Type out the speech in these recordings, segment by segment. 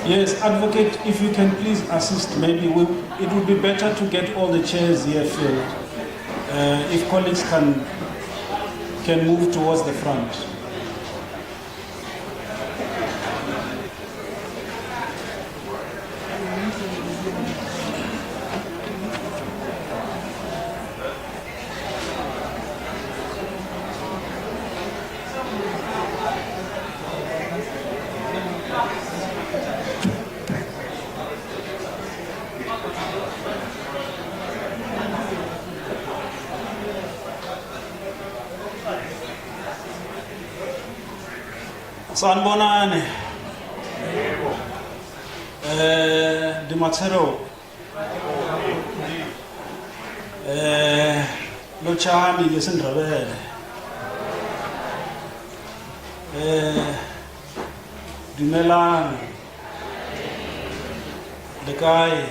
Yes, Advocate, if you can please assist, maybe it would be better to get all the chairs here filled. If colleagues can move towards the front. Sanbonane. Dimatero. Lochani Yesendrabel. Dumelan. The guy.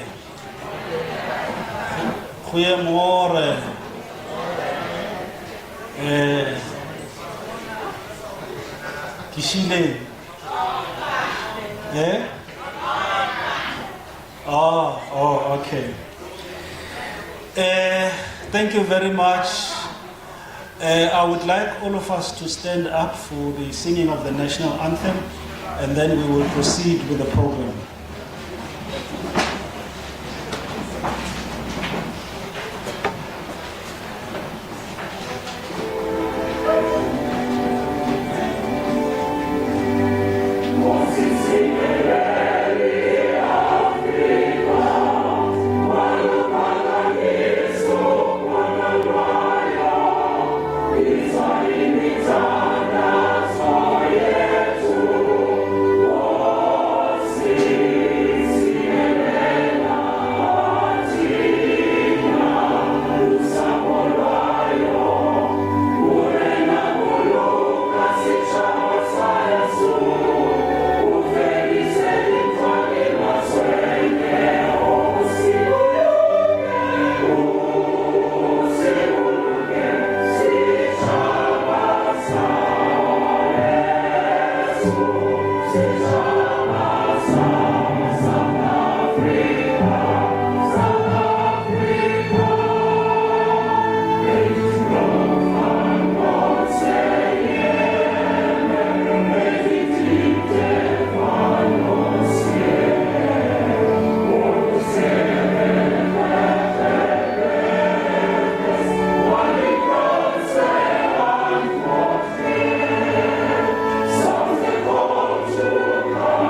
Huyemore. Kishile. Yeah? Oh, okay. Thank you very much. I would like all of us to stand up for the singing of the national anthem, and then we will proceed with the program. Some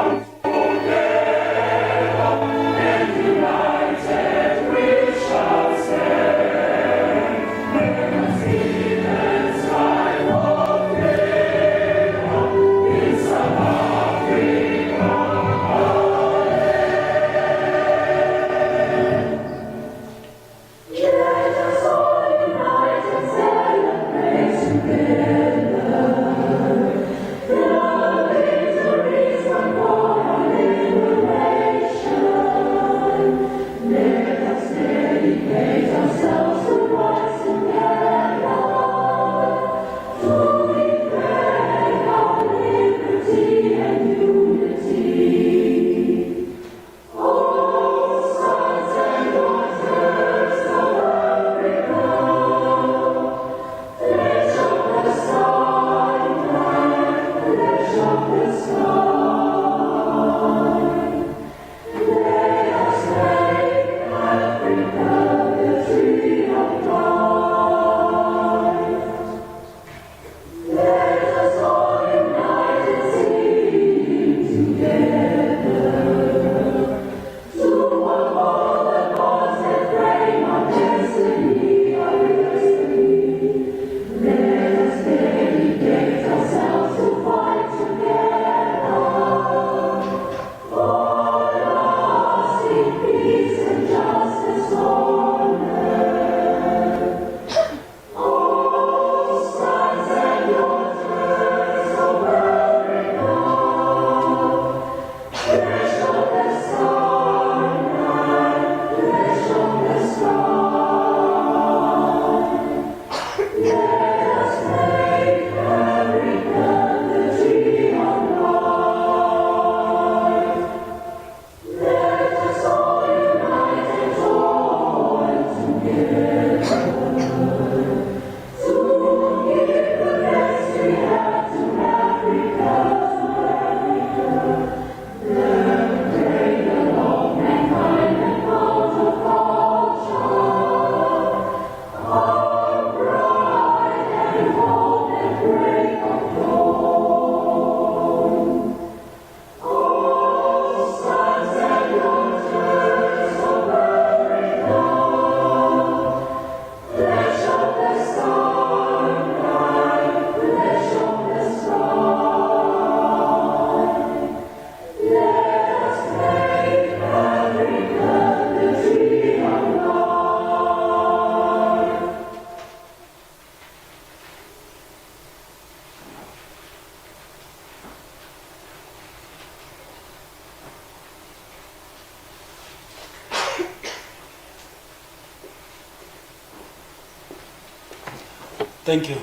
Thank you.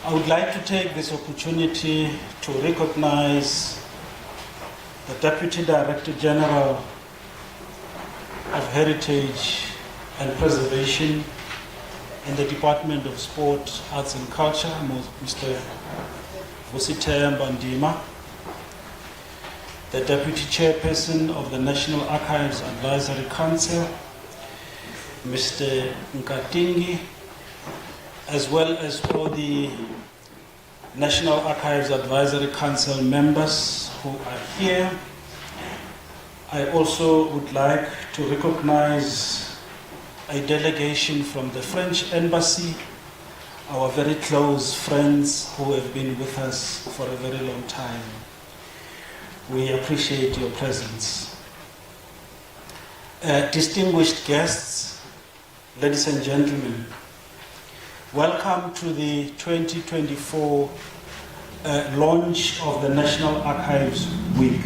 I would like to take this opportunity to recognize the Deputy Director General of Heritage and Preservation in the Department of Sport, Arts and Culture, Mr. Vusiteya Mbandima, the Deputy Chairperson of the National Archives Advisory Council, Mr. Nkatingi, as well as all the National Archives Advisory Council members who are here. I also would like to recognize a delegation from the French Embassy, our very close friends who have been with us for a very long time. We appreciate your presence. Distinguished guests, ladies and gentlemen, welcome to the 2024 launch of the National Archives Week.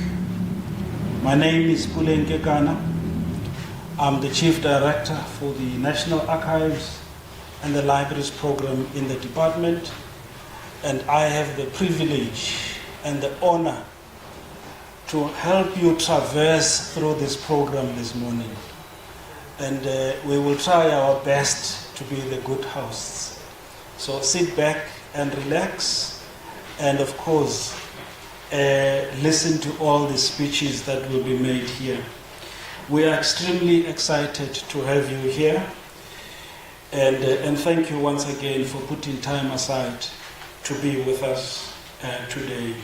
My name is Pule Nkekana. I'm the Chief Director for the National Archives and the Libraries Program in the department, and I have the privilege and the honor to help you traverse through this program this morning. And we will try our best to be the good hosts. So sit back and relax, and of course, listen to all the speeches that will be made here. We are extremely excited to have you here, and thank you once again for putting time aside to be with us today.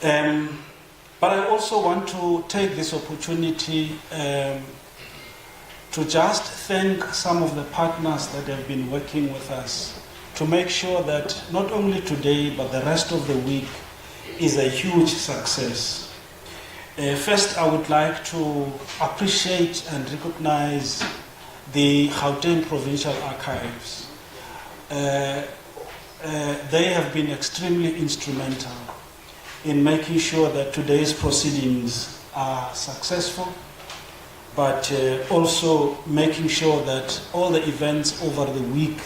But I also want to take this opportunity to just thank some of the partners that have been working with us to make sure that not only today but the rest of the week is a huge success. First, I would like to appreciate and recognize the Gauteng Provincial Archives. They have been extremely instrumental in making sure that today's proceedings are successful, but also making sure that all the events over the week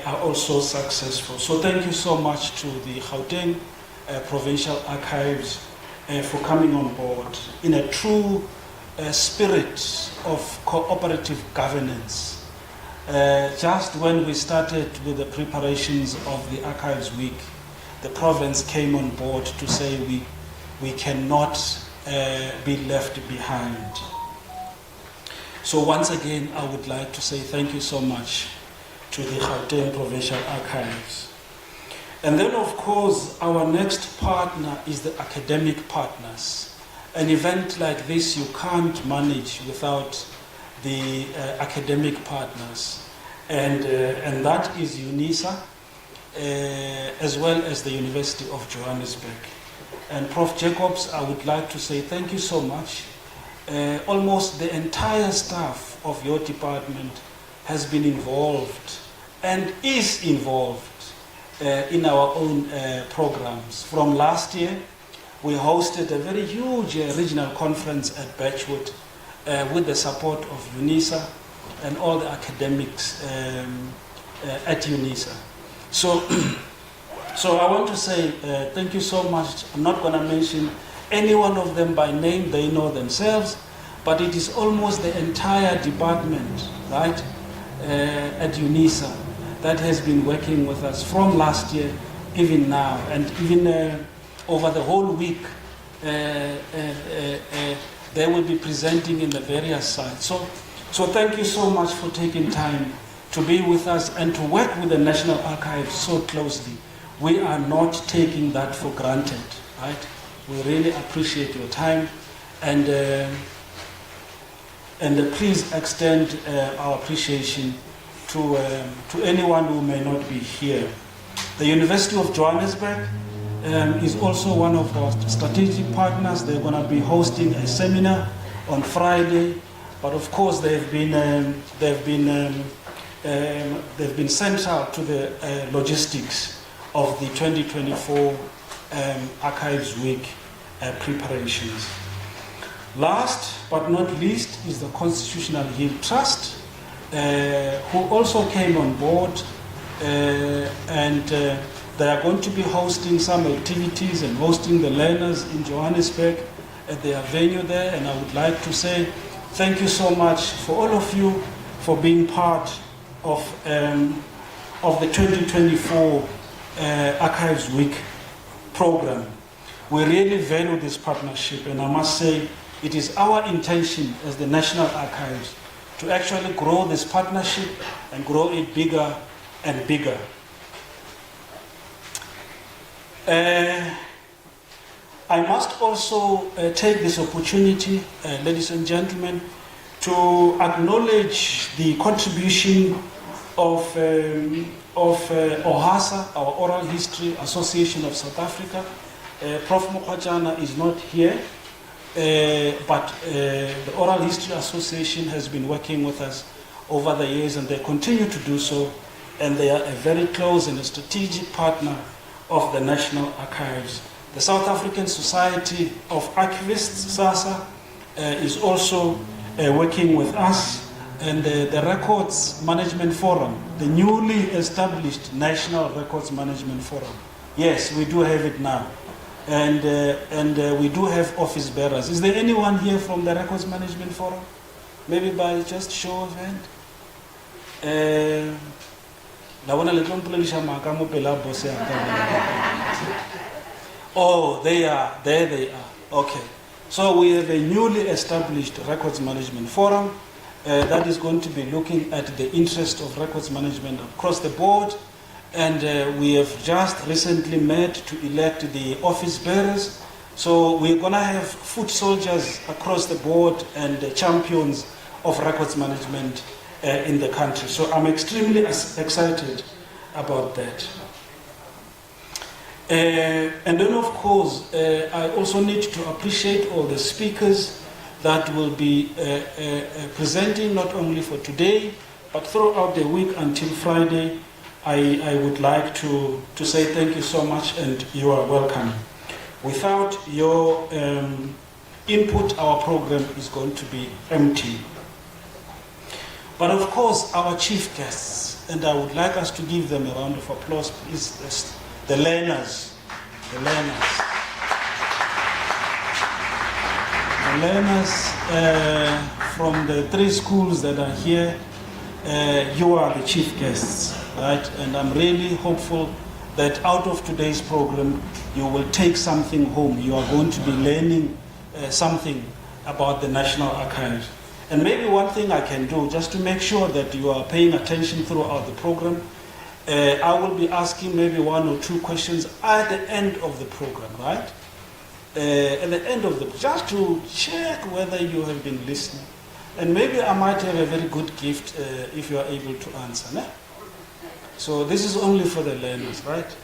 are also successful. So thank you so much to the Gauteng Provincial Archives for coming on board in a true spirit of cooperative governance. Just when we started with the preparations of the Archives Week, the province came on board to say we cannot be left behind. So once again, I would like to say thank you so much to the Gauteng Provincial Archives. And then, of course, our next partner is the academic partners. An event like this you can't manage without the academic partners. And that is UNISA, as well as the University of Johannesburg. And Prof. Jacobs, I would like to say thank you so much. Almost the entire staff of your department has been involved and is involved in our own programs. From last year, we hosted a very huge regional conference at Birchwood with the support of UNISA and all the academics at UNISA. So I want to say thank you so much. I'm not going to mention any one of them by name, they know themselves, but it is almost the entire department, right, at UNISA that has been working with us from last year, even now, and even over the whole week, they will be presenting in the various sites. So thank you so much for taking time to be with us and to work with the National Archives so closely. We are not taking that for granted, right? We really appreciate your time, and please extend our appreciation to anyone who may not be here. The University of Johannesburg is also one of our strategic partners. They're going to be hosting a seminar on Friday, but of course they've been they've been central to the logistics of the 2024 Archives Week preparations. Last but not least is the Constitutional Hill Trust, who also came on board, and they are going to be hosting some activities and hosting the learners in Johannesburg at their venue there. And I would like to say thank you so much for all of you for being part of the 2024 Archives Week program. We really value this partnership, and I must say it is our intention as the National Archives to actually grow this partnership and grow it bigger and bigger. I must also take this opportunity, ladies and gentlemen, to acknowledge the contribution of OHASA, our Oral History Association of South Africa. Prof. Mukwajana is not here, but the Oral History Association has been working with us over the years, and they continue to do so, and they are a very close and a strategic partner of the National Archives. The South African Society of Archivists, SASA, is also working with us, and the Records Management Forum, the newly established National Records Management Forum. Yes, we do have it now. And we do have office bearers. Is there anyone here from the Records Management Forum? Maybe by just show of hand? Oh, they are. There they are. Okay. So we have a newly established Records Management Forum that is going to be looking at the interest of records management across the board. And we have just recently met to elect the office bearers. So we're going to have foot soldiers across the board and champions of records management in the country. So I'm extremely excited about that. And then, of course, I also need to appreciate all the speakers that will be presenting not only for today, but throughout the week until Friday. I would like to say thank you so much, and you are welcome. Without your input, our program is going to be empty. But of course, our chief guests, and I would like us to give them a round of applause, is the learners. The learners. The learners from the 3 schools that are here, you are the chief guests. Right? And I'm really hopeful that out of today's program, you will take something home. You are going to be learning something about the National Archives. And maybe one thing I can do, just to make sure that you are paying attention throughout the program, I will be asking maybe 1 or 2 questions at the end of the program, right? At the end of just to check whether you have been listening. And maybe I might have a very good gift if you are able to answer. Né? So this is only for the learners, right?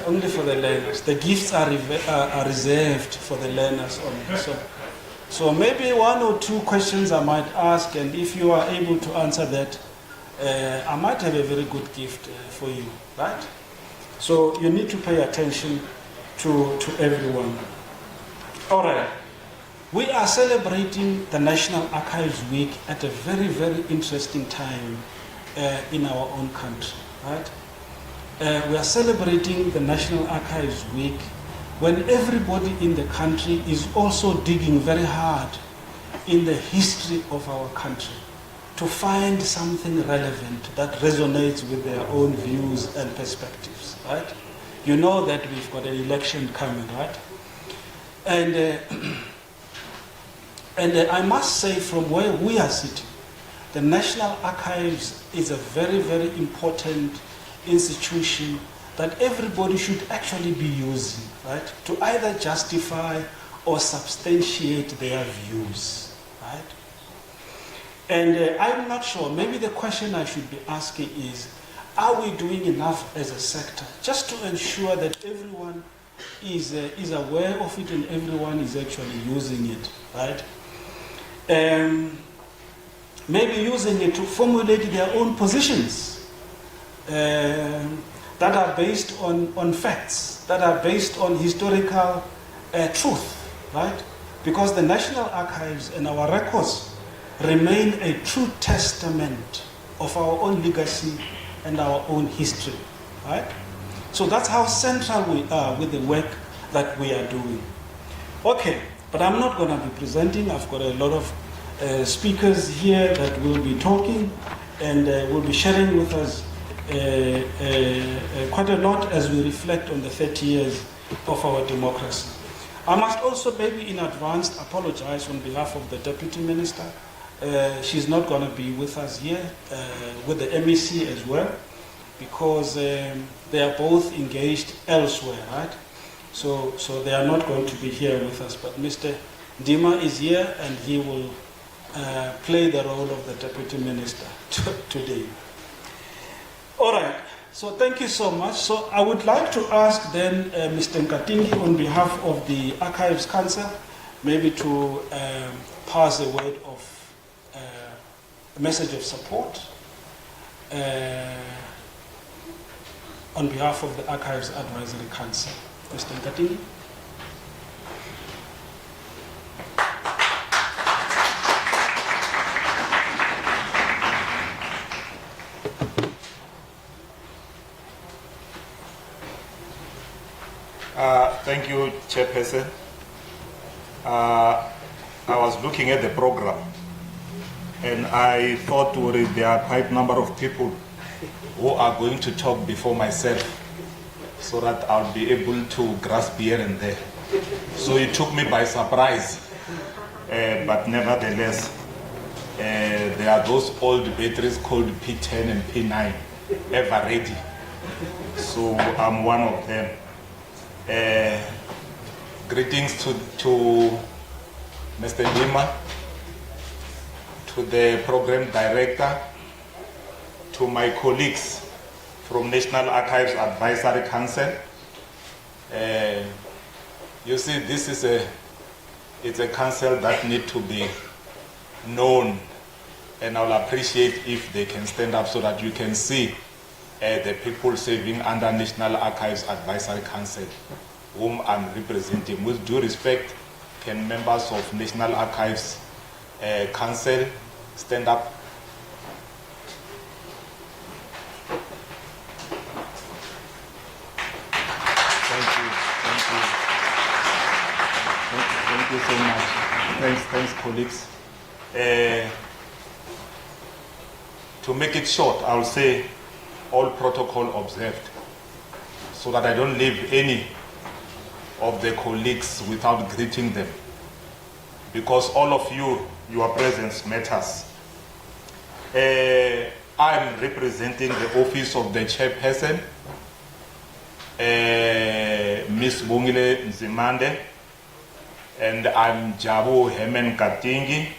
Only for the learners. The gifts are reserved for the learners only. So maybe 1 or 2 questions I might ask, and if you are able to answer that, I might have a very good gift for you, right? So you need to pay attention to everyone. All right. We are celebrating the National Archives Week at a very, very interesting time in our own country, right? We are celebrating the National Archives Week when everybody in the country is also digging very hard in the history of our country to find something relevant that resonates with their own views and perspectives, right? You know that we've got an election coming, right? And I must say, from where we are sitting, the National Archives is a very, very important institution that everybody should actually be using, right, to either justify or substantiate their views, right? And I'm not sure, maybe the question I should be asking is, are we doing enough as a sector just to ensure that everyone is aware of it and everyone is actually using it, right? maybe using it to formulate their own positions that are based on facts, that are based on historical truth, right? Because the National Archives and our records remain a true testament of our own legacy and our own history, right? So that's how central we are with the work that we are doing. Okay, but I'm not going to be presenting. I've got a lot of speakers here that will be talking and will be sharing with us quite a lot as we reflect on the 30 years of our democracy. I must also maybe in advance apologize on behalf of the Deputy Minister. She's not going to be with us here, with the MEC as well, because they are both engaged elsewhere, right? So they are not going to be here with us, but Mr. Dima is here and he will play the role of the Deputy Minister today. All right, so thank you so much. So I would like to ask then Mr. Nkatingi on behalf of the Archives Council, maybe to pass a word of a message of support on behalf of the Archives Advisory Council. Mr. Nkatingi. Thank you, Chairperson. I was looking at the program and I thought there are quite a number of people who are going to talk before myself so that I'll be able to grasp here and there. So it took me by surprise, but nevertheless, there are those old batteries called P10 and P9 ever ready. So I'm one of them. Greetings to Mr. Lima, to the program director, to my colleagues from National Archives Advisory Council. You see, this is a council that needs to be known, and I'll appreciate if they can stand up so that you can see the people serving under National Archives Advisory Council, whom I'm representing. With due respect, can members of National Archives Council stand up? Thank you so much. Thanks, colleagues. To make it short, I'll say all protocol observed, so that I don't leave any of the colleagues without greeting them, because all of you, your presence matters. I'm representing the office of the chairperson, Ms. Bongile Nzimande, and I'm Jabu Hemen Katingi,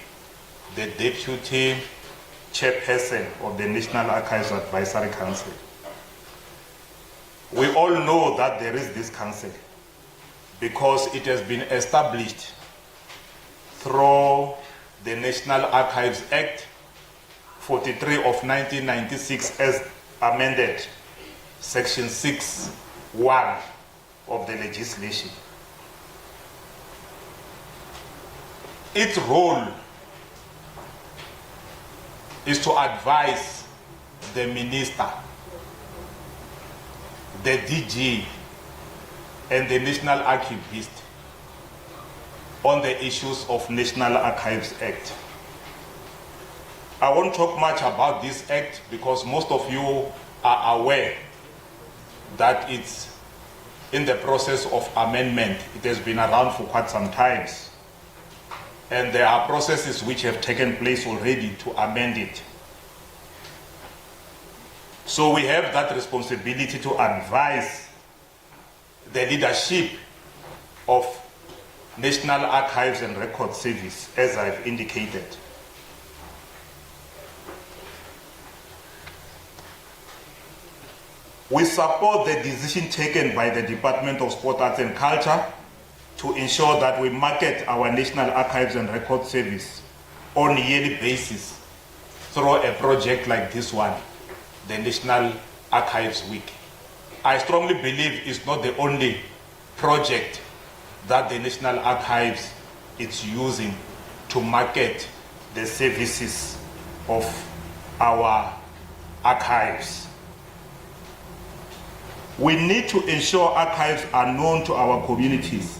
the deputy chairperson of the National Archives Advisory Council. We all know that there is this council because it has been established through the National Archives Act 43 of 1996 as amended, section 6(1) of the legislation. Its role is to advise the minister, the DG, and the National Archivist on the issues of National Archives Act. I won't talk much about this act because most of you are aware that it's in the process of amendment. It has been around for quite some time. And there are processes which have taken place already to amend it. So we have that responsibility to advise the leadership of National Archives and Record Service, as I've indicated. We support the decision taken by the Department of Sport, Arts and Culture to ensure that we market our National Archives and Record Service on a yearly basis through a project like this one, the National Archives Week. I strongly believe it's not the only project that the National Archives is using to market the services of our archives. We need to ensure archives are known to our communities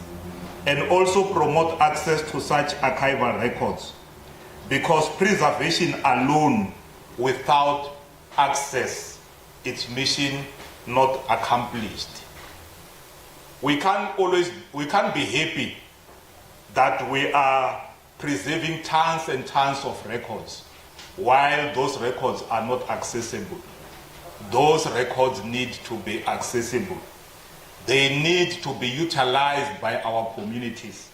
and also promote access to such archival records, because preservation alone without access, its mission not accomplished. We can't be happy that we are preserving tons and tons of records while those records are not accessible. Those records need to be accessible. They need to be utilized by our communities.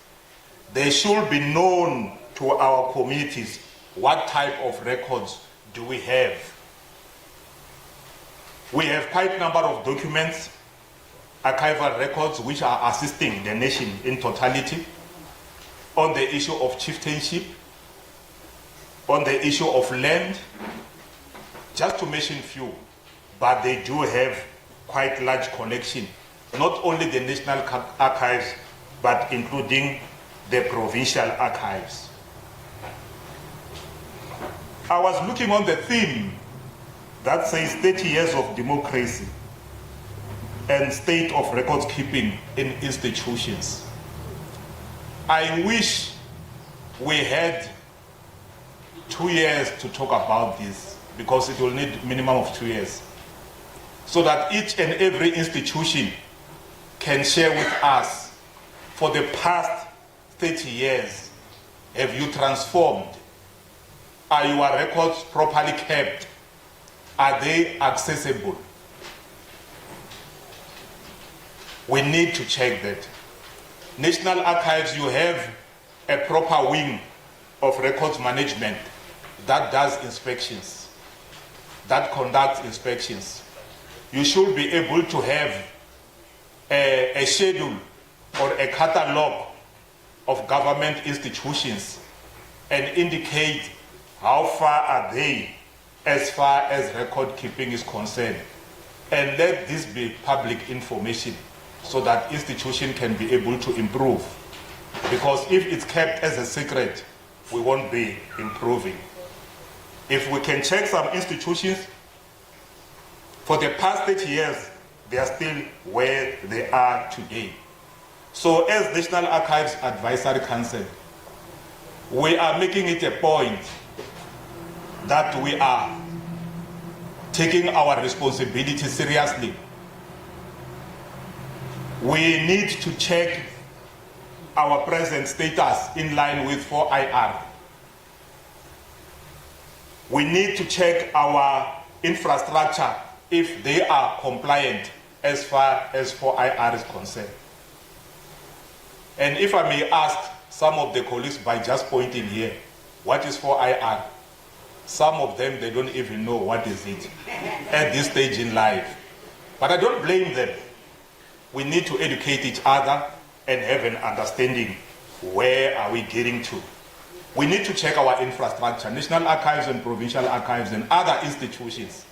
They should be known to our communities. What type of records do we have? We have quite a number of documents, archival records, which are assisting the nation in totality on the issue of chieftainship, on the issue of land, just to mention few, but they do have quite large collection, not only the National Archives, but including the provincial archives. I was looking on the theme that says 30 years of democracy and state of records keeping in institutions. I wish we had 2 years to talk about this, because it will need minimum of 2 years, so that each and every institution can share with us, for the past 30 years, have you transformed? Are your records properly kept? Are they accessible? We need to check that. National Archives, you have a proper wing of records management that does inspections, that conducts inspections. You should be able to have a schedule or a catalog of government institutions and indicate how far are they as far as record keeping is concerned. And let this be public information so that institution can be able to improve. Because if it's kept as a secret, we won't be improving. If we can check some institutions, for the past 30 years, they are still where they are today. So as National Archives Advisory Council, we are making it a point that we are taking our responsibility seriously. We need to check our present status in line with 4IR. We need to check our infrastructure if they are compliant as far as 4IR is concerned. And if I may ask some of the colleagues by just pointing here, what is 4IR? Some of them, they don't even know what is it at this stage in life. But I don't blame them. We need to educate each other and have an understanding where are we getting to. We need to check our infrastructure, National Archives and Provincial Archives and other institutions,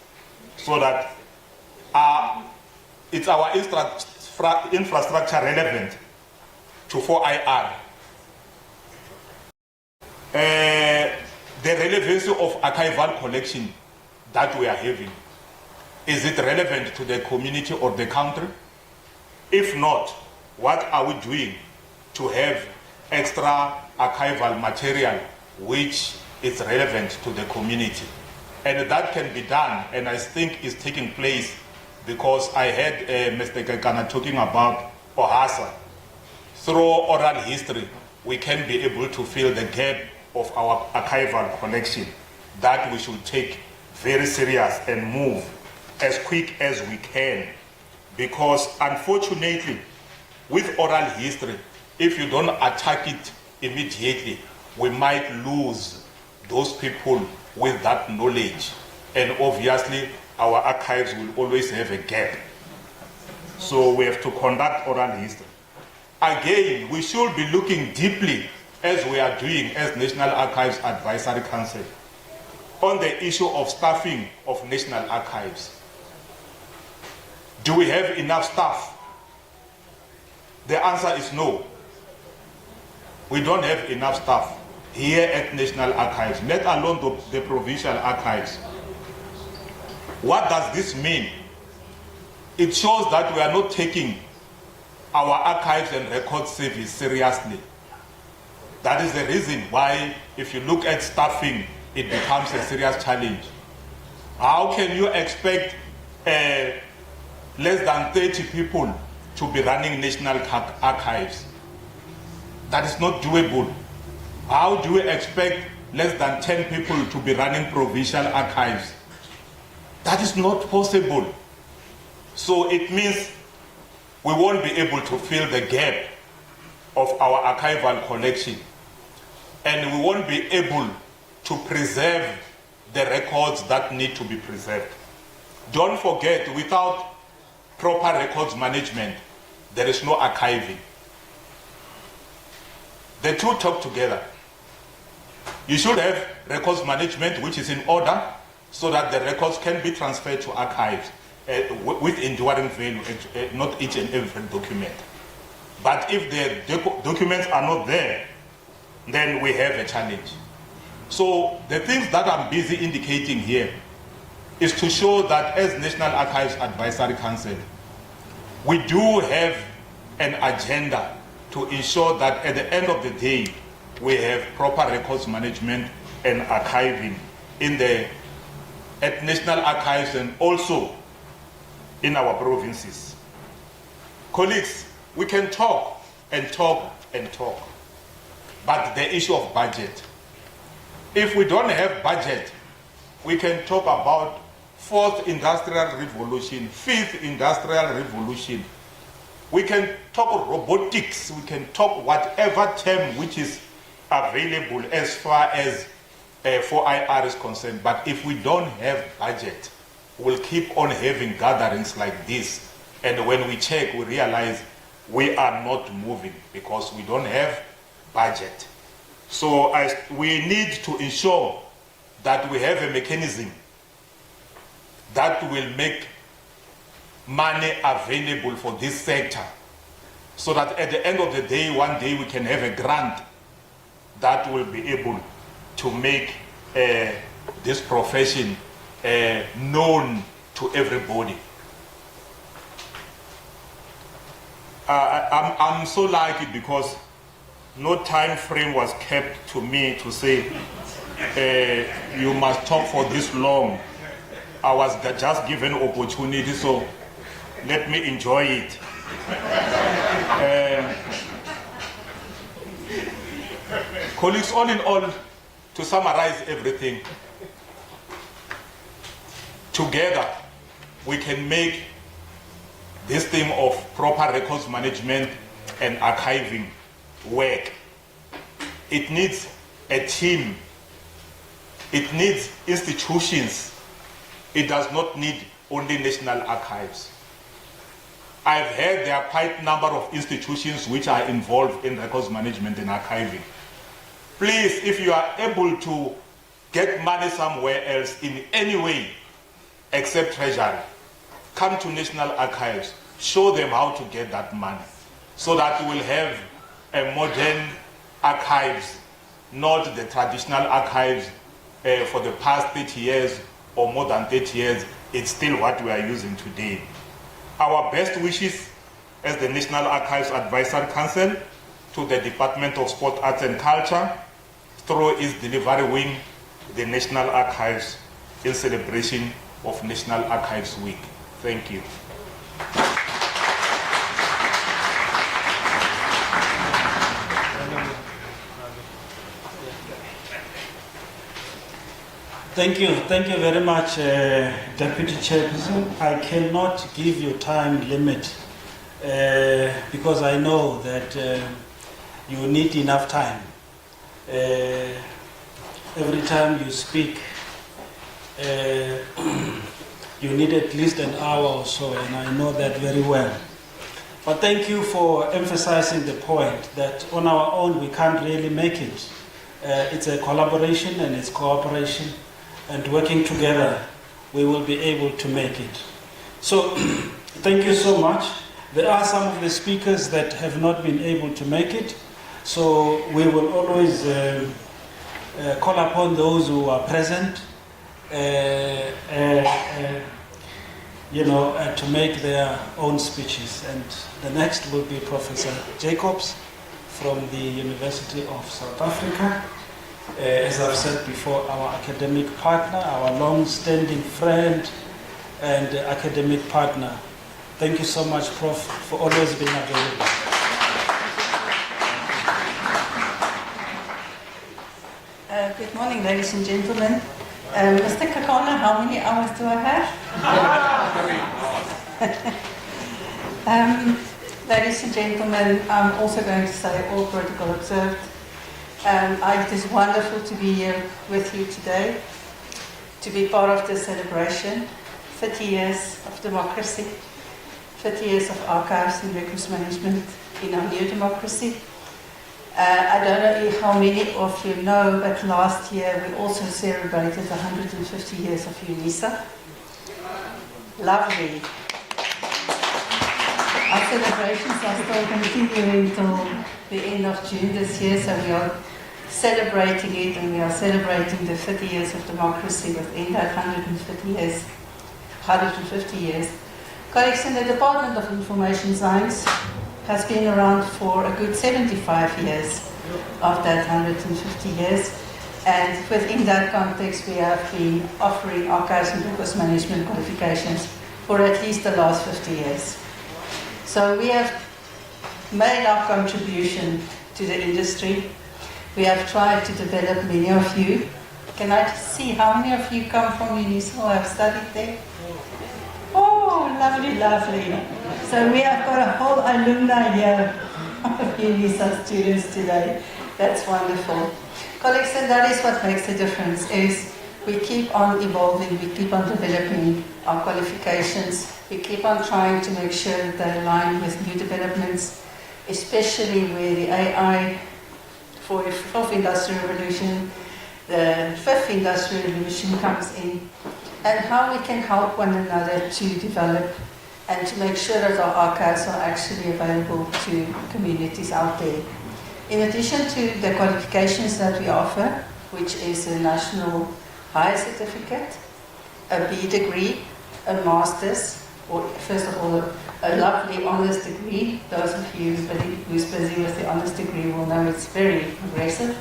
so that it's our infrastructure relevant to 4IR. The relevancy of archival collection that we are having, is it relevant to the community or the country? If not, what are we doing to have extra archival material which is relevant to the community? And that can be done, and I think is taking place, because I heard Mr. Kekana talking about OHASA. Through oral history, we can be able to fill the gap of our archival collection that we should take very serious and move as quick as we can. Because unfortunately, with oral history, if you don't attack it immediately, we might lose those people with that knowledge. And obviously, our archives will always have a gap. So we have to conduct oral history. Again, we should be looking deeply, as we are doing as National Archives Advisory Council, on the issue of staffing of National Archives. Do we have enough staff? The answer is no. We don't have enough staff here at National Archives, let alone the provincial archives. What does this mean? It shows that we are not taking our archives and records service seriously. That is the reason why, if you look at staffing, it becomes a serious challenge. How can you expect less than 30 people to be running National Archives? That is not doable. How do we expect less than 10 people to be running provincial archives? That is not possible. So it means we won't be able to fill the gap of our archival collection, and we won't be able to preserve the records that need to be preserved. Don't forget, without proper records management, there is no archiving. The two talk together. You should have records management which is in order so that the records can be transferred to archives with enduring value, not each and every document. But if the documents are not there, then we have a challenge. So the things that I'm busy indicating here is to show that as National Archives Advisory Council, we do have an agenda to ensure that at the end of the day, we have proper records management and archiving at National Archives and also in our provinces. Colleagues, we can talk and talk and talk, but the issue of budget. If we don't have budget, we can talk about 4th Industrial Revolution, 5th Industrial Revolution. We can talk robotics, we can talk whatever term which is available as far as 4IR is concerned. But if we don't have budget, we'll keep on having gatherings like this. And when we check, we realize we are not moving because we don't have budget. So we need to ensure that we have a mechanism that will make money available for this sector, so that at the end of the day, one day we can have a grant that will be able to make this profession known to everybody. I'm so lucky because no time frame was kept to me to say you must talk for this long. I was just given opportunity, so let me enjoy it. Colleagues, all in all, to summarize everything, together we can make this theme of proper records management and archiving work. It needs a team. It needs institutions. It does not need only National Archives. I've heard there are quite a number of institutions which are involved in records management and archiving. Please, if you are able to get money somewhere else in any way except Treasury, come to National Archives, show them how to get that money so that we'll have a modern archives, not the traditional archives for the past 30 years or more than 30 years. It's still what we are using today. Our best wishes as the National Archives Advisory Council to the Department of Sport, Arts and Culture through its delivery wing, the National Archives, in celebration of National Archives Week. Thank you. Thank you very much, Deputy Chairperson. I cannot give you time limit because I know that you need enough time. Every time you speak, you need at least an hour or so, and I know that very well. But thank you for emphasizing the point that on our own we can't really make it. It's a collaboration and it's cooperation. and working together, we will be able to make it. So, thank you so much. There are some of the speakers that have not been able to make it, so we will always call upon those who are present, to make their own speeches. And the next will be Professor Jacobs from the University of South Africa. As I've said before, our academic partner, our long-standing friend and academic partner. Thank you so much, Prof, for always being available. Good morning, ladies and gentlemen. Mr. Kakana, how many hours do I have? Ladies and gentlemen, I'm also going to say all protocol observed. It is wonderful to be here with you today, to be part of this celebration. 30 years of democracy, 30 years of archives and records management in our new democracy. I don't know how many of you know, but last year we also celebrated 150 years of UNISA. Lovely. Our celebrations are still continuing till the end of June this year, so we are celebrating it, and we are celebrating the 30 years of democracy within that 150 years. Colleagues, in the Department of Information Science has been around for a good 75 years of that 150 years, and within that context we have been offering archives and records management qualifications for at least the last 50 years. So we have made our contribution to the industry. We have tried to develop many of you. Can I see how many of you come from UNISA or have studied there? Oh, lovely, lovely. So we have got a whole alumni here of UNISA students today. That's wonderful. Colleagues, and that is what makes the difference, is we keep on evolving, we keep on developing our qualifications, we keep on trying to make sure that they align with new developments, especially where the AI for the fourth industrial revolution, the fifth industrial revolution comes in, and how we can help one another to develop and to make sure that our archives are actually available to communities out there. In addition to the qualifications that we offer, which is a national higher certificate, a B degree, a master's, or first of all, a lovely honours degree. Those of you who's busy with the honours degree will know it's very progressive.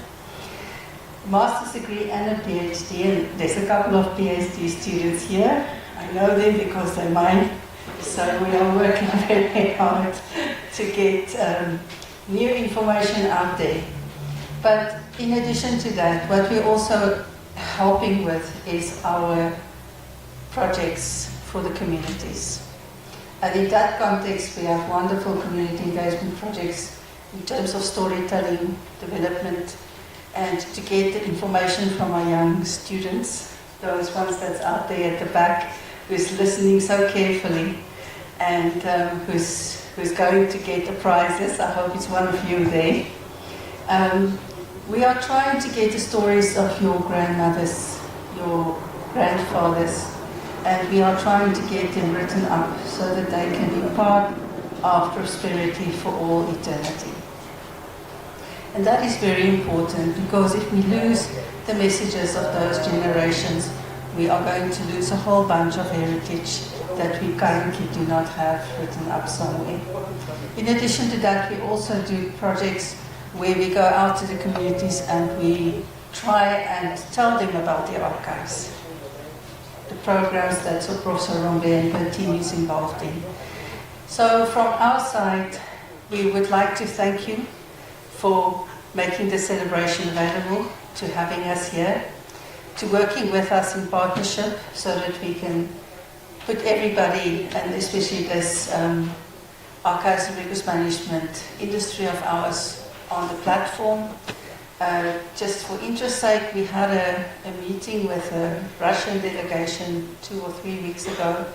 Master's degree and a PhD, and there's a couple of PhD students here. I know them because they're mine. So we are working very hard to get new information out there. But in addition to that, what we're also helping with is our projects for the communities. And in that context, we have wonderful community engagement projects in terms of storytelling, development, and to get the information from our young students, those ones that's out there at the back, who's listening so carefully, and who's going to get the prizes. I hope it's one of you there. We are trying to get the stories of your grandmothers, your grandfathers, and we are trying to get them written up so that they can be part of prosperity for all eternity. And that is very important, because if we lose the messages of those generations, we are going to lose a whole bunch of heritage that we currently do not have written up somewhere. In addition to that, we also do projects where we go out to the communities and we try and tell them about the archives, the programs that Professor Rombe and her team is involved in. So from our side, we would like to thank you for making the celebration available, to having us here, to working with us in partnership so that we can put everybody, and especially this archives and records management industry of ours, on the platform. Just for interest's sake, we had a meeting with a Russian delegation 2 or 3 weeks ago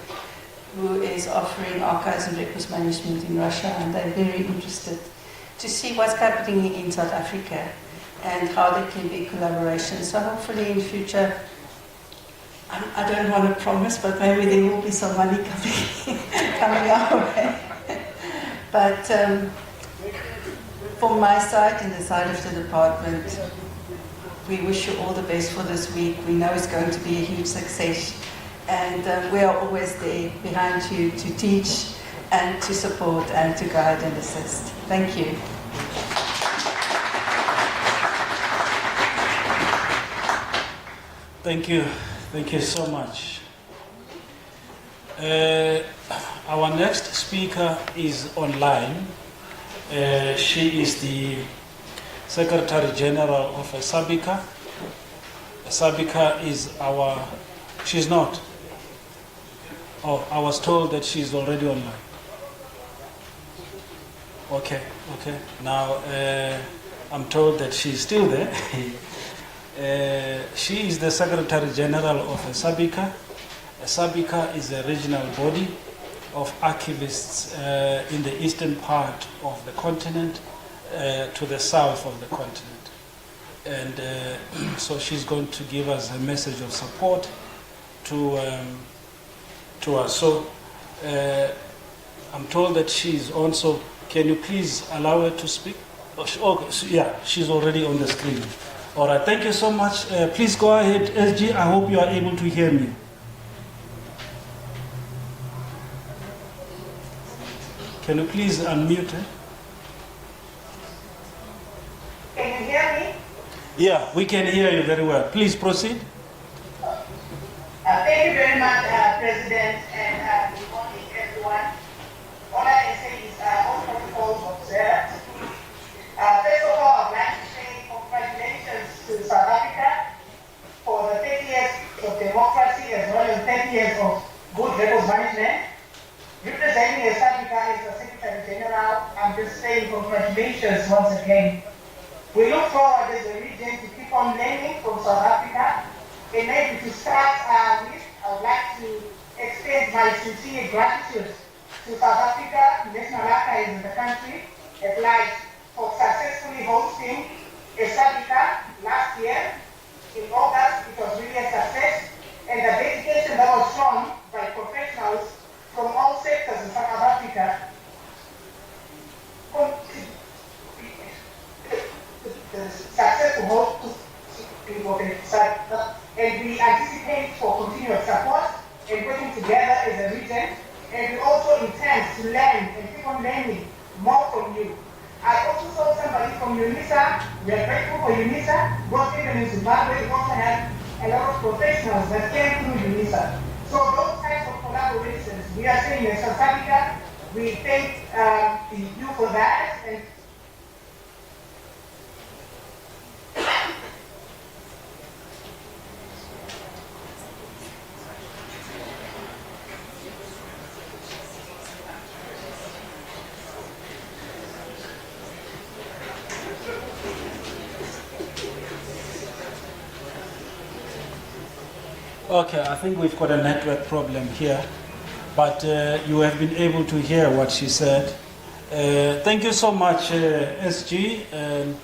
who is offering archives and records management in Russia, and they're very interested to see what's happening in South Africa and how there can be collaboration. So hopefully in future I don't want to promise, but maybe there will be some money coming our way. But from my side and the side of the department, we wish you all the best for this week. We know it's going to be a huge success, and we are always there behind you to teach and to support and to guide and assist. Thank you. Thank you. Thank you so much. Our next speaker is online. She is the Secretary General of SABICA. SABICA is she's not. Oh, I was told that she's already online. Okay. Now, I'm told that she's still there. She is the Secretary General of SABICA. SABICA is a regional body of archivists in the eastern part of the continent to the south of the continent. And so she's going to give us a message of support to us. So I'm told that she's also, can you please allow her to speak? Oh, yeah, she's already on the screen. All right, thank you so much. Please go ahead, SG. I hope you are able to hear me. Can you please unmute her? Can you hear me? Yeah, we can hear you very well. Please proceed. Thank you very much, President, and good morning, everyone. All I can say is all protocols observed. First of all, I'd like to say congratulations to South Africa for the 30 years of democracy as well as 30 years of good records management. Representing South Africa as the Secretary General, I'm just saying congratulations once again. We look forward as a region to keep on learning from South Africa. And maybe to start with, I would like to extend my sincere gratitude to South Africa, National Archives in the country at large, for successfully hosting a SABICA last year in August. It was really a success, and the dedication that was shown by professionals from all sectors in South Africa. The successful host and we anticipate for continued support and working together as a region, and we also intend to learn and keep on learning more from you. I also saw somebody from UNISA. We are grateful for UNISA. Both even in Zimbabwe, we also have a lot of professionals that came through UNISA. So those types of collaborations, we are saying in South Africa, we thank you for that. And Okay, I think we've got a network problem here, but you have been able to hear what she said. Thank you so much, SG, and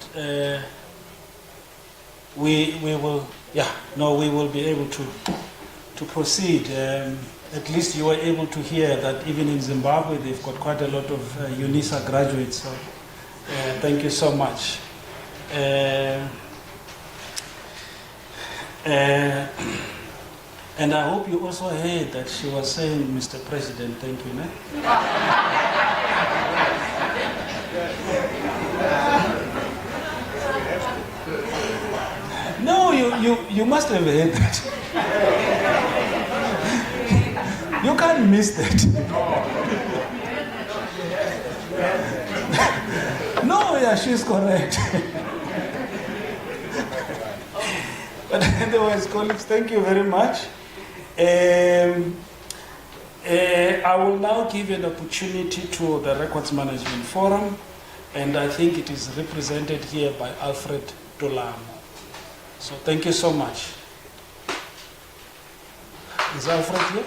we will be able to proceed. At least you were able to hear that even in Zimbabwe they've got quite a lot of UNISA graduates. So thank you so much. And I hope you also heard that she was saying, Mr. President, thank you. Ne? No, you must have heard that. You can't miss that. No, yeah, she's correct. But otherwise, colleagues, thank you very much. I will now give an opportunity to the Records Management Forum, and I think it is represented here by Alfred Dolamo. So thank you so much. Is Alfred here?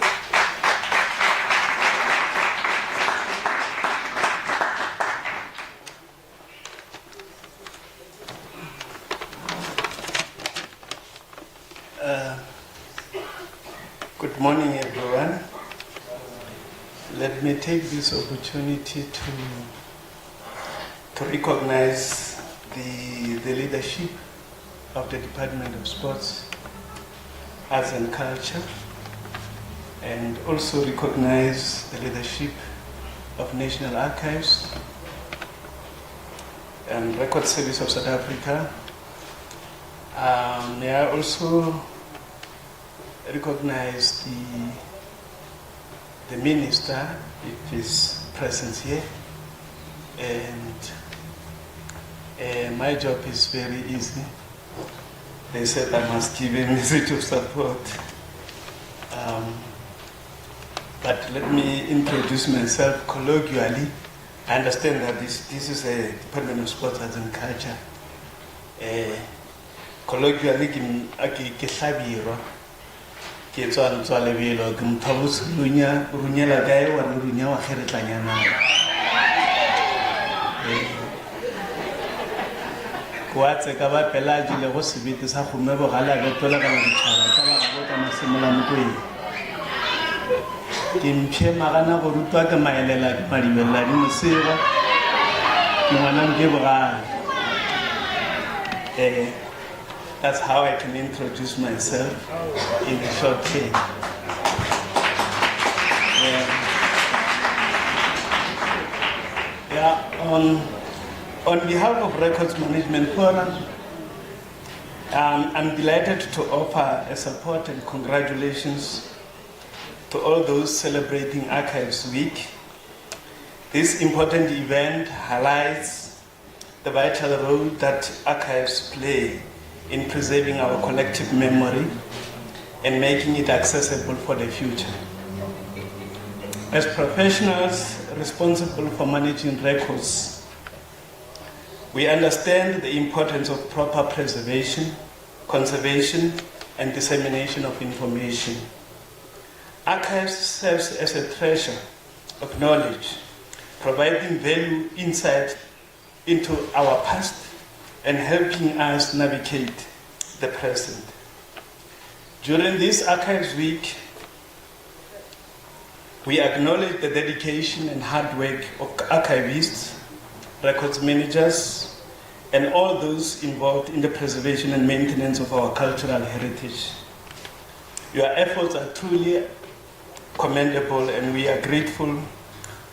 morning, everyone. Let me take this opportunity to recognize the leadership of the Department of Sports, Arts and Culture, and also recognize the leadership of National Archives and Record Service of South Africa. May I also recognize the minister, with his presence here, and my job is very easy. They said I must give a message of support. But let me introduce myself colloquially. I understand that this is a Department of Sports, Arts and Culture. Colloquially, ke hlabirwa ke tswa lebelo ke mthobos runyela kae wa runya wa kgeretlanyana kwa tse ka ba pela jile go sebete sa go me bogala be tola ka ditšhaba ka ba go ka masemola mkoe ke mphe magana go rutwa ke maelela ke madibela di mosega ke ngwana nke bogala that's how I can introduce myself in a short way. On behalf of Records Management Forum, I'm delighted to offer a support and congratulations to all those celebrating Archives Week. This important event highlights the vital role that archives play in preserving our collective memory and making it accessible for the future. As professionals responsible for managing records, we understand the importance of proper preservation, conservation, and dissemination of information. Archives serves as a treasure of knowledge, providing value insight into our past and helping us navigate the present. During this Archives Week, we acknowledge the dedication and hard work of archivists, records managers, and all those involved in the preservation and maintenance of our cultural heritage. Your efforts are truly commendable, and we are grateful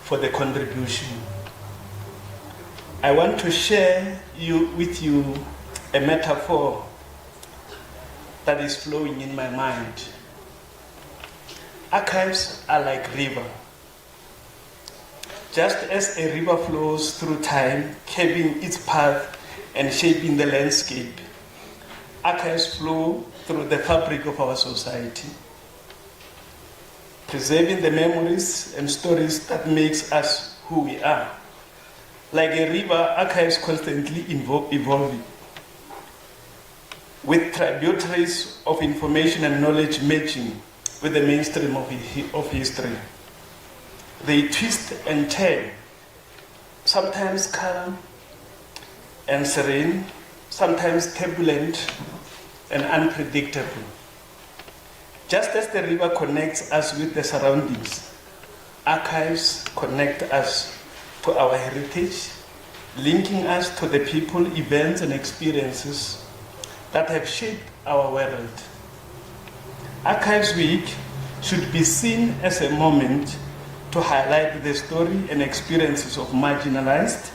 for the contribution. I want to share with you a metaphor that is flowing in my mind. Archives are like river. Just as a river flows through time, carving its path and shaping the landscape, archives flow through the fabric of our society, preserving the memories and stories that makes us who we are. Like a river, archives constantly evolving, with tributaries of information and knowledge merging with the mainstream of history. They twist and turn, sometimes calm and serene, sometimes turbulent and unpredictable. Just as the river connects us with the surroundings, archives connect us to our heritage, linking us to the people, events, and experiences that have shaped our world. Archives Week should be seen as a moment to highlight the story and experiences of marginalized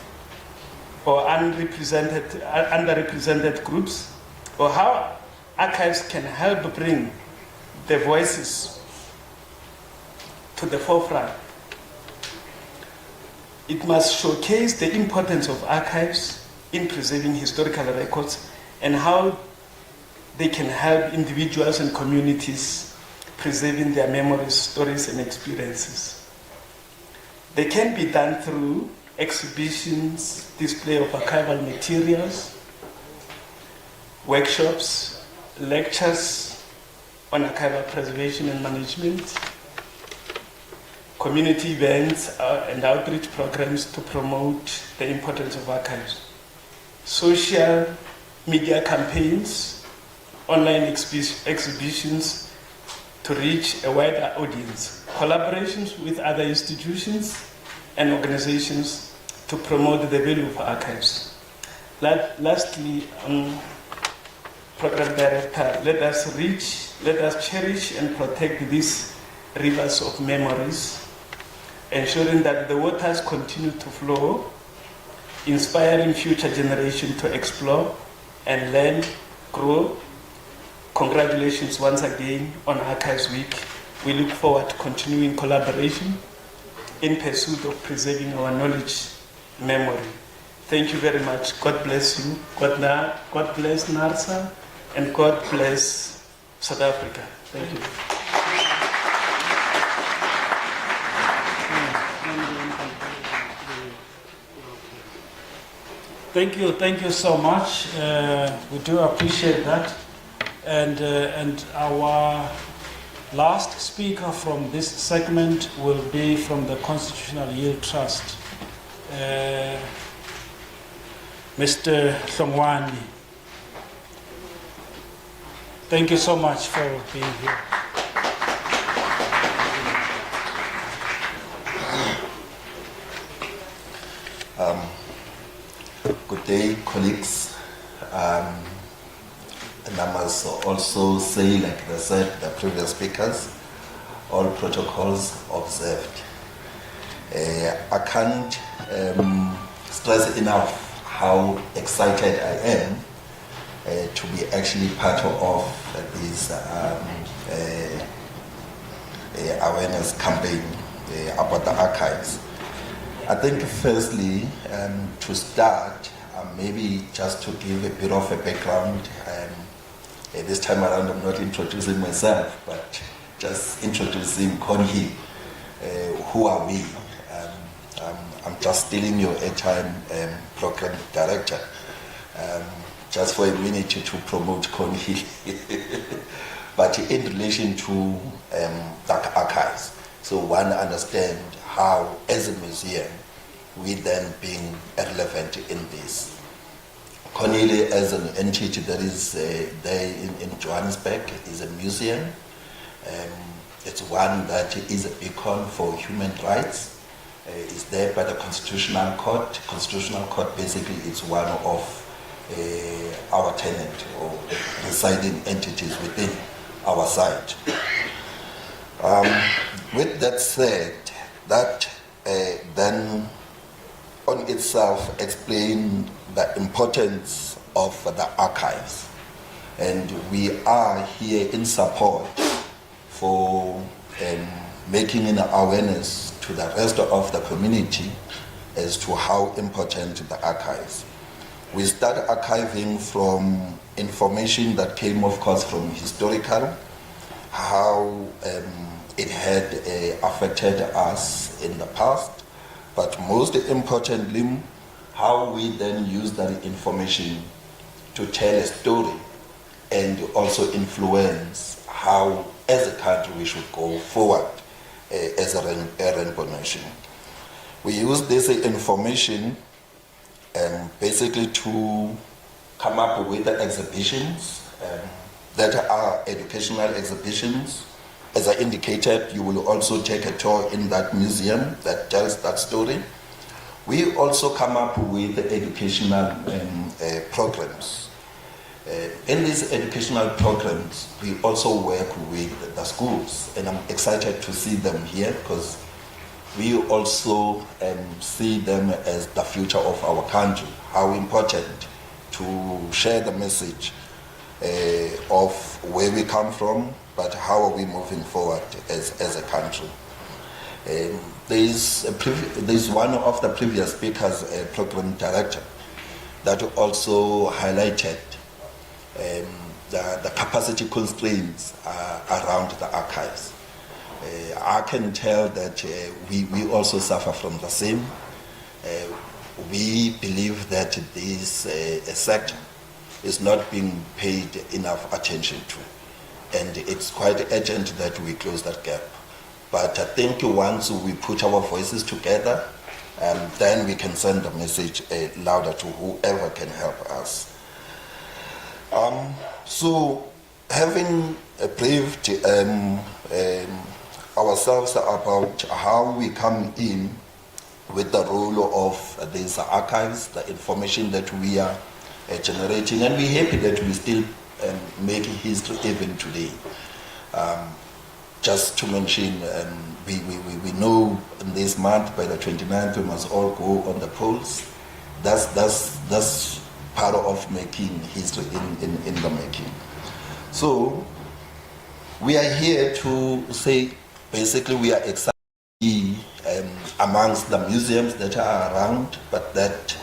or underrepresented groups, or how archives can help bring the voices to the forefront. It must showcase the importance of archives in preserving historical records and how they can help individuals and communities preserving their memories, stories, and experiences. They can be done through exhibitions, display of archival materials, workshops, lectures on archival preservation and management, community events and outreach programs to promote the importance of archives, social media campaigns, online exhibitions to reach a wider audience, collaborations with other institutions and organizations to promote the value of archives. Lastly, Program Director, let us cherish and protect these rivers of memories, ensuring that the waters continue to flow, inspiring future generations to explore and learn, grow. Congratulations once again on Archives Week. We look forward to continuing collaboration in pursuit of preserving our knowledge memory. Thank you very much. God bless you. God bless NARSA, and God bless South Africa. Thank you. Thank you so much. We do appreciate that. And our last speaker from this segment will be from the Constitutional Yield Trust, Mr. Hlongwane. Thank you so much for being here. Good day, colleagues. And I must also say, like they said, the previous speakers, all protocols observed. I can't stress enough how excited I am to be actually part of this awareness campaign about the archives. I think firstly, to start, maybe just to give a bit of a background, this time around I'm not introducing myself, but just introducing Conhi. Who are we? I'm just stealing your airtime, program director, just for a minute to promote Conhi. But in relation to the archives, so one understand how, as a museum, we then being relevant in this. Cornelia, as an entity that is there in Johannesburg, is a museum. It's one that is a beacon for human rights. It's there by the Constitutional Court. Constitutional Court basically is one of our tenant or residing entities within our site. With that said, that then on itself explain the importance of the archives, and we are here in support for making an awareness to the rest of the community as to how important the archives. We start archiving from information that came, of course, from historical, how it had affected us in the past, but most importantly, how we then use that information to tell a story and also influence how, as a country, we should go forward as a rainbow nation. We use this information basically to come up with the exhibitions that are educational exhibitions. As I indicated, you will also take a tour in that museum that tells that story. We also come up with educational programs. In these educational programs, we also work with the schools, and I'm excited to see them here because we also see them as the future of our country, how important to share the message of where we come from, but how are we moving forward as a country. There's one of the previous speakers, program director, that also highlighted the capacity constraints around the archives. I can tell that we also suffer from the same. We believe that this sector is not being paid enough attention to, and it's quite urgent that we close that gap. But I think once we put our voices together, then we can send the message louder to whoever can help us. So, having briefed ourselves about how we come in with the role of these archives, the information that we are generating, and we're happy that we still make history even today. Just to mention, we know in this month, by the 29th, we must all go on the polls. That's part of making history in the making. So we are here to say, basically, we are excited to be amongst the museums that are around, but that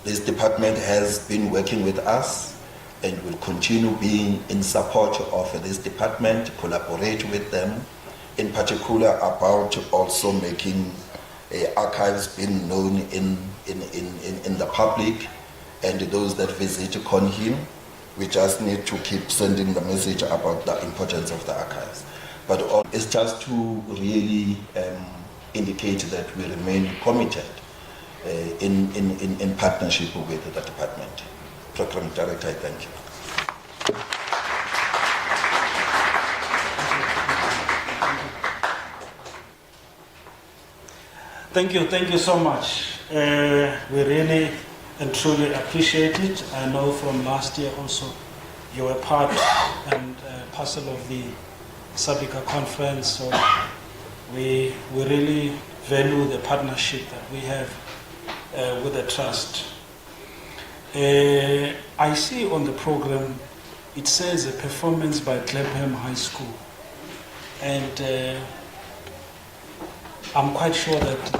this department has been working with us and will continue being in support of this department, collaborate with them, in particular about also making archives being known in the public and those that visit Conhim. We just need to keep sending the message about the importance of the archives. But it's just to really indicate that we remain committed in partnership with the department. Program Director, I thank you. Thank you so much. We really and truly appreciate it. I know from last year also you were part and parcel of the Sabika conference, so we really value the partnership that we have with the trust. I see on the program it says a performance by Clapham High School, and I'm quite sure that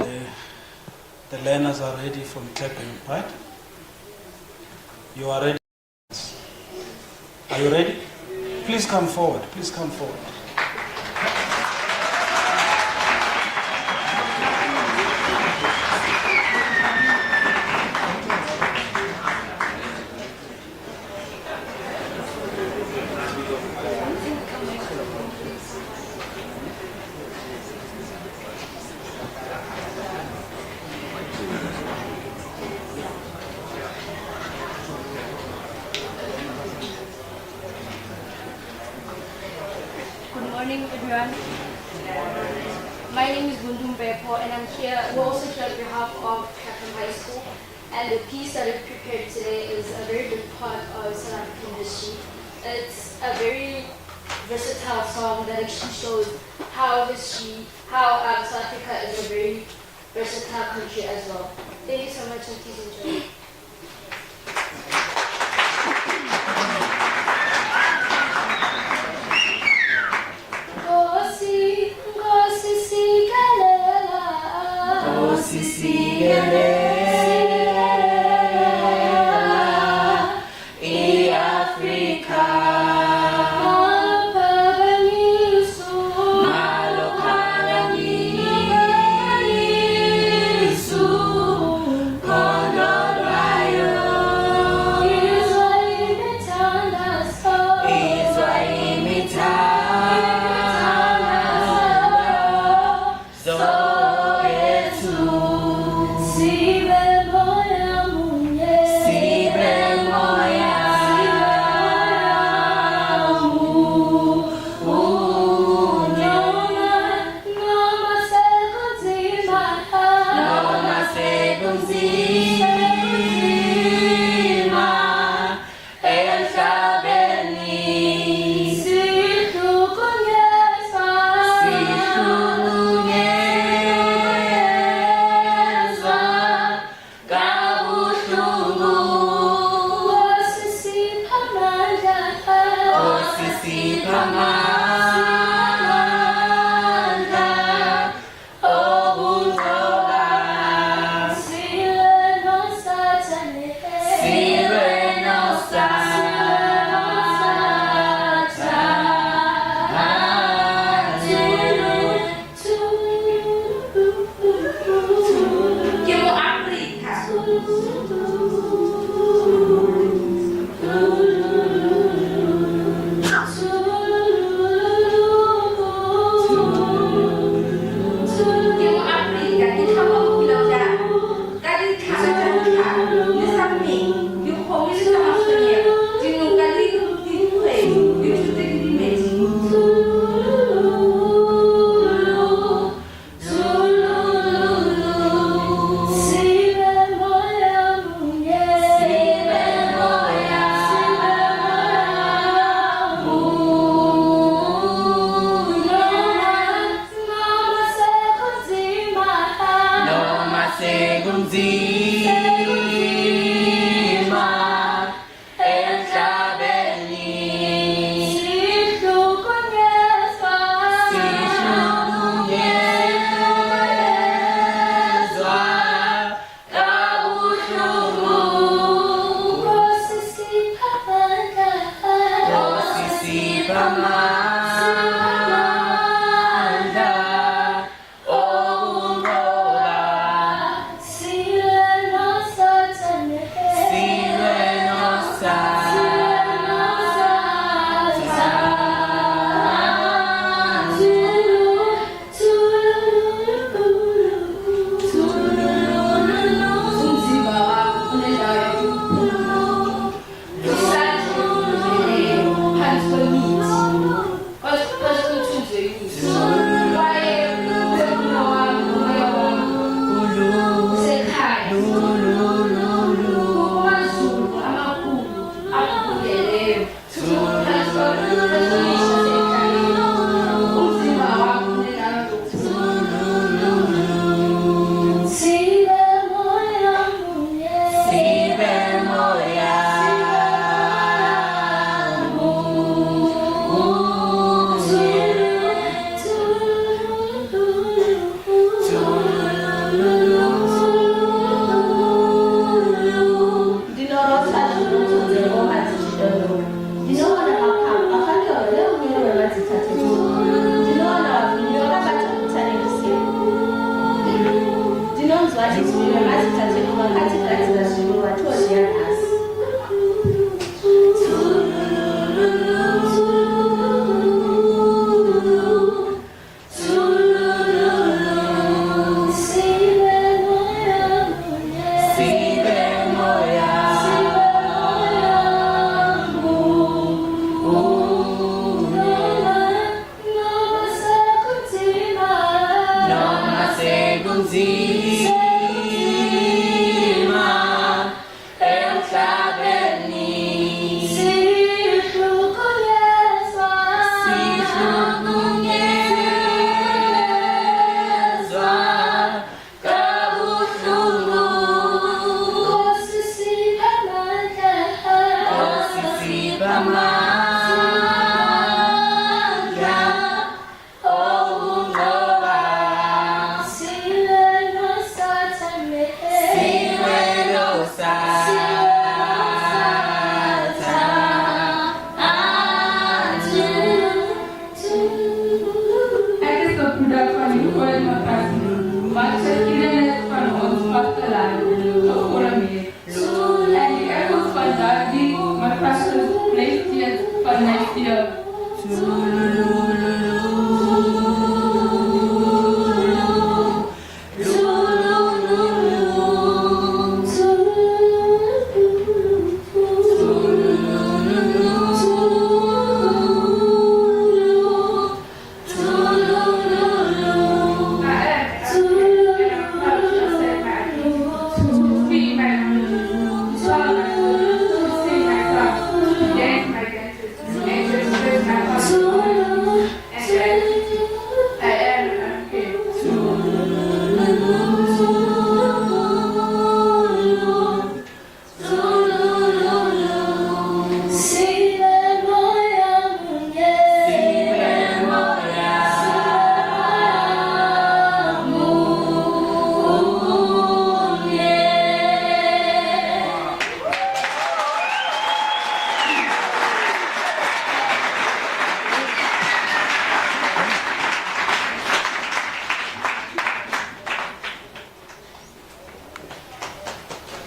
the learners are ready from Clapham, right? You are ready? Are you ready? Please come forward. Please come forward. Good morning, everyone. My name is Gundum Bepo, and I'm here. We're also here on behalf of Clapham High School. And the piece that I've prepared today is a very big part of South African history. It's a very versatile song that actually shows how South Africa is a very versatile country as well. Thank you so much, and please enjoy.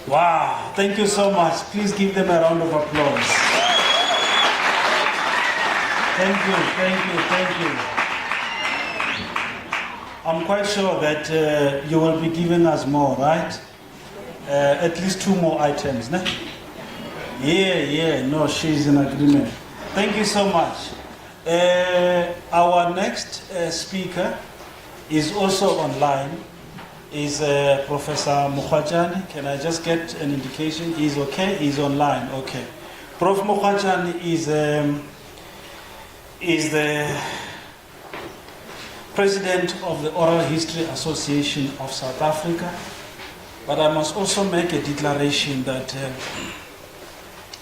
Wow, thank you so much. Please give them a round of applause. Thank you, thank you, thank you. I'm quite sure that you will be giving us more, right? At least 2 more items, ne? Yeah, no, she's in agreement. Thank you so much. Our next speaker is also online. Is Professor Mukhwajani. Can I just get an indication? He's okay? He's online. Okay. Prof. Mukhwajani is the president of the Oral History Association of South Africa. But I must also make a declaration that,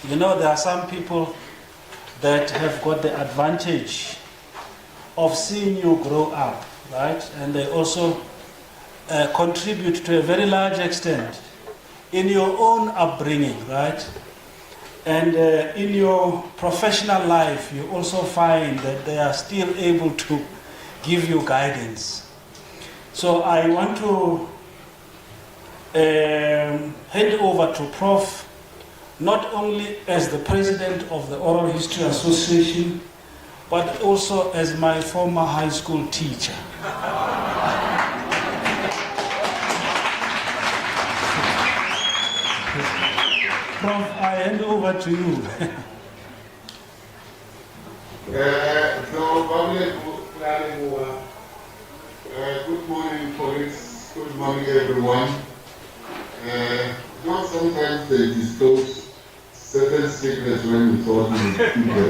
you know, there are some people that have got the advantage of seeing you grow up, right? And they also contribute to a very large extent in your own upbringing, right? And in your professional life, you also find that they are still able to give you guidance. So I want to hand over to Prof, not only as the president of the Oral History Association, but also as my former high school teacher. Prof, I hand over to you. Good morning, colleagues. Good morning, everyone. Not sometimes they disclose certain secrets when we thought we would keep them.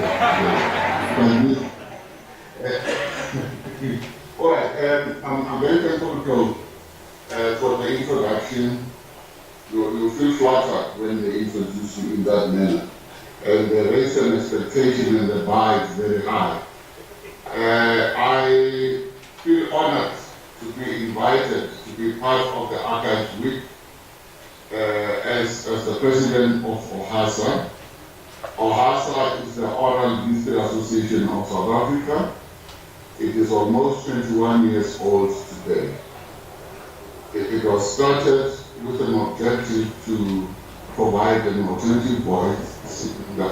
All right, I'm very thankful for the introduction. You feel flattered when they introduce you in that manner. And the raise an expectation and the bar is very high. I feel honored to be invited to be part of the Archives Week as the president of OHASA. OHASA is the Oral History Association of South Africa. It is almost 21 years old today. It was started with an objective to provide an alternative voice in the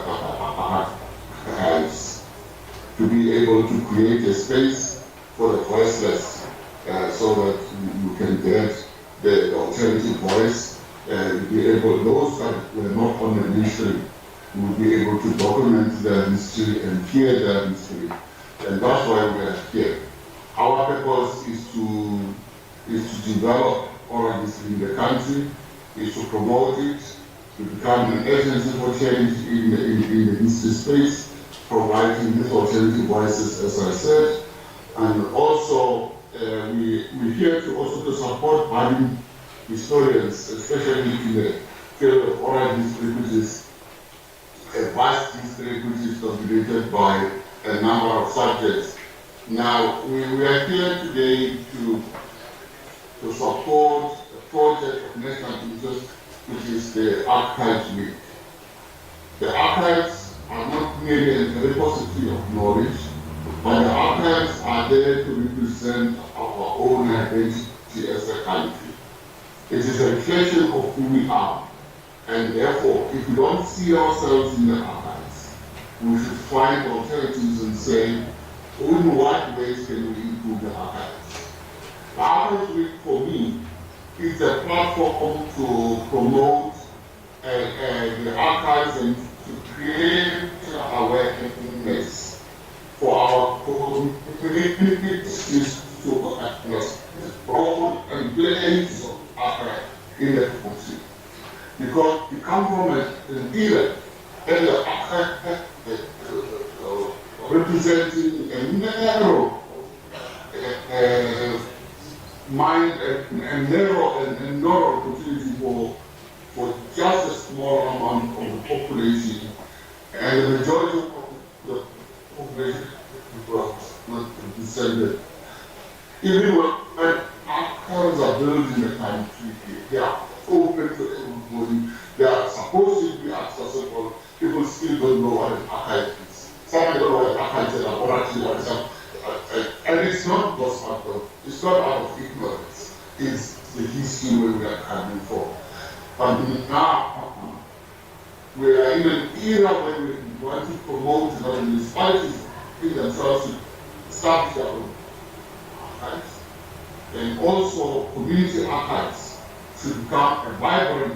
archives, to be able to create a space for the voiceless so that you can get the alternative voice, be able, those that were not on the history, will be able to document their history and hear their history. And that's why we are here. Our purpose is to develop oral history in the country, is to promote it, to become an agency for change in the history space, providing these alternative voices, as I said, and also we're here to also to support budding historians, especially in the field of oral history, which is a vast history which is dominated by a number of subjects. Now, we are here today to support a project of national interest, which is the Archives Week. The archives are not merely a repository of knowledge, but the archives are there to represent our own identity as a country. It is a reflection of who we are, and therefore, if we don't see ourselves in the archives, we should find alternatives and say, in what ways can we improve the archives? The Archives Week, for me, is a platform to promote the archives and to create awareness for our communities to address role and place of archives in the country. Because we come from an era and the archive representing a narrow mind and narrow opportunity for just a small amount of the population, and the majority of the population was not descended. Even when archives are built in the country, they are open to everybody, they are supposed to be accessible. People still don't know what an archive is. Some don't know what an archive is, and it's not because it's not out of ignorance, it's the history where we are coming from. But now, we are in an era where we want to promote the municipalities in themselves to establish their own archives. And also, community archives should become a vibrant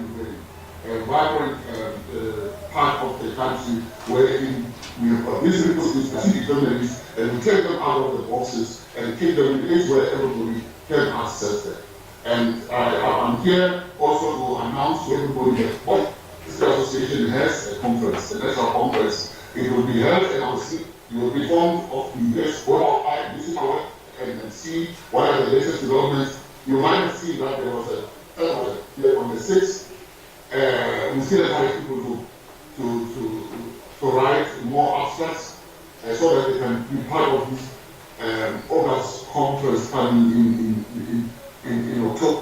part of the country wherein we have got these resources, specific journalists, and we take them out of the boxes and keep them in a place where everybody can access them. And I'm here also to announce to everybody that this association has a conference, a national conference. It will be held in our city. It will be formed of investors, go out, visit our and see what are the latest developments. You might have seen that there was a on the 6th. We still encourage people to write more abstracts so that they can be part of this August conference coming in October.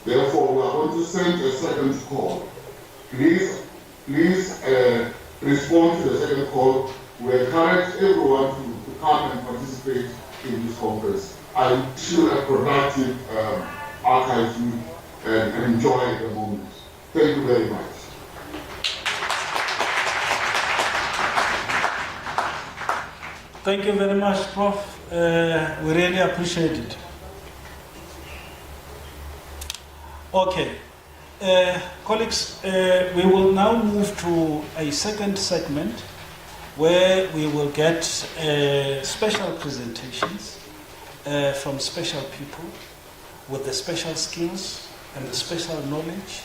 Therefore, we are going to send a second call. Please respond to the second call. We encourage everyone to come and participate in this conference. I wish you a productive archive week and enjoy the moment. Thank you very much. Thank you very much, Prof. We really appreciate it. Okay. Colleagues, we will now move to a second segment where we will get special presentations from special people with the special skills and the special knowledge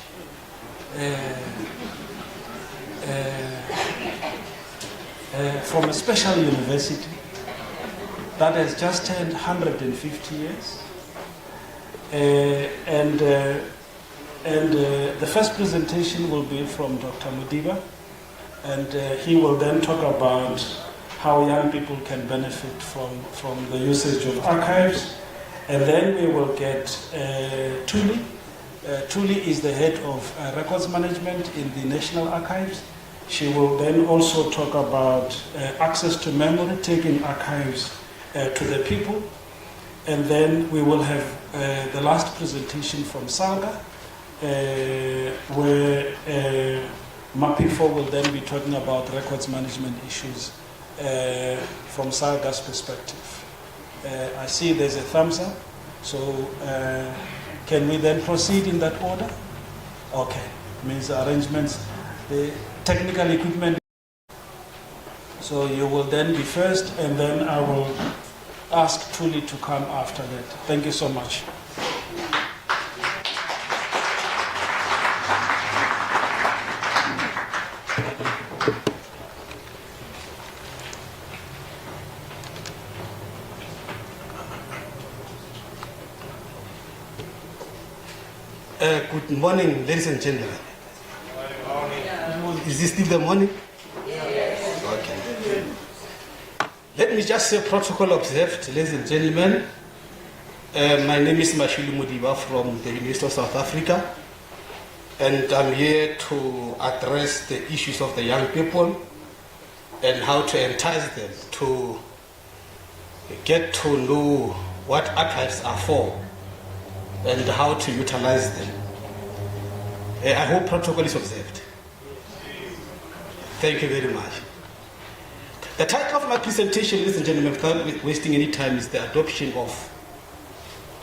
from a special university that has just turned 150 years. And the first presentation will be from Dr. Mudiba, and he will then talk about how young people can benefit from the usage of archives. And then we will get Tuli. Tuli is the head of records management in the National Archives. She will then also talk about access to memory, taking archives to the people. And then we will have the last presentation from Salga, where Mapifo will then be talking about records management issues from Salga's perspective. I see there's a thumbs up, so can we then proceed in that order? Okay, means the arrangements, the technical equipment. So you will then be first, and then I will ask Tuli to come after that. Thank you so much. Good morning, ladies and gentlemen. Good morning. Is this still the morning? Yes. Okay. Let me just say protocol observed, ladies and gentlemen. My name is Mashulu Mudiba from the University of South Africa, and I'm here to address the issues of the young people and how to entice them to get to know what archives are for and how to utilize them. I hope protocol is observed. Thank you very much. The title of my presentation, ladies and gentlemen, without wasting any time, is the adoption of,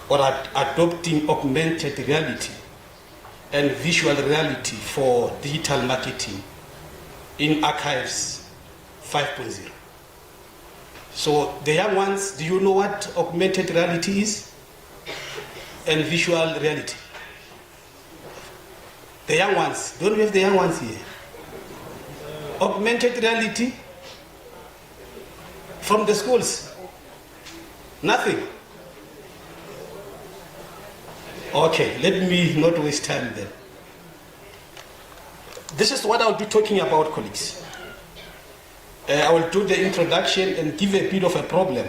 or adopting augmented reality and visual reality for digital marketing in Archives 5.0. So the young ones, do you know what augmented reality is? And visual reality. The young ones, don't we have the young ones here? Augmented reality from the schools? Nothing. Okay, let me not waste time then. This is what I'll be talking about, colleagues. I will do the introduction and give a bit of a problem.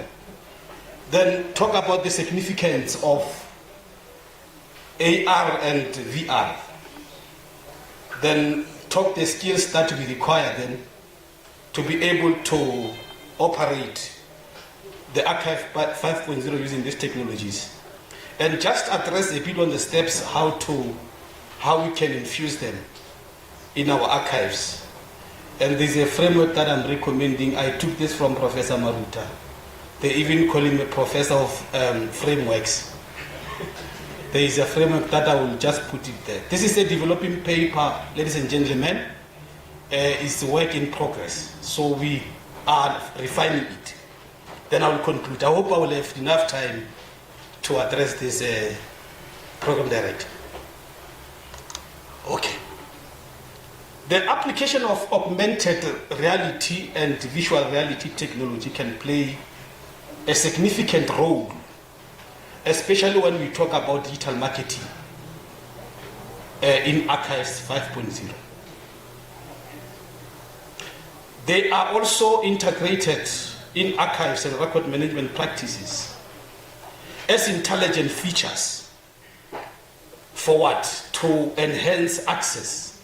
Then talk about the significance of AR and VR. Then talk the skills that we require then to be able to operate the Archive 5.0 using these technologies. And just address a bit on the steps how we can infuse them in our archives. And there's a framework that I'm recommending. I took this from Professor Maruta. They even call him a professor of frameworks. There is a framework that I will just put it there. This is a developing paper, ladies and gentlemen. It's a work in progress. So we are refining it. Then I will conclude. I hope I will have enough time to address this program director. Okay. The application of augmented reality and visual reality technology can play a significant role, especially when we talk about digital marketing. in Archives 5.0. They are also integrated in archives and record management practices as intelligent features for what? To enhance access,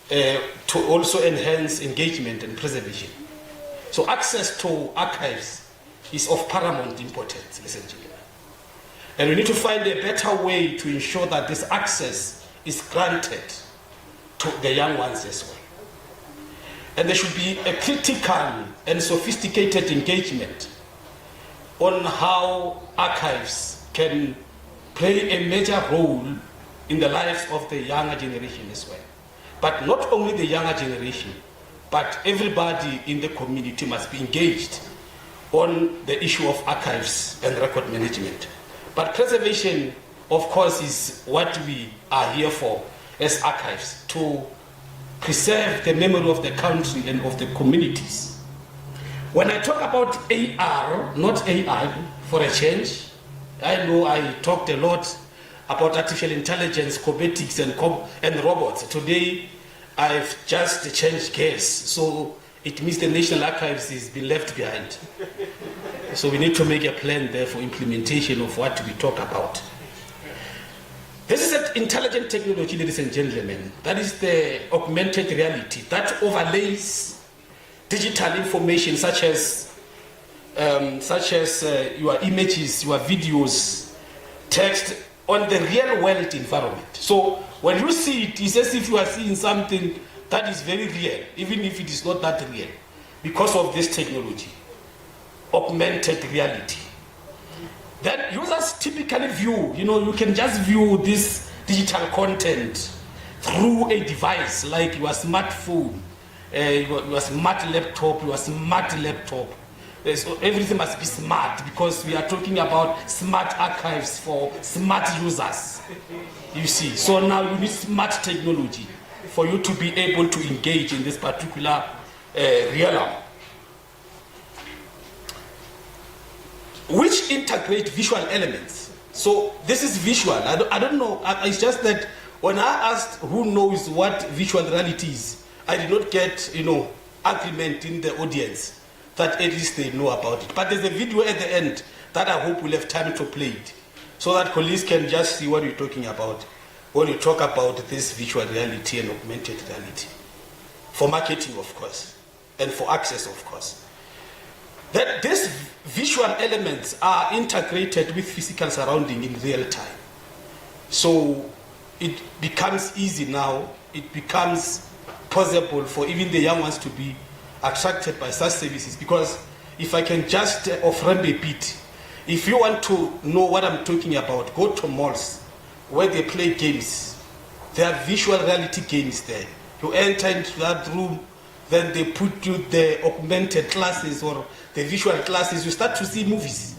to also enhance engagement and preservation. So access to archives is of paramount importance, ladies and gentlemen. And we need to find a better way to ensure that this access is granted to the young ones as well. And there should be a critical and sophisticated engagement on how archives can play a major role in the lives of the younger generation as well. But not only the younger generation, but everybody in the community must be engaged on the issue of archives and record management. But preservation, of course, is what we are here for as archives, to preserve the memory of the country and of the communities. When I talk about AR, not AI, for a change, I know I talked a lot about artificial intelligence, cybernetics, and robots. Today, I've just changed gears, so it means the National Archives is been left behind. So we need to make a plan there for implementation of what we talk about. This is an intelligent technology, ladies and gentlemen. That is the augmented reality that overlays digital information such as your images, your videos, text on the real world environment. So when you see it, it's as if you are seeing something that is very real, even if it is not that real, because of this technology, augmented reality. That users typically view, you can just view this digital content through a device like your smartphone, your smart laptop, So everything must be smart, because we are talking about smart archives for smart users. You see, so now you need smart technology for you to be able to engage in this particular realm, which integrate visual elements. So this is visual. I don't know. It's just that when I asked who knows what visual reality is, I did not get agreement in the audience that at least they know about it. But there's a video at the end that I hope we'll have time to play it, so that colleagues can just see what we're talking about when you talk about this visual reality and augmented reality. For marketing, of course, and for access, of course. That these visual elements are integrated with physical surrounding in real time. So it becomes easy now, it becomes possible for even the young ones to be attracted by such services. Because if I can just off-ramp a bit, if you want to know what I'm talking about, go to malls where they play games. There are visual reality games there. You enter into that room, then they put you the augmented classes or the visual classes. You start to see movies.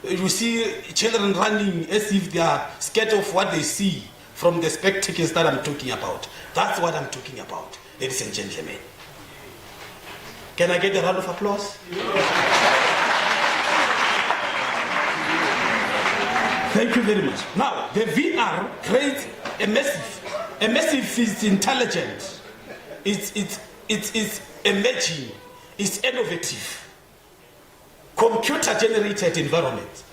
You see children running as if they are scared of what they see from the spectacles that I'm talking about. That's what I'm talking about, ladies and gentlemen. Can I get a round of applause? Thank you very much. Now, the VR creates a massive is intelligent. It's emerging. It's innovative. Computer-generated environment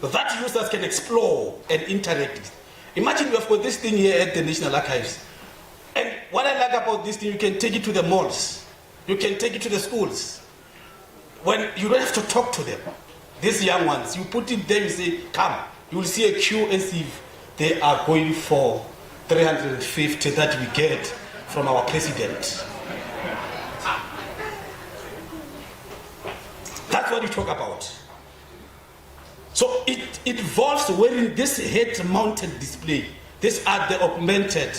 that users can explore and interact with. Imagine we have got this thing here at the National Archives. And what I like about this thing, you can take it to the malls. You can take it to the schools. When you don't have to talk to them. These young ones, you put it there, you say, come. You will see a queue as if they are going for 350 that we get from our president. That's what you talk about. So it involves wearing this head-mounted display. These are the augmented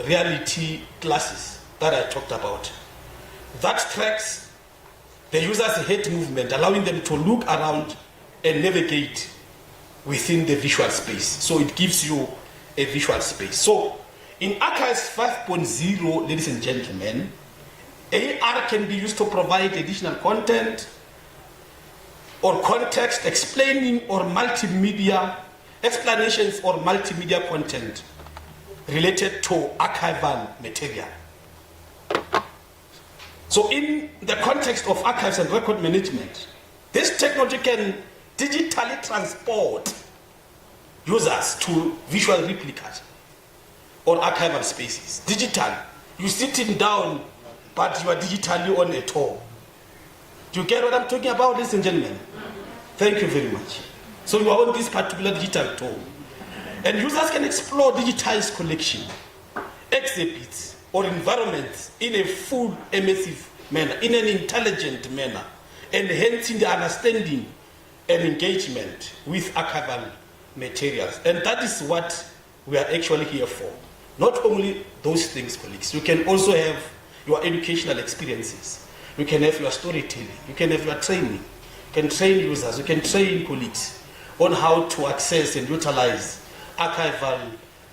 reality glasses that I talked about. That tracks the user's head movement, allowing them to look around and navigate within the visual space. So it gives you a visual space. So in Archives 5.0, ladies and gentlemen, AR can be used to provide additional content or context, explaining or multimedia explanations or multimedia content related to archival material. So in the context of archives and record management, this technology can digitally transport users to visual replicas or archival spaces. Digital, you're sitting down, but you are digitally on a tour. Do you get what I'm talking about, ladies and gentlemen? Thank you very much. So you are on this particular digital tour. And users can explore digitized collection, exhibits, or environments in a full immersive manner, in an intelligent manner, enhancing the understanding and engagement with archival materials. And that is what we are actually here for. Not only those things, colleagues. You can also have your educational experiences. You can have your storytelling. You can have your training. You can train users. You can train colleagues on how to access and utilize archival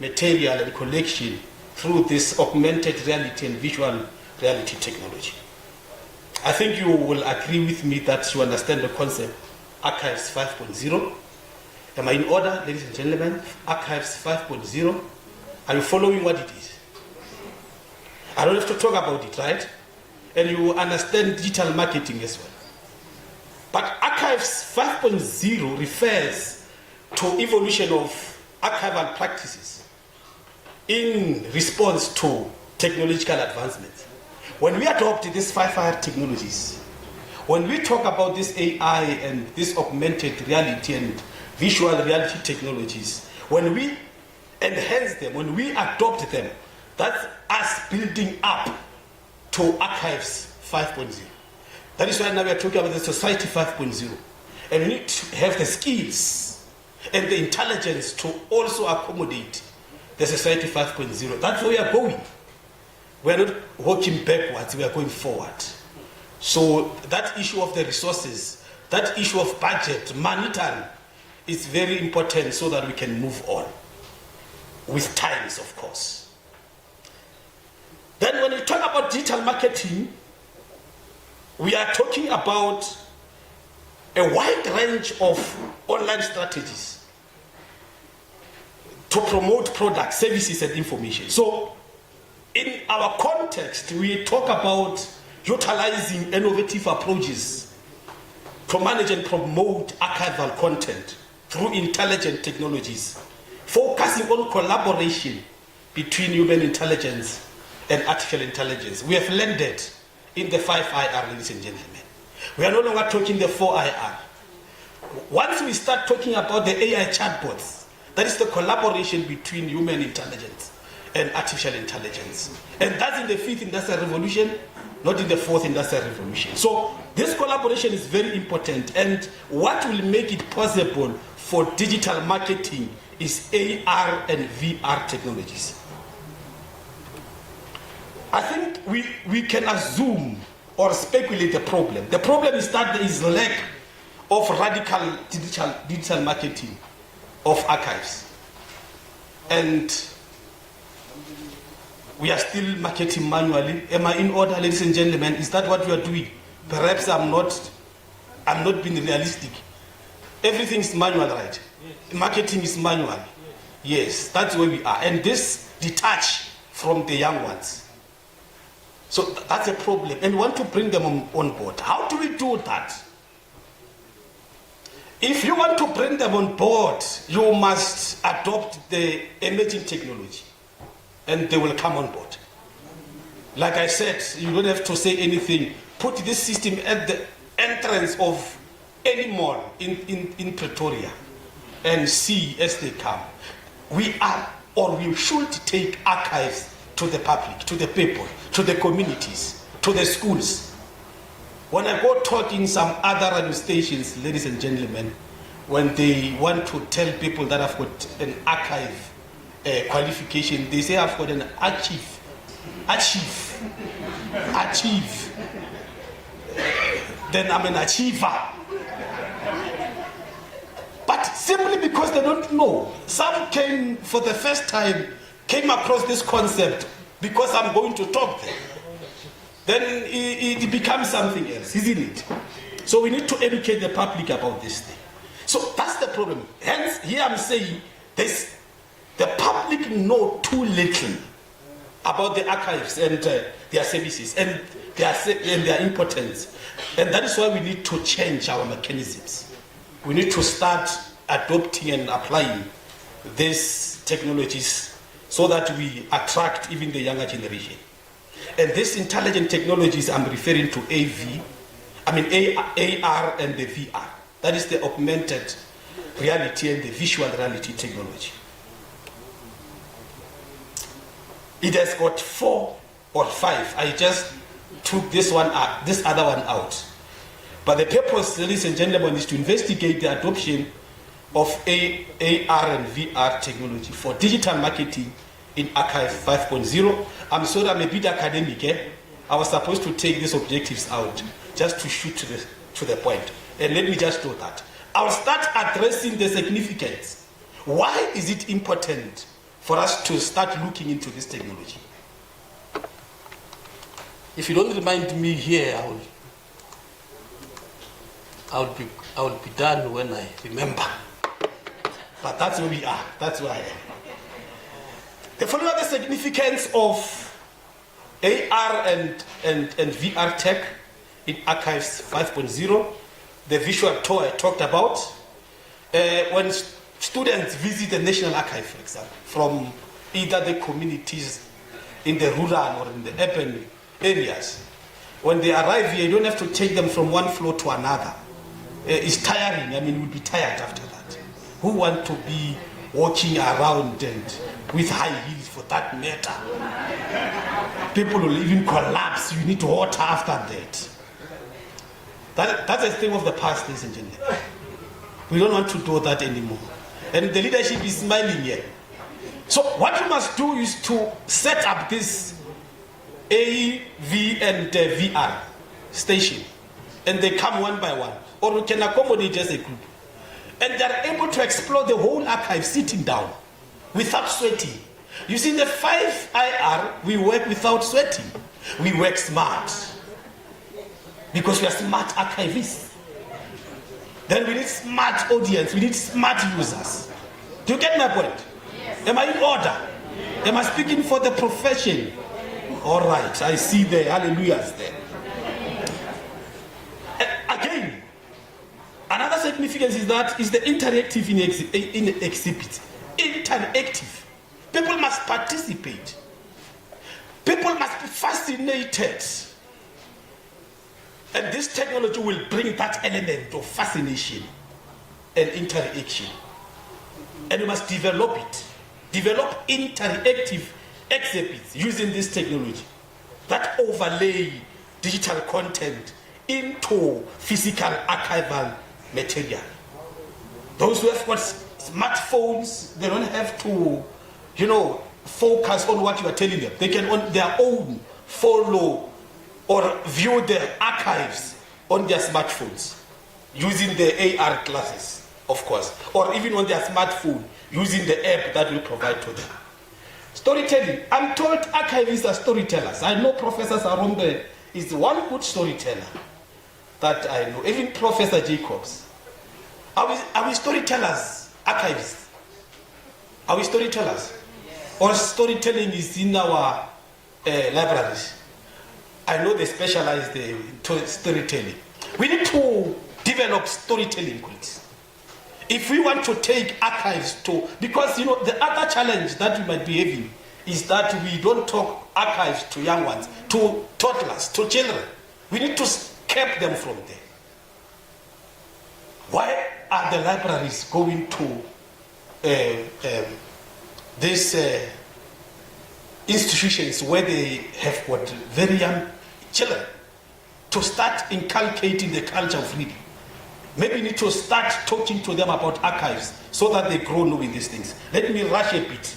material and collection through this augmented reality and visual reality technology. I think you will agree with me that you understand the concept Archives 5.0. Am I in order, ladies and gentlemen? Archives 5.0. Are you following what it is? I don't have to talk about it, right? And you understand digital marketing as well. But Archives 5.0 refers to evolution of archival practices in response to technological advancements. When we adopt these 5R technologies, when we talk about this AI and this augmented reality and visual reality technologies, when we enhance them, when we adopt them, that's us building up to Archives 5.0. That is why now we are talking about the Society 5.0. And we need to have the skills and the intelligence to also accommodate the Society 5.0. That's where we are going. We are not walking backwards, we are going forward. So that issue of the resources, that issue of budget, monetary, is very important so that we can move on. With times, of course. Then when we talk about digital marketing, we are talking about a wide range of online strategies to promote products, services, and information. So in our context, we talk about utilizing innovative approaches to manage and promote archival content through intelligent technologies, focusing on collaboration between human intelligence and artificial intelligence. We have landed in the 5IR, ladies and gentlemen. We are no longer talking the 4IR. Once we start talking about the AI chatbots, that is the collaboration between human intelligence and artificial intelligence. And that's in the 5th industrial revolution, not in the 4th industrial revolution. So this collaboration is very important, and what will make it possible for digital marketing is AR and VR technologies. I think we can assume or speculate the problem. The problem is that there is lack of radical digital marketing of archives. And we are still marketing manually. Am I in order, ladies and gentlemen? Is that what we are doing? Perhaps I'm not being realistic. Everything is manual, right? Yes. Marketing is manual. Yes, that's where we are. And this detach from the young ones. So that's a problem. And we want to bring them on board. How do we do that? If you want to bring them on board, you must adopt the emerging technology. And they will come on board. Like I said, you don't have to say anything. Put this system at the entrance of any mall in Pretoria and see as they come. We should take archives to the public, to the people, to the communities, to the schools. When I go talk in some other radio stations, ladies and gentlemen, when they want to tell people that I've got an archive qualification, they say I've got an achieve. Then I'm an achiever. But simply because they don't know. Some came for the first time, came across this concept because I'm going to talk there. Then it becomes something else, isn't it? So we need to educate the public about this thing. So that's the problem. Hence, here I'm saying the public know too little about the archives and their services and their importance. And that is why we need to change our mechanisms. We need to start adopting and applying these technologies so that we attract even the younger generation. And these intelligent technologies, I'm referring to AR and the VR. That is the augmented reality and the visual reality technology. It has got 4 or 5. I just took this other one out. But the purpose, ladies and gentlemen, is to investigate the adoption of AR and VR technology for digital marketing in Archive 5.0. I'm sorry, I'm a bit academic. I was supposed to take these objectives out just to shoot to the point. And let me just do that. I'll start addressing the significance. Why is it important for us to start looking into this technology? If you don't remind me here, I will be done when I remember. But that's where we are. That's where I am. The following the significance of AR and VR tech in Archives 5.0, the visual tour I talked about. When students visit the National Archive, for example, from either the communities in the rural or in the urban areas, when they arrive here, you don't have to take them from one floor to another. It's tiring. I mean, you'll be tired after that. Who want to be walking around and with high heels for that matter? People will even collapse. You need water after that. That's a thing of the past, ladies and gentlemen. We don't want to do that anymore. And the leadership is smiling here. So what we must do is to set up this AV and VR station. And they come one by one. Or we can accommodate as a group. And they're able to explore the whole archive sitting down without sweating. You see, the 5IR, we work without sweating. We work smart. Because we are smart archivists. Then we need smart audience. We need smart users. Do you get my point? Yes. Am I in order? Yes. Am I speaking for the profession? All right, I see the hallelujahs there. Again, another significance is that is the interactive in exhibit. Interactive. People must participate. People must be fascinated. And this technology will bring that element of fascination and interaction. And we must develop it. Develop interactive exhibits using this technology that overlay digital content into physical archival material. Those who have got smartphones, they don't have to, focus on what you are telling them. They can on their own follow or view the archives on their smartphones using the AR glasses, of course, or even on their smartphone using the app that we provide to them. Storytelling. I'm told archivists are storytellers. I know Professor Sarombe is one good storyteller that I know. Even Professor Jacobs. Are we storytellers, archivists? Are we storytellers? Or storytelling is in our libraries? I know they specialize in storytelling. We need to develop storytelling qualities. If we want to take archives to, because the other challenge that we might be having is that we don't talk archives to young ones, to toddlers, to children. We need to keep them from there. Why are the libraries going to these institutions where they have got very young children to start inculcating the culture of reading? Maybe you need to start talking to them about archives so that they grow knowing these things. Let me rush a bit.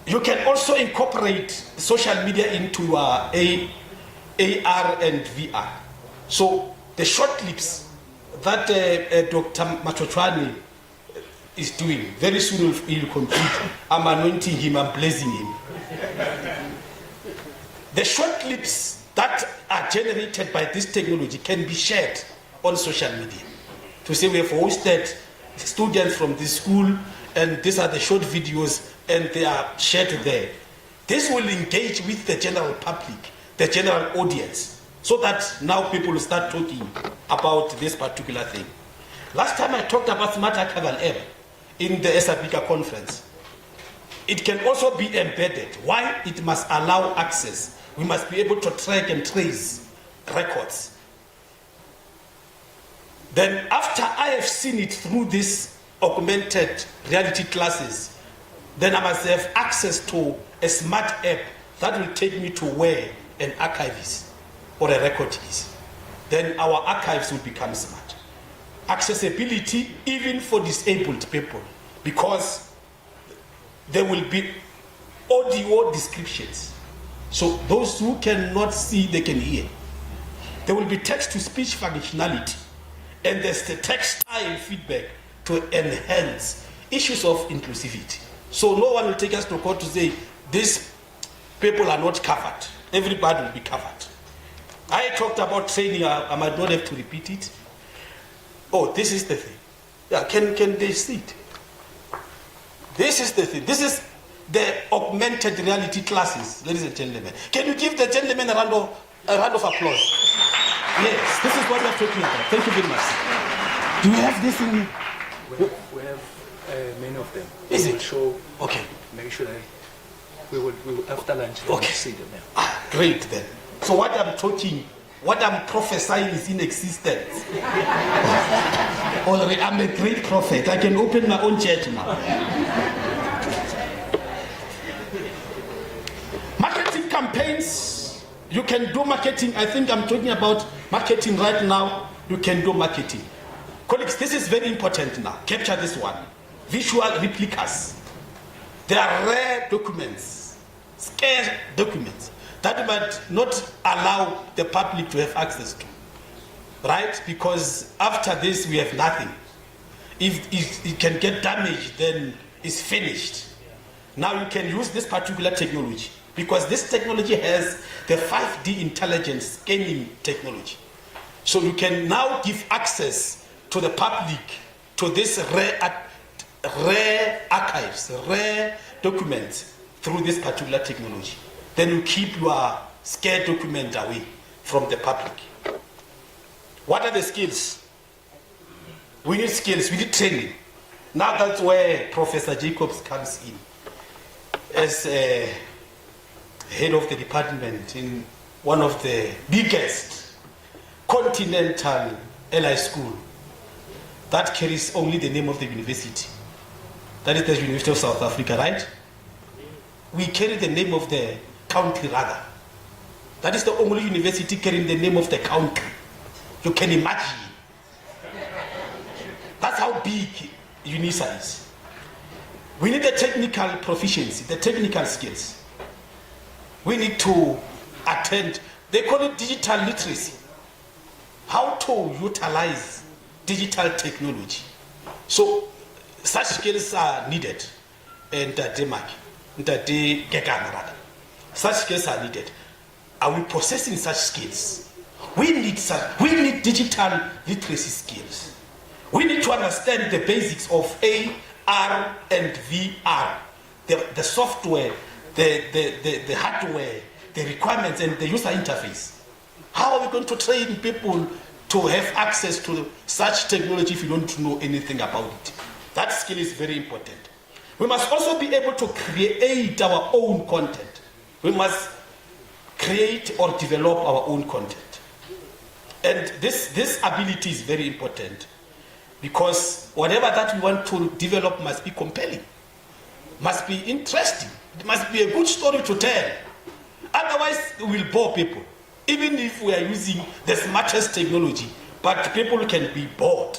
You can also incorporate social media into your AR and VR. So the short clips that Dr. Machochwane is doing, very soon he'll complete. I'm anointing him, I'm blessing him. The short clips that are generated by this technology can be shared on social media. to say we have hosted students from this school and these are the short videos and they are shared there. This will engage with the general public, the general audience, so that now people will start talking about this particular thing. Last time I talked about Smart Archival app in the ESABICA conference. It can also be embedded. Why? It must allow access. We must be able to track and trace records. Then after I have seen it through these augmented reality classes, then I must have access to a smart app that will take me to where an archive is or a record is. Then our archives will become smart. Accessibility even for disabled people, because there will be audio descriptions. So those who cannot see, they can hear. There will be text-to-speech functionality, and there's the textile feedback to enhance issues of inclusivity. So no one will take us to court to say, these people are not covered. Everybody will be covered. I talked about training, I might not have to repeat it. Oh, this is the thing. Yeah, can they see it? This is the thing. This is the augmented reality classes, ladies and gentlemen. Can you give the gentleman a round of applause? Yes, this is what we're talking about. Thank you very much. Do you have this in? We have many of them. Is we it? Will show. Okay. Make sure that we will after lunch. Okay. See them. Yeah. Ah, great then. So what I'm talking, what I'm prophesying is in existence. Already, I'm a great prophet. I can open my own church now. Marketing campaigns. You can do marketing. I think I'm talking about marketing right now. You can do marketing. Colleagues, this is very important now. Capture this one. Visual replicas. They are rare documents, scarce documents that might not allow the public to have access to. Right? Because after this, we have nothing. If it can get damaged, then it's finished. Now you can use this particular technology, because this technology has the 5D intelligence scanning technology. So you can now give access to the public to this rare archives, rare documents through this particular technology. Then you keep your scarce document away from the public. What are the skills? We need skills, we need training. Now that's where Professor Jacobs comes in as head of the department in one of the biggest continental LI school that carries only the name of the university. That is the University of South Africa, right? We carry the name of the country rather. That is the only university carrying the name of the country. You can imagine. That's how big UNISA is. We need the technical proficiency, the technical skills. We need to attend, they call it digital literacy. How to utilize digital technology. So such skills are needed. Such skills are needed. Are we possessing such skills? We need digital literacy skills. We need to understand the basics of AR and VR, the software, the hardware, the requirements, and the user interface. How are we going to train people to have access to such technology if you don't know anything about it? That skill is very important. We must also be able to create our own content. We must create or develop our own content. And this ability is very important, because whatever that we want to develop must be compelling, must be interesting, it must be a good story to tell. Otherwise, we will bore people. Even if we are using the smartest technology, but people can be bored.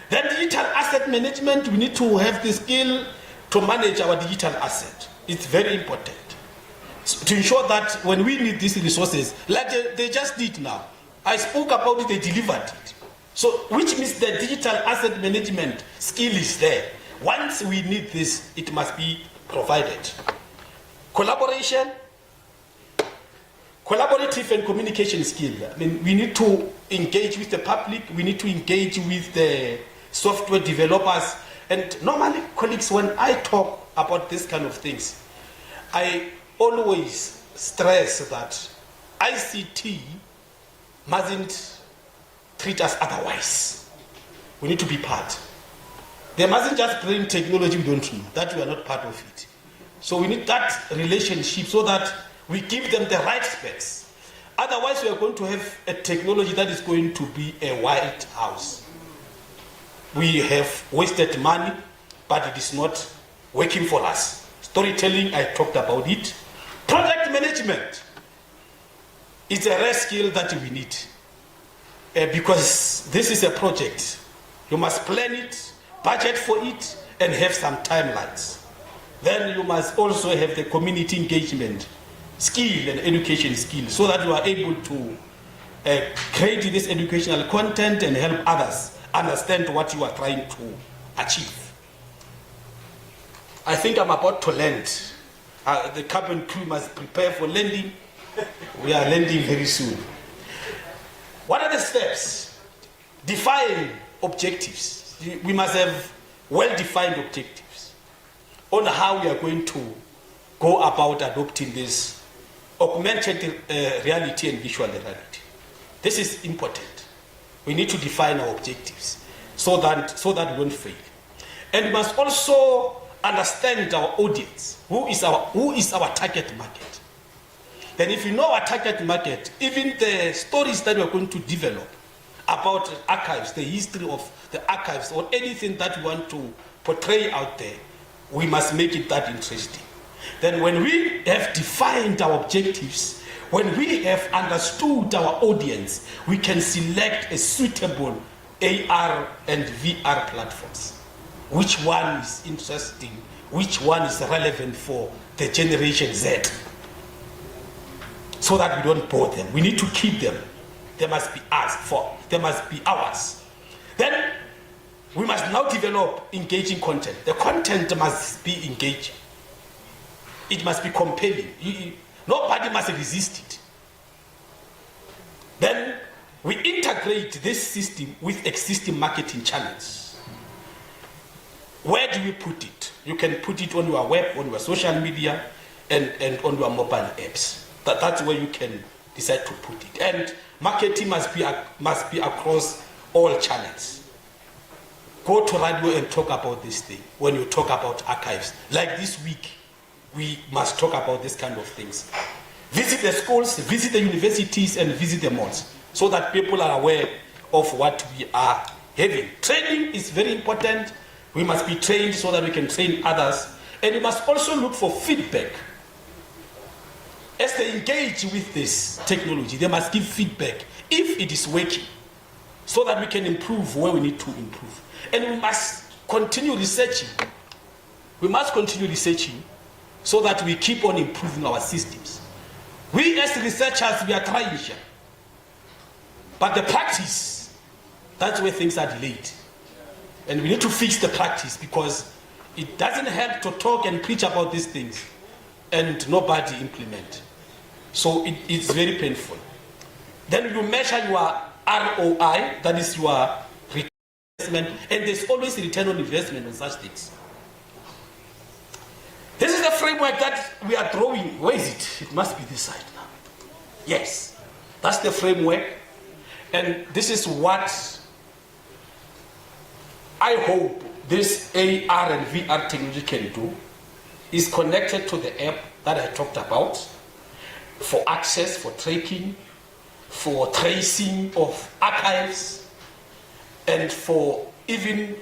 Then digital asset management, we need to have the skill to manage our digital asset. It's very important. So to ensure that when we need these resources, like they just did now, I spoke about it, they delivered it. So, which means the digital asset management skill is there. Once we need this, it must be provided. Collaboration Collaborative and communication skill. I mean, we need to engage with the public, we need to engage with the software developers. And normally, colleagues, when I talk about this kind of things, I always stress that ICT mustn't treat us otherwise. We need to be part. They mustn't just bring technology we don't know, that we are not part of it. So we need that relationship so that we give them the right specs. Otherwise, we are going to have a technology that is going to be a White House. We have wasted money, but it is not working for us. Storytelling, I talked about it. Project management is a rare skill that we need because this is a project. You must plan it, budget for it, and have some timelines. Then you must also have the community engagement skill and education skill so that you are able to create this educational content and help others understand what you are trying to achieve. I think I'm about to land. The cabin crew must prepare for landing. We are landing very soon. What are the steps? Define objectives. We must have well-defined objectives on how we are going to go about adopting this augmented reality and visual reality. This is important. We need to define our objectives so that we don't fail. And we must also understand our audience. Who is our target market? Then if you know our target market, even the stories that we are going to develop about archives, the history of the archives, or anything that we want to portray out there, we must make it that interesting. Then when we have defined our objectives, when we have understood our audience, we can select a suitable AR and VR platforms. Which one is interesting? Which one is relevant for the Generation Z? So that we don't bore them. We need to keep them. They must be they must be ours. Then we must now develop engaging content. The content must be engaging. It must be compelling. Nobody must resist it. Then we integrate this system with existing marketing channels. Where do we put it? You can put it on your web, on your social media, and on your mobile apps. That's where you can decide to put it. And marketing must be across all channels. Go to radio and talk about this thing when you talk about archives. Like this week, we must talk about this kind of things. Visit the schools, visit the universities, and visit the malls so that people are aware of what we are having. Training is very important. We must be trained so that we can train others. And we must also look for feedback. As they engage with this technology, they must give feedback if it is working so that we can improve where we need to improve. And we must continue researching. We must continue researching so that we keep on improving our systems. We as researchers, we are trying here. But the practice, that's where things are delayed. And we need to fix the practice because it doesn't help to talk and preach about these things and nobody implement. So it's very painful. Then you measure your ROI, that is your investment, and there's always a return on investment on such things. This is the framework that we are drawing. Where is it? It must be this side now. Yes, that's the framework. And this is what I hope this AR and VR technology can do, is connected to the app that I talked about for access, for tracking, for tracing of archives, and for even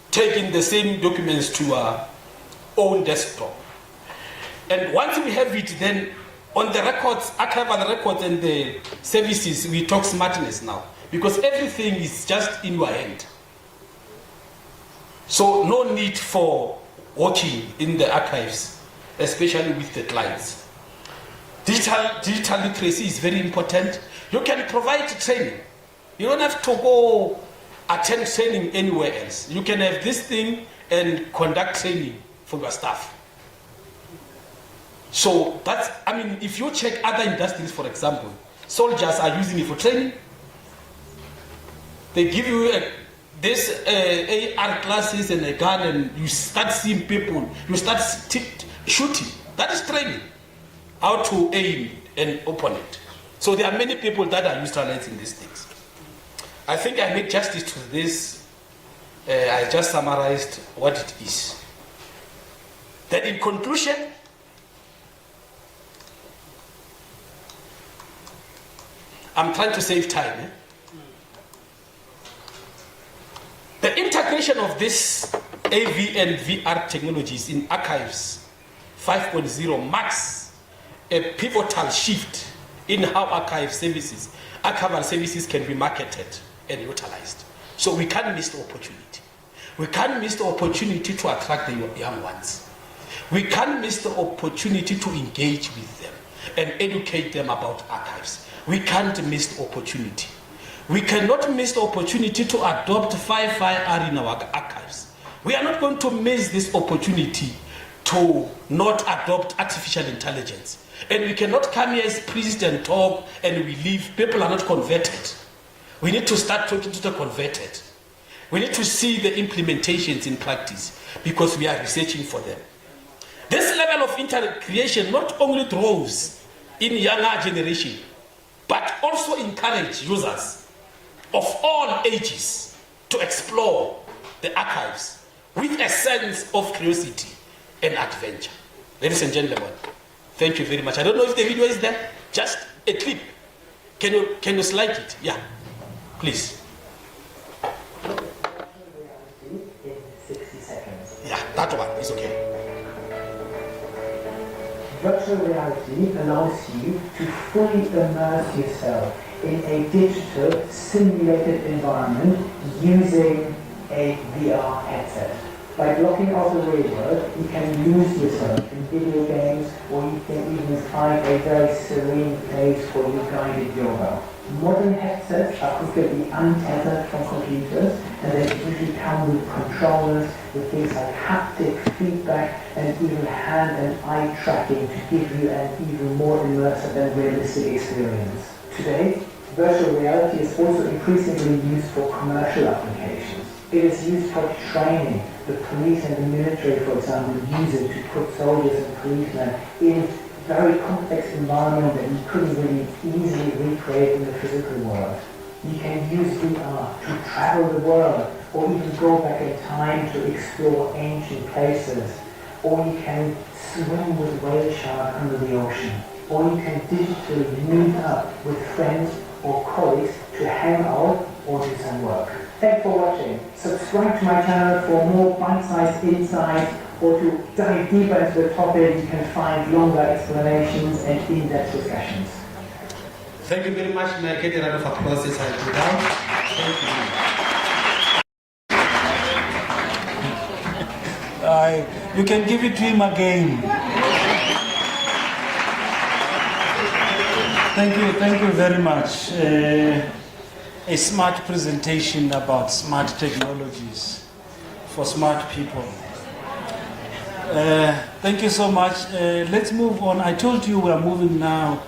taking the same documents to our own desktop. And once we have it, then on the records, archival records and the services, we talk smartness now, because everything is just in your hand. So no need for working in the archives, especially with the clients. Digital literacy is very important. You can provide training. You don't have to go attend training anywhere else. You can have this thing and conduct training for your staff. So that's, I mean, if you check other industries, for example, soldiers are using it for training. They give you this AR classes and a gun, and you start seeing people, you start shooting. That is training, how to aim an opponent. So there are many people that are utilizing these things. I think I made justice to this. I just summarized what it is. Then in conclusion, I'm trying to save time. The integration of this AV and VR technologies in archives 5.0 marks a pivotal shift in how archival services can be marketed and utilized. So we can't miss the opportunity. We can't miss the opportunity to attract the young ones. We can't miss the opportunity to engage with them and educate them about archives. We can't miss the opportunity. We cannot miss the opportunity to adopt 5IR in our archives. We are not going to miss this opportunity to not adopt artificial intelligence. And we cannot come here as priests and talk and we leave. People are not converted. We need to start talking to the converted. We need to see the implementations in practice because we are researching for them. This level of integration not only draws in younger generation, but also encourage users of all ages to explore the archives with a sense of curiosity and adventure. Ladies and gentlemen, thank you very much. I don't know if the video is there. Just a clip. Can you slide it? Yeah, please. In 60 seconds. Yeah, that one is okay. Virtual reality allows you to fully immerse yourself in a digital simulated environment using a VR headset. By blocking out the real world, you can lose yourself in video games, or you can even find a very serene place for your guided yoga. Modern headsets are completely untethered from computers, and they usually come with controllers, with things like haptic feedback, and even hand and eye tracking to give you an even more immersive and realistic experience. Today, virtual reality is also increasingly used for commercial applications. It is used for training. The police and the military, for example, use it to put soldiers and policemen in very complex environment that you couldn't really easily recreate in the physical world. You can use VR to travel the world, or even go back in time to explore ancient places, or you can swim with whale sharks under the ocean, or you can digitally meet up with friends or colleagues to hang out or do some work. Thanks for watching. Subscribe to my channel for more bite-sized insights, or to dive deeper into the topic. You can find longer explanations and in-depth discussions. Thank you very much. May I get a round of applause as I go down? Thank you. You can give it to him again. Thank you very much. A smart presentation about smart technologies for smart people. Thank you so much. Let's move on. I told you we are moving now.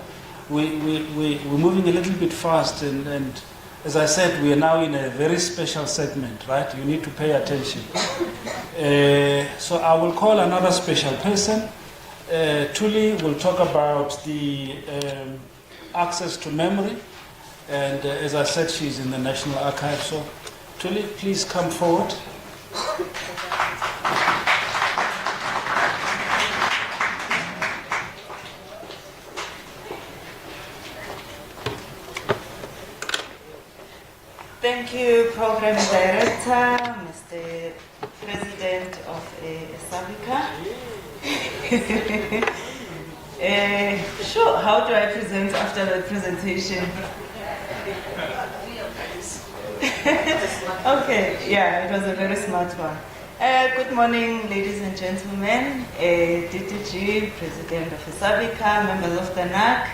We're moving a little bit fast, and as I said, we are now in a very special segment, right? You need to pay attention. So I will call another special person. Tuli will talk about the access to memory, and as I said, she's in the National Archive. So Tuli, please come forward. Thank you, Program Director, Mr. President of Sabica. Sure, how do I present after the presentation? Okay, yeah, it was a very smart one. Good morning, ladies and gentlemen, DTG, President of Sabica, members of the NAC,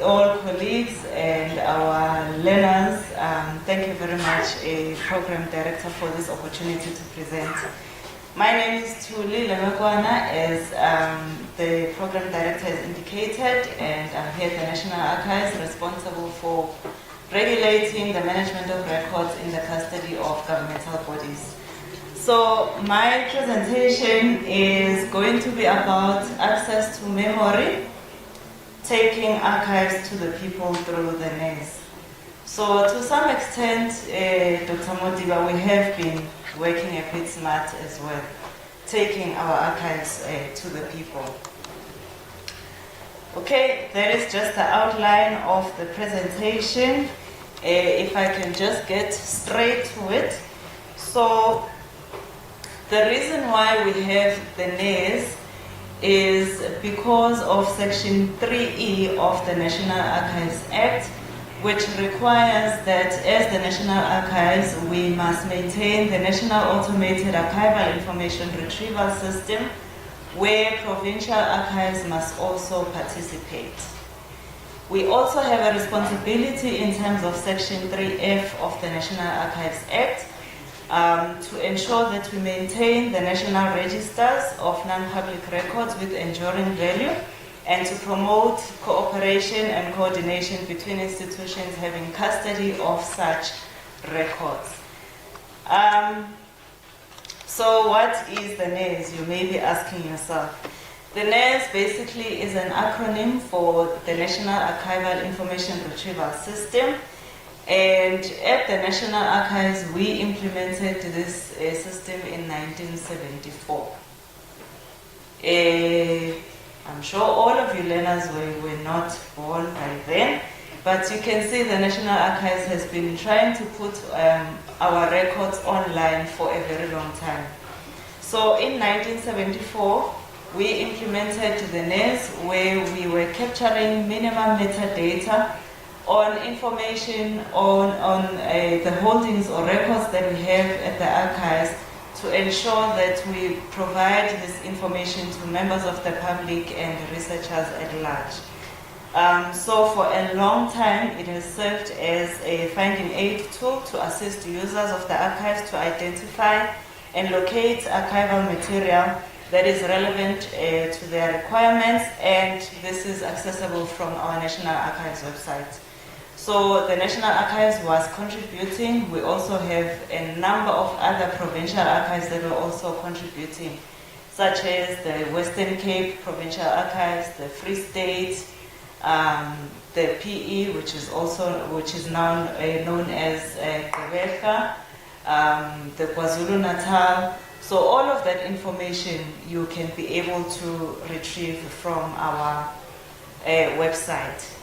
all colleagues and our learners. Thank you very much, Program Director, for this opportunity to present. My name is Tuli Lemekwana, as the program director has indicated, and I'm here at the National Archives, responsible for regulating the management of records in the custody of governmental bodies. So my presentation is going to be about access to memory, taking archives to the people through the NES. So to some extent, Dr. Modiba, we have been working a bit smart as well, taking our archives to the people. Okay, that is just the outline of the presentation. If I can just get straight to it. So the reason why we have the NES is because of Section 3E of the National Archives Act, which requires that as the National Archives, we must maintain the National Automated Archival Information Retrieval System, where provincial archives must also participate. We also have a responsibility in terms of Section 3F of the National Archives Act to ensure that we maintain the national registers of non-public records with enduring value, and to promote cooperation and coordination between institutions having custody of such records. So what is the NES? You may be asking yourself. The NES basically is an acronym for the National Archival Information Retrieval System. And at the National Archives, we implemented this system in 1974. I'm sure all of you learners were not born by then, but you can see the National Archives has been trying to put our records online for a very long time. So in 1974, we implemented the NES, where we were capturing minimum metadata on information on the holdings or records that we have at the archives, to ensure that we provide this information to members of the public and researchers at large. So for a long time, it has served as a finding aid tool to assist users of the archives to identify and locate archival material that is relevant to their requirements, and this is accessible from our National Archives website. So the National Archives was contributing. We also have a number of other provincial archives that were also contributing, such as the Western Cape Provincial Archives, the Free State, the PE, which is now known as Gqeberha, the KwaZulu-Natal. So all of that information you can be able to retrieve from our website.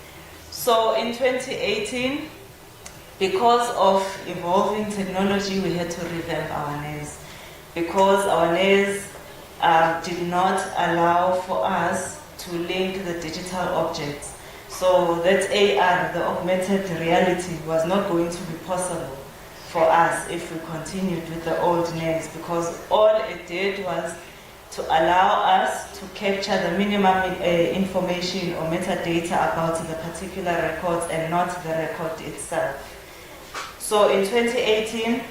So in 2018, because of evolving technology, we had to revamp our NES, because our NES did not allow for us to link the digital objects. So that AR, the augmented reality, was not going to be possible for us if we continued with the old NES, because all it did was to allow us to capture the minimum information or metadata about the particular records and not the record itself. So in 2018,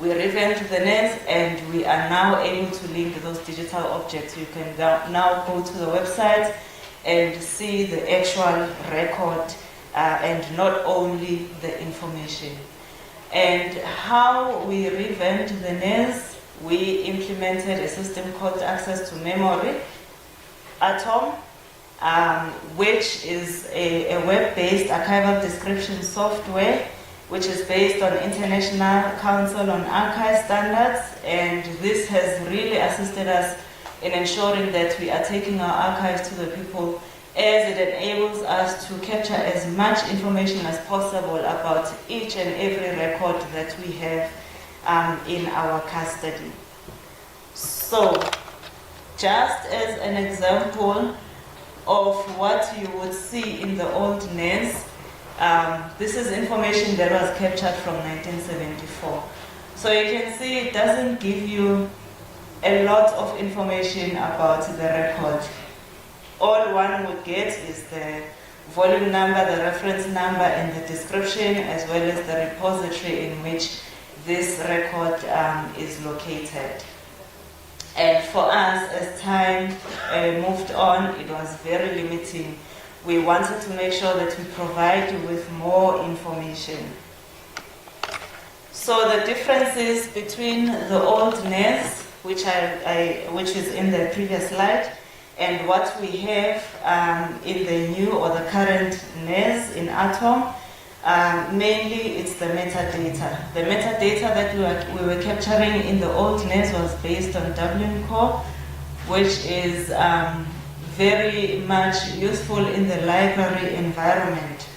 we revamped the NES, and we are now able to link those digital objects. You can now go to the website and see the actual record and not only the information. And how we revamped the NES, we implemented a system called Access to Memory, ATOM, which is a web-based archival description software, which is based on International Council on Archive Standards, and this has really assisted us in ensuring that we are taking our archives to the people, as it enables us to capture as much information as possible about each and every record that we have in our custody. So, just as an example of what you would see in the old NES, this is information that was captured from 1974. So you can see it doesn't give you a lot of information about the record. All one would get is the volume number, the reference number, and the description, as well as the repository in which this record is located. And for us, as time moved on, it was very limiting. We wanted to make sure that we provide you with more information. So the differences between the old NES, which is in the previous slide, and what we have in the new or the current NES in Atom, mainly it's the metadata. The metadata that we were capturing in the old NES was based on WNCore, which is very much useful in the library environment.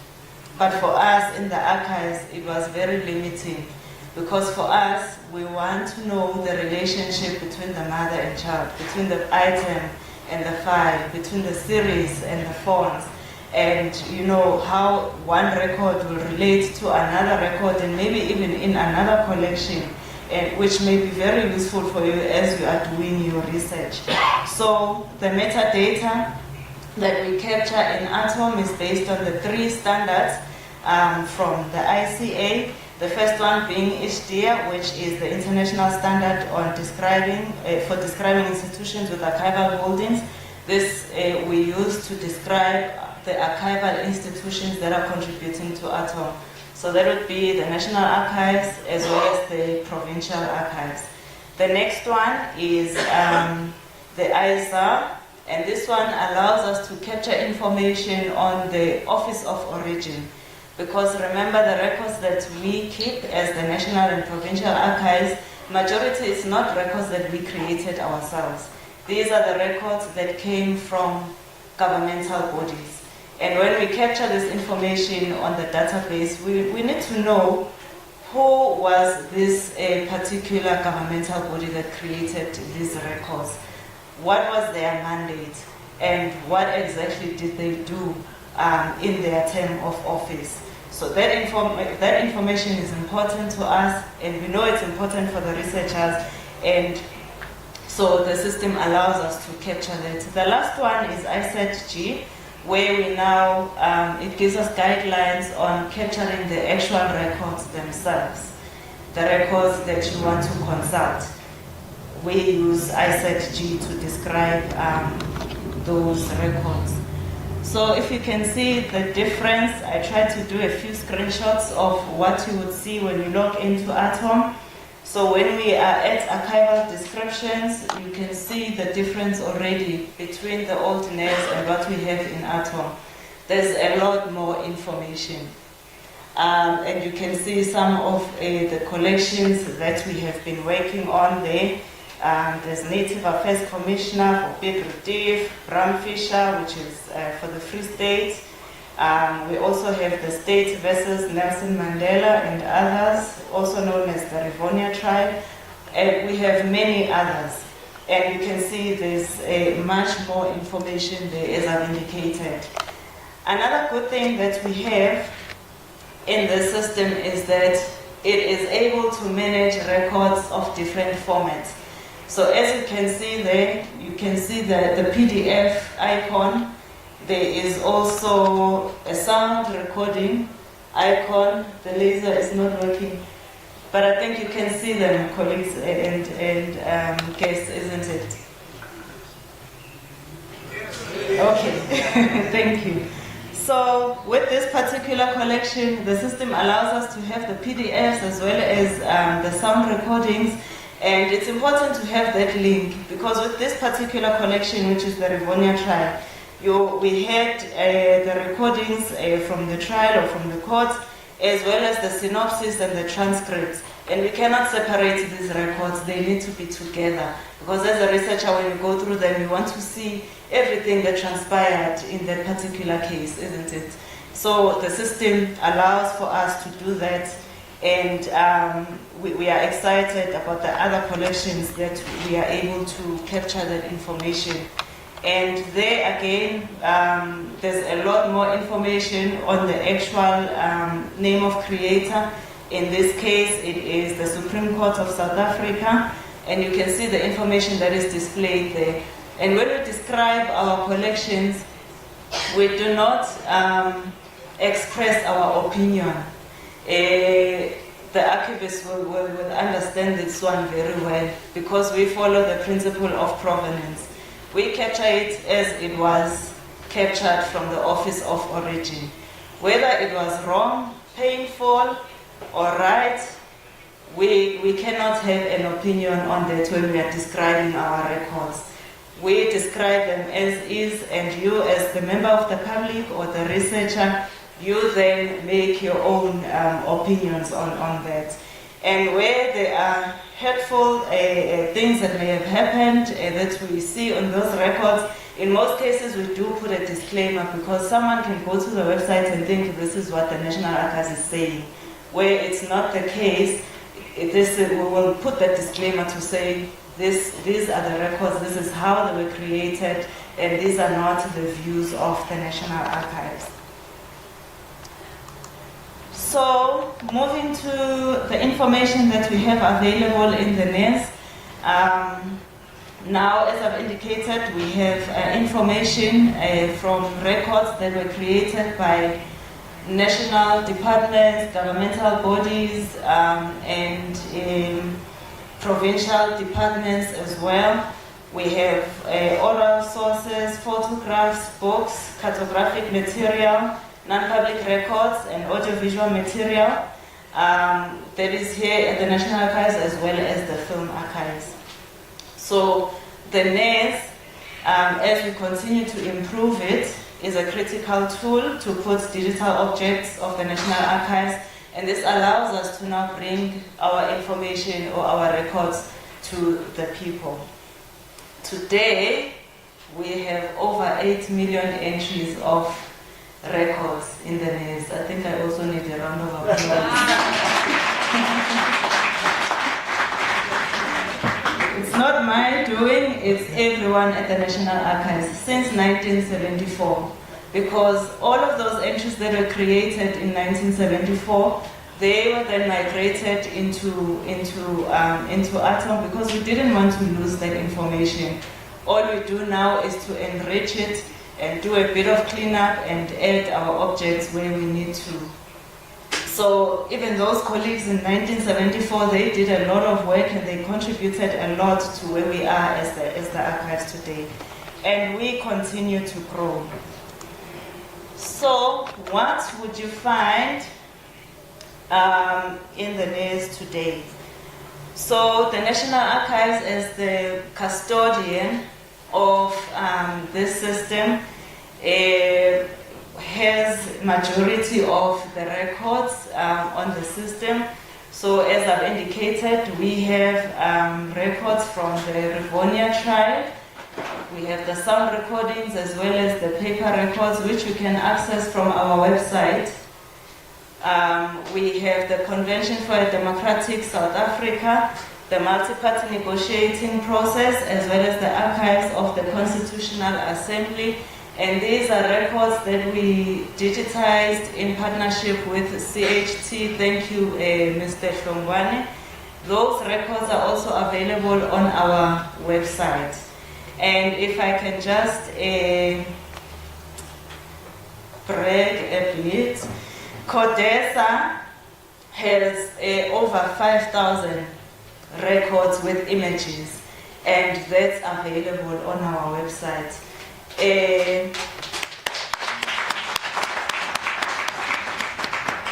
But for us in the archives, it was very limiting, because for us, we want to know the relationship between the mother and child, between the item and the file, between the series and the fonts, and you know how one record will relate to another record and maybe even in another collection, which may be very useful for you as you are doing your research. So the metadata that we capture in Atom is based on the 3 standards from the ICA. The first one being HDIA, which is the international standard on describing institutions with archival holdings. This we use to describe the archival institutions that are contributing to Atom. So that would be the National Archives as well as the provincial archives. The next one is the ISR, and this one allows us to capture information on the Office of Origin. Because remember, the records that we keep as the National and Provincial Archives, majority is not records that we created ourselves. These are the records that came from governmental bodies. And when we capture this information on the database, we need to know who was this particular governmental body that created these records. What was their mandate? And what exactly did they do in their term of office? So that information is important to us, and we know it's important for the researchers, and so the system allows us to capture that. The last one is ISET-G, where we now, it gives us guidelines on capturing the actual records themselves, the records that you want to consult. We use ISET-G to describe those records. So if you can see the difference, I tried to do a few screenshots of what you would see when you log into Atom. So when we are at archival descriptions, you can see the difference already between the old NES and what we have in Atom. There's a lot more information. And you can see some of the collections that we have been working on there. There's Native Affairs Commissioner for Big Retief, Bram Fisher, which is for the Free State. We also have the state versus Nelson Mandela and others, also known as the Rivonia tribe. And we have many others. And you can see there's much more information there, as I've indicated. Another good thing that we have in the system is that it is able to manage records of different formats. So as you can see there, you can see the PDF icon. There is also a sound recording icon. The laser is not working, but I think you can see them, colleagues and guests, isn't it? Okay, thank you. So with this particular collection, the system allows us to have the PDFs as well as the sound recordings. And it's important to have that link, because with this particular collection, which is the Rivonia trial, we had the recordings from the trial or from the court, as well as the synopsis and the transcripts. And we cannot separate these records, they need to be together. Because as a researcher, when you go through them, you want to see everything that transpired in that particular case, isn't it? So the system allows for us to do that. And we are excited about the other collections that we are able to capture that information. And there again, there's a lot more information on the actual name of creator. In this case, it is the Supreme Court of South Africa. And you can see the information that is displayed there. And when we describe our collections, we do not express our opinion. The archivist will understand this one very well, because we follow the principle of provenance. we capture it as it was captured from the office of origin. Whether it was wrong, painful, or right, we cannot have an opinion on that when we are describing our records. We describe them as is, and you as the member of the public or the researcher, you then make your own opinions on that. And where there are hurtful things that may have happened that we see on those records, in most cases we do put a disclaimer, because someone can go to the website and think this is what the National Archives is saying. Where it's not the case, we will put that disclaimer to say these are the records, this is how they were created, and these are not the views of the National Archives. So, moving to the information that we have available in the NES. Now, as I've indicated, we have information from records that were created by national departments, governmental bodies, and provincial departments as well. We have oral sources, photographs, books, cartographic material, non-public records, and audiovisual material that is here at the National Archives as well as the Film Archives. So the NES, as we continue to improve it, is a critical tool to put digital objects of the National Archives, and this allows us to now bring our information or our records to the people. Today, we have over 8 million entries of records in the NES. I think I also need a round of applause. It's not my doing, it's everyone at the National Archives since 1974. Because all of those entries that were created in 1974, they were then migrated into Atom because we didn't want to lose that information. All we do now is to enrich it and do a bit of cleanup and add our objects where we need to. So even those colleagues in 1974, they did a lot of work and they contributed a lot to where we are as the archives today. And we continue to grow. So what would you find in the NES today? So the National Archives, as the custodian of this system, has majority of the records on the system. So as I've indicated, we have records from the Rivonia tribe. We have the sound recordings as well as the paper records, which you can access from our website. We have the Convention for a Democratic South Africa, the multi-party negotiating process, as well as the archives of the Constitutional Assembly. And these are records that we digitized in partnership with CHT. Thank you, Mr. Hlongwane. Those records are also available on our website. And if I can just brag a bit, CODESA has over 5,000 records with images, and that's available on our website. It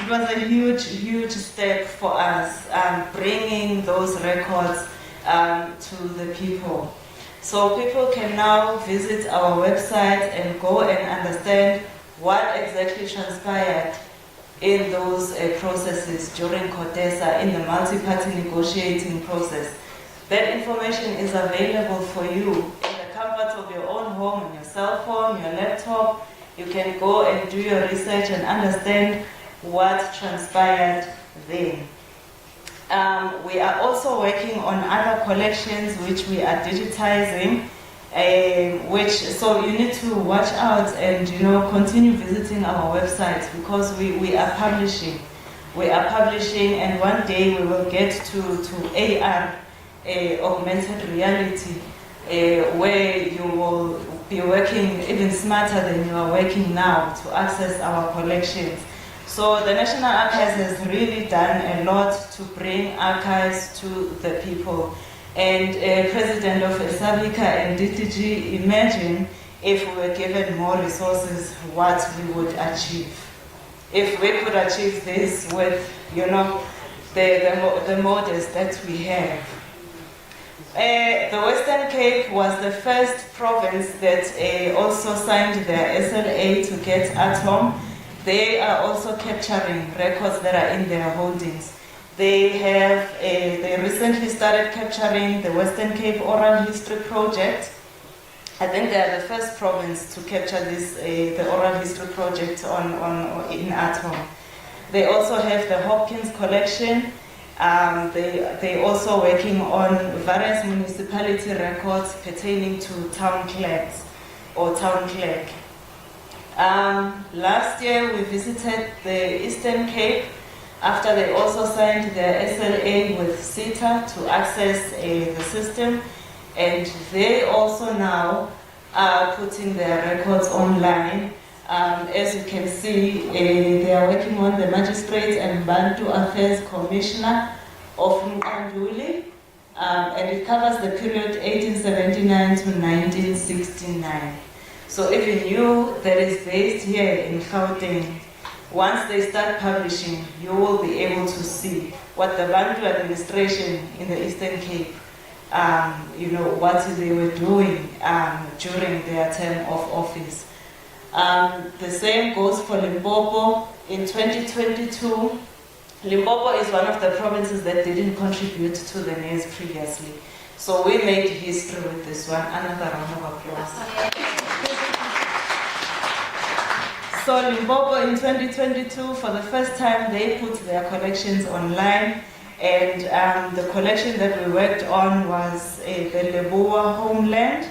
was a huge step for us, bringing those records to the people. So people can now visit our website and go and understand what exactly transpired in those processes during CODESA in the multi-party negotiating process. That information is available for you in the comfort of your own home, on your cell phone, your laptop. You can go and do your research and understand what transpired then. We are also working on other collections which we are digitizing, so you need to watch out and continue visiting our website, because we are publishing. We are publishing, and one day we will get to AR, augmented reality, where you will be working even smarter than you are working now to access our collections. So the National Archives has really done a lot to bring archives to the people. And President of Esabika and DTG, imagine if we were given more resources, what we would achieve. If we could achieve this with, the models that we have. The Western Cape was the first province that also signed their SLA to get ATOM. They are also capturing records that are in their holdings. They recently started capturing the Western Cape Oral History Project. I think they are the first province to capture this, the Oral History Project in ATOM. They also have the Hopkins Collection. They also working on various municipality records pertaining to town clerks or town clerk. Last year we visited the Eastern Cape after they also signed their SLA with CETA to access the system, and they also now are putting their records online. As you can see, they are working on the Magistrate and Bantu Affairs Commissioner of Mkanduli, and it covers the period 1879 to 1969. So even you that is based here in Gauteng, once they start publishing, you will be able to see what the Bantu administration in the Eastern Cape, what they were doing during their term of office. The same goes for Limpopo. In 2022, Limpopo is one of the provinces that didn't contribute to the NES previously. So we made history with this one. Another round of applause. So Limpopo in 2022, for the first time, they put their collections online. And the collection that we worked on was the Leboa Homeland.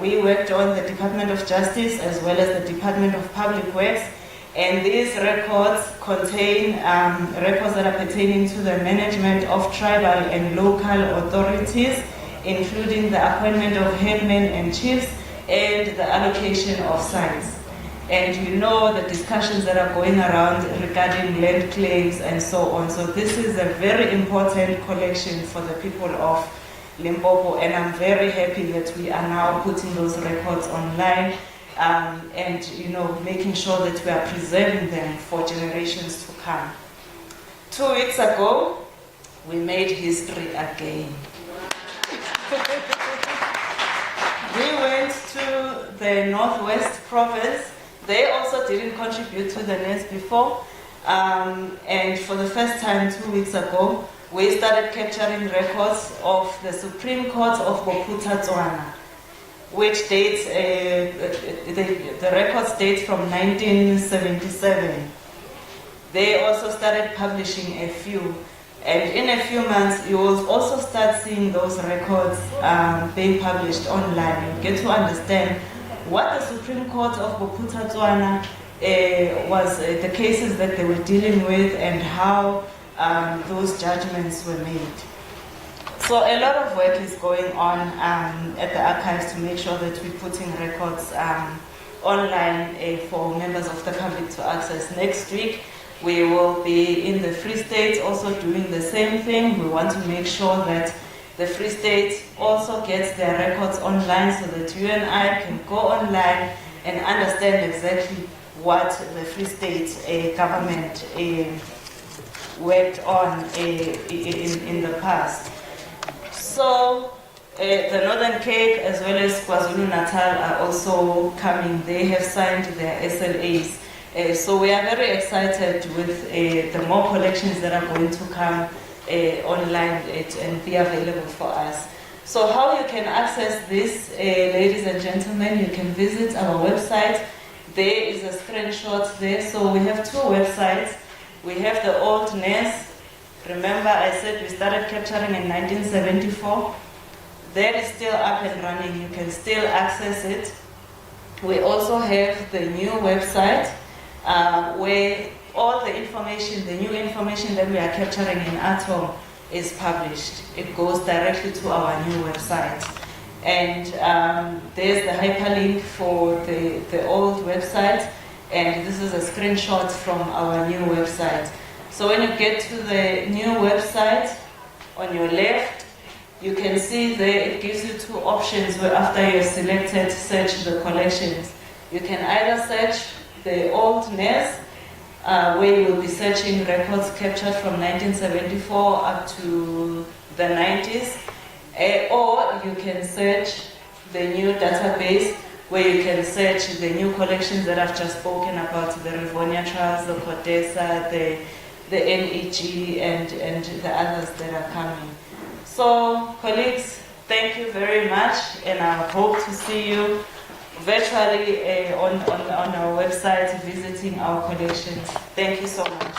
We worked on the Department of Justice as well as the Department of Public Works, and these records contain records that are pertaining to the management of tribal and local authorities, including the appointment of headmen and chiefs and the allocation of sites. And the discussions that are going around regarding land claims and so on. So this is a very important collection for the people of Limpopo, and I'm very happy that we are now putting those records online and making sure that we are preserving them for generations to come. 2 weeks ago, we made history again. We went to the Northwest Province. They also didn't contribute to the NES before, and for the first time 2 weeks ago, we started capturing records of the Supreme Court of Bophuthatswana, which dates, the records date from 1977. They also started publishing a few, and in a few months you will also start seeing those records being published online. You get to understand what the Supreme Court of Bophuthatswana was, the cases that they were dealing with, and how those judgments were made. So a lot of work is going on at the archives to make sure that we're putting records online for members of the public to access. Next week, we will be in the Free State also doing the same thing. We want to make sure that the Free State also gets their records online so that you and I can go online and understand exactly what the Free State government worked on in the past. So the Northern Cape as well as KwaZulu-Natal are also coming. They have signed their SLAs. So we are very excited with the more collections that are going to come online and be available for us. So how you can access this, ladies and gentlemen, you can visit our website. There is a screenshot there. So we have two websites. We have the old NES. Remember I said we started capturing in 1974. That is still up and running. You can still access it. We also have the new website where all the information, the new information that we are capturing in ATOM is published. It goes directly to our new website. And there's the hyperlink for the old website, and this is a screenshot from our new website. So when you get to the new website, on your left, you can see there it gives you two options where after you're selected, search the collections. You can either search the old NES, where you will be searching records captured from 1974 up to the 90s, or you can search the new database where you can search the new collections that I've just spoken about, the Rivonia trials, the Codesa, the NEG, and the others that are coming. So, colleagues, thank you very much, and I hope to see you virtually on our website visiting our collections. Thank you so much.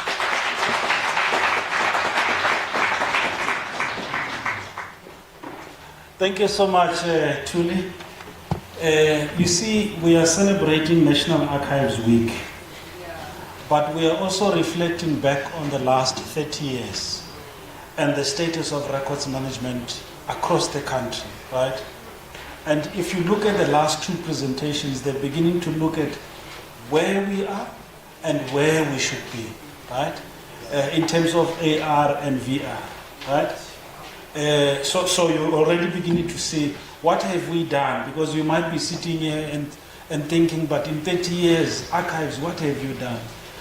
Thank you so much, Thuli. You see, we are celebrating National Archives Week, but we are also reflecting back on the last 30 years and the status of records management across the country, right? And if you look at the last two presentations, they're beginning to look at where we are and where we should be, right? In terms of AR and VR, right? So you're already beginning to see what have we done, because you might be sitting here and thinking, but in 30 years, archives, what have you done?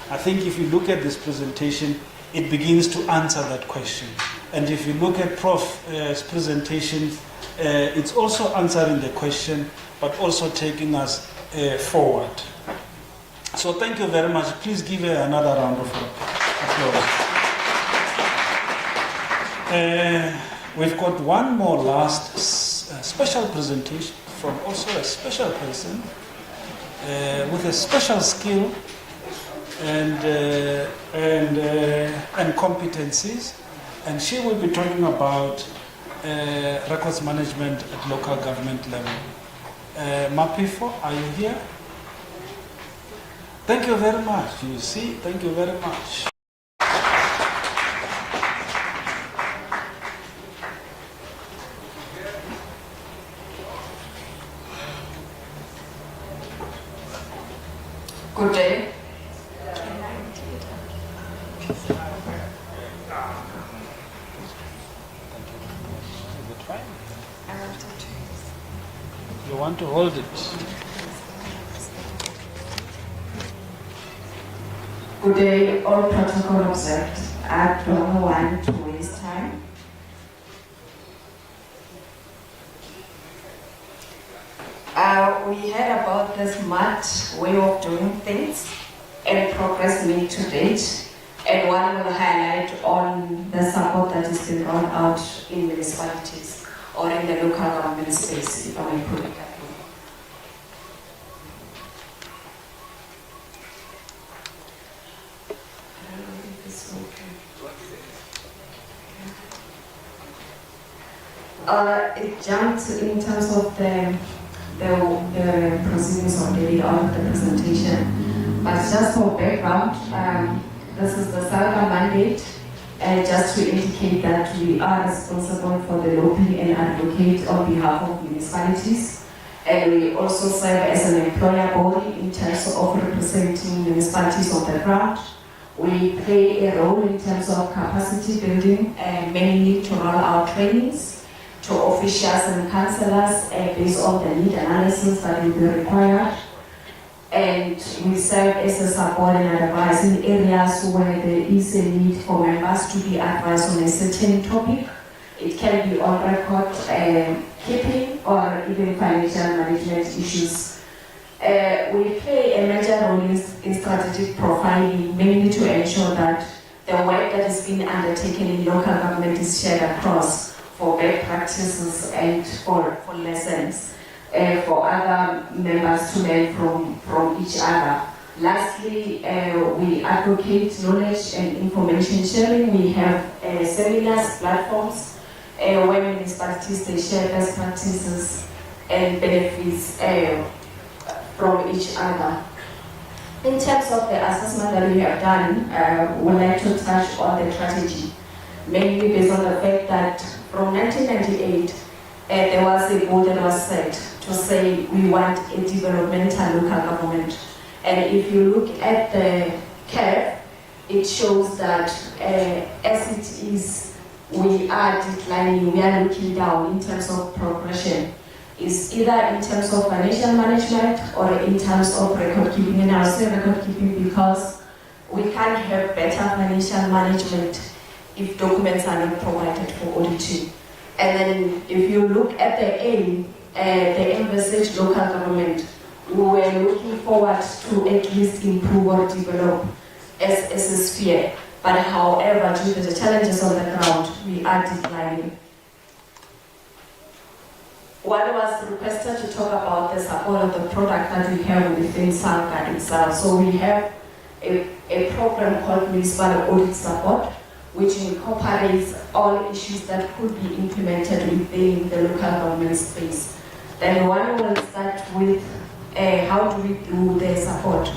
I think if you look at this presentation, it begins to answer that question. And if you look at Prof's presentation, it's also answering the question, but also taking us forward. So thank you very much. Please give her another round of applause. We've got one more last special presentation from also a special person with a special skill and competencies, and she will be talking about records management at local government level. Mapifo, are you here? Thank you very much. You see, thank you very much. Good day. You want to hold it? Good day, all protocol observed. I don't want to waste time. We heard about the smart way of doing things and progress made to date, and one will highlight on the support that is being rolled out in municipalities or in the local government space, if I may put it that way. It jumped in terms of the proceedings of the out of the presentation. But just for background, this is the SALGA mandate, and just to indicate that we are responsible for the lobby and advocate on behalf of municipalities. And we also serve as an employer body in terms of representing municipalities on the ground. We play a role in terms of capacity building, mainly to roll out trainings to officials and councillors based on the need analysis that will be required. And we serve as a support and advice in areas where there is a need for members to be advised on a certain topic. It can be on record keeping or even financial management issues. We play a major role in strategic profiling, mainly to ensure that the work that is being undertaken in local government is shared across for best practices and for lessons for other members to learn from each other. Lastly, we advocate knowledge and information sharing. We have seminars, platforms, where municipalities they share best practices and benefits from each other. In terms of the assessment that we have done, we'd like to touch on the strategy, mainly based on the fact that from 1998, there was a goal that was set to say we want a developmental local government. And if you look at the curve, it shows that as it is we are declining, we are looking down in terms of progression. Is either in terms of financial management or in terms of record keeping. And I'll say record keeping because we can't have better financial management if documents are not provided for auditing. And then if you look at the aim, the envisaged local government, we were looking forward to at least improve or develop as a sphere. But however, due to the challenges on the ground, we are declining. One was requested to talk about the support of the product that we have within SALGA itself. So we have a program called Municipal Audit Support, which incorporates all issues that could be implemented within the local government space. Then one will start with how do we do the support?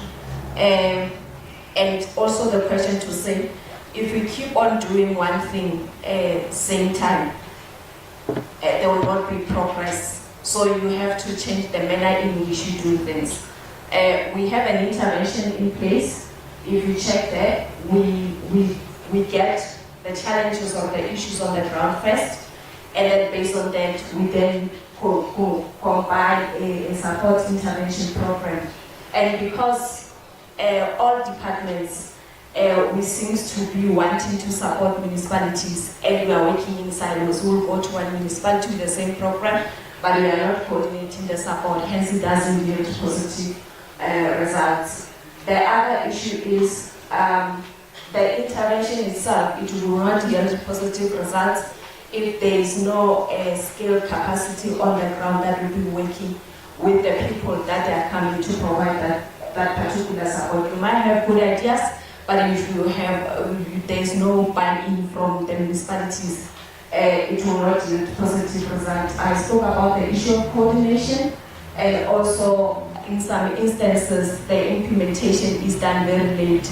And also the question to say, if we keep on doing one thing same time, there will not be progress. So you have to change the manner in which you do things. We have an intervention in place. If you check there, we get the challenges or the issues on the ground first, and then based on that, we then combine a support intervention program. And because all departments, we seem to be wanting to support municipalities, and we are working in silos. We will go to one municipality with the same program, but we are not coordinating the support, hence it doesn't yield positive results. The other issue is the intervention itself. It will not yield positive results if there is no skill capacity on the ground that will be working with the people that they are coming to provide that particular support. You might have good ideas, but if you have, there is no buy-in from the municipalities, it will not yield positive results. I spoke about the issue of coordination, and also in some instances, the implementation is done very late,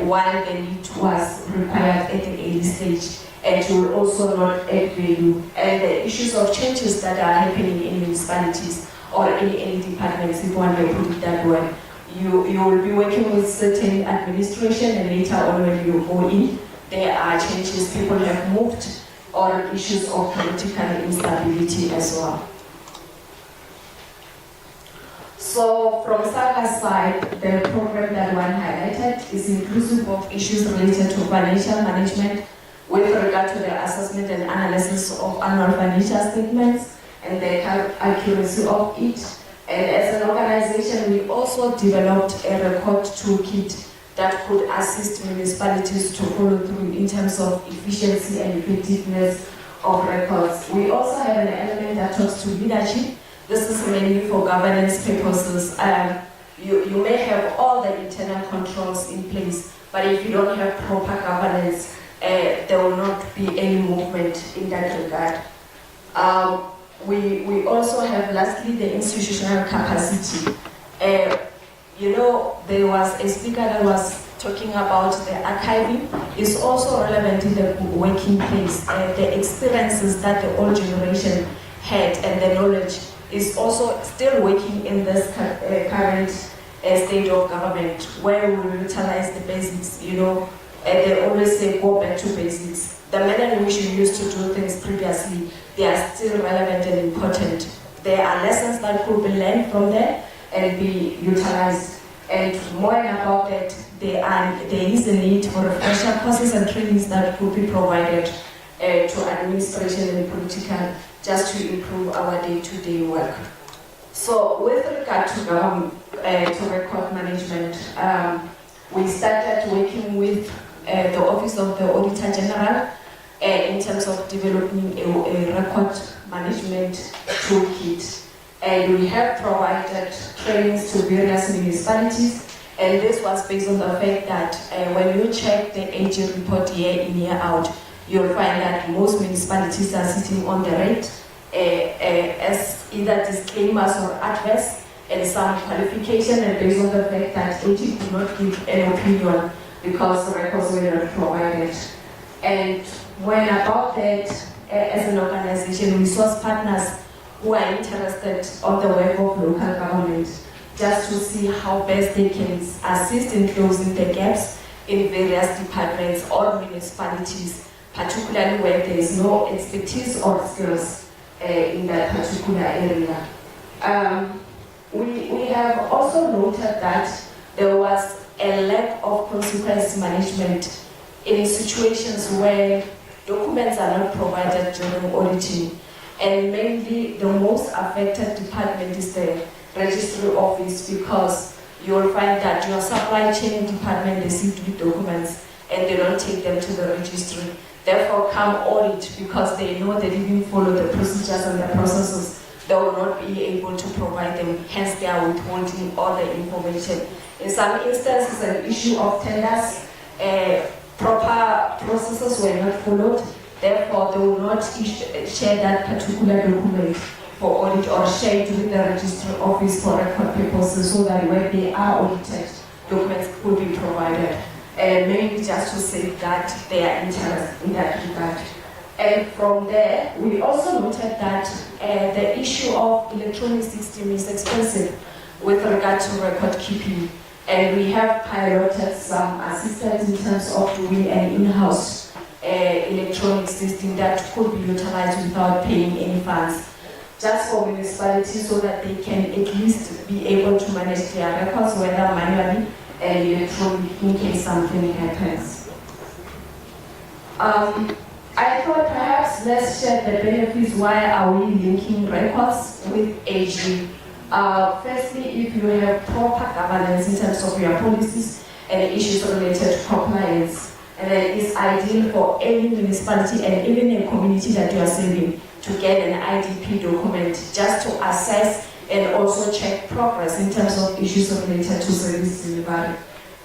while the need was required at the early stage. And it will also not add value. And the issues of changes that are happening in municipalities or in any departments, if one may put it that way, you will be working with certain administration, and later on when you go in, there are changes, people have moved, or issues of political instability as well. So from SALGA's side, the program that one highlighted is inclusive of issues related to financial management with regard to the assessment and analysis of annual financial statements and the accuracy of it. And as an organization, we also developed a record toolkit that could assist municipalities to follow through in terms of efficiency and effectiveness of records. We also have an element that talks to leadership. This is mainly for governance purposes. You may have all the internal controls in place, but if you don't have proper governance, there will not be any movement in that regard. We also have, lastly, the institutional capacity. There was a speaker that was talking about the archiving. It's also relevant in the working place. The experiences that the old generation had and the knowledge is also still working in this current state of government, where we utilize the basics. They always say go back to basics. The manner in which you used to do things previously, they are still relevant and important. There are lessons that could be learned from there and be utilized. And more about that, there is a need for refresher courses and trainings that could be provided to administration and political, just to improve our day-to-day work. So with regard to record management, we started working with the Office of the Auditor General in terms of developing a record management toolkit. And we have provided trainings to various municipalities, and this was based on the fact that when you check the AG report year in, year out, you'll find that most municipalities are sitting on the rate as either disclaimers or adverse, and some qualification, and based on the fact that AG could not give an opinion because records were not provided. And when about that, as an organization, we source partners who are interested on the work of local government, just to see how best they can assist in closing the gaps in various departments or municipalities, particularly where there is no expertise or skills in that particular area. We have also noted that there was a lack of consequence management in situations where documents are not provided during auditing. And mainly the most affected department is the registry office, because you will find that your supply chain department received the documents and they don't take them to the registry. Therefore, come audit, because they know they didn't follow the procedures and the processes, they will not be able to provide them, hence they are withholding all the information. In some instances, an issue of tenders, proper processes were not followed, therefore they will not share that particular document for audit or share it with the registry office for record purposes, so that when they are audited, documents could be provided. Mainly just to safeguard their interest in that regard. And from there, we also noted that the issue of electronic system is expensive with regard to record keeping. And we have piloted some assistance in terms of doing an in-house electronic system that could be utilized without paying any funds, just for municipalities, so that they can at least be able to manage their records, whether manually and electronic, in case something happens. I thought perhaps let's share the benefits. Why are we linking records with AG? Firstly, if you have proper governance in terms of your policies and issues related to compliance, and then it's ideal for any municipality and even a community that you are serving to get an IDP document just to assess and also check progress in terms of issues related to service delivery.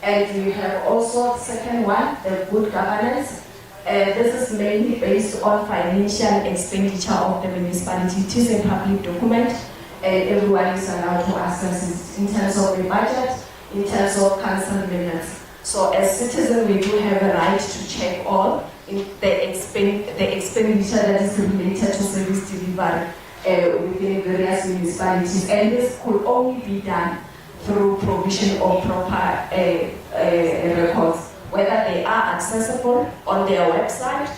And we have also, second one, the good governance. This is mainly based on financial expenditure of the municipality. It is a public document, and everyone is allowed to access it in terms of the budget, in terms of council minutes. So as citizens, we do have a right to check all the expenditure that is related to service delivery within various municipalities, and this could only be done through provision of proper records, whether they are accessible on their website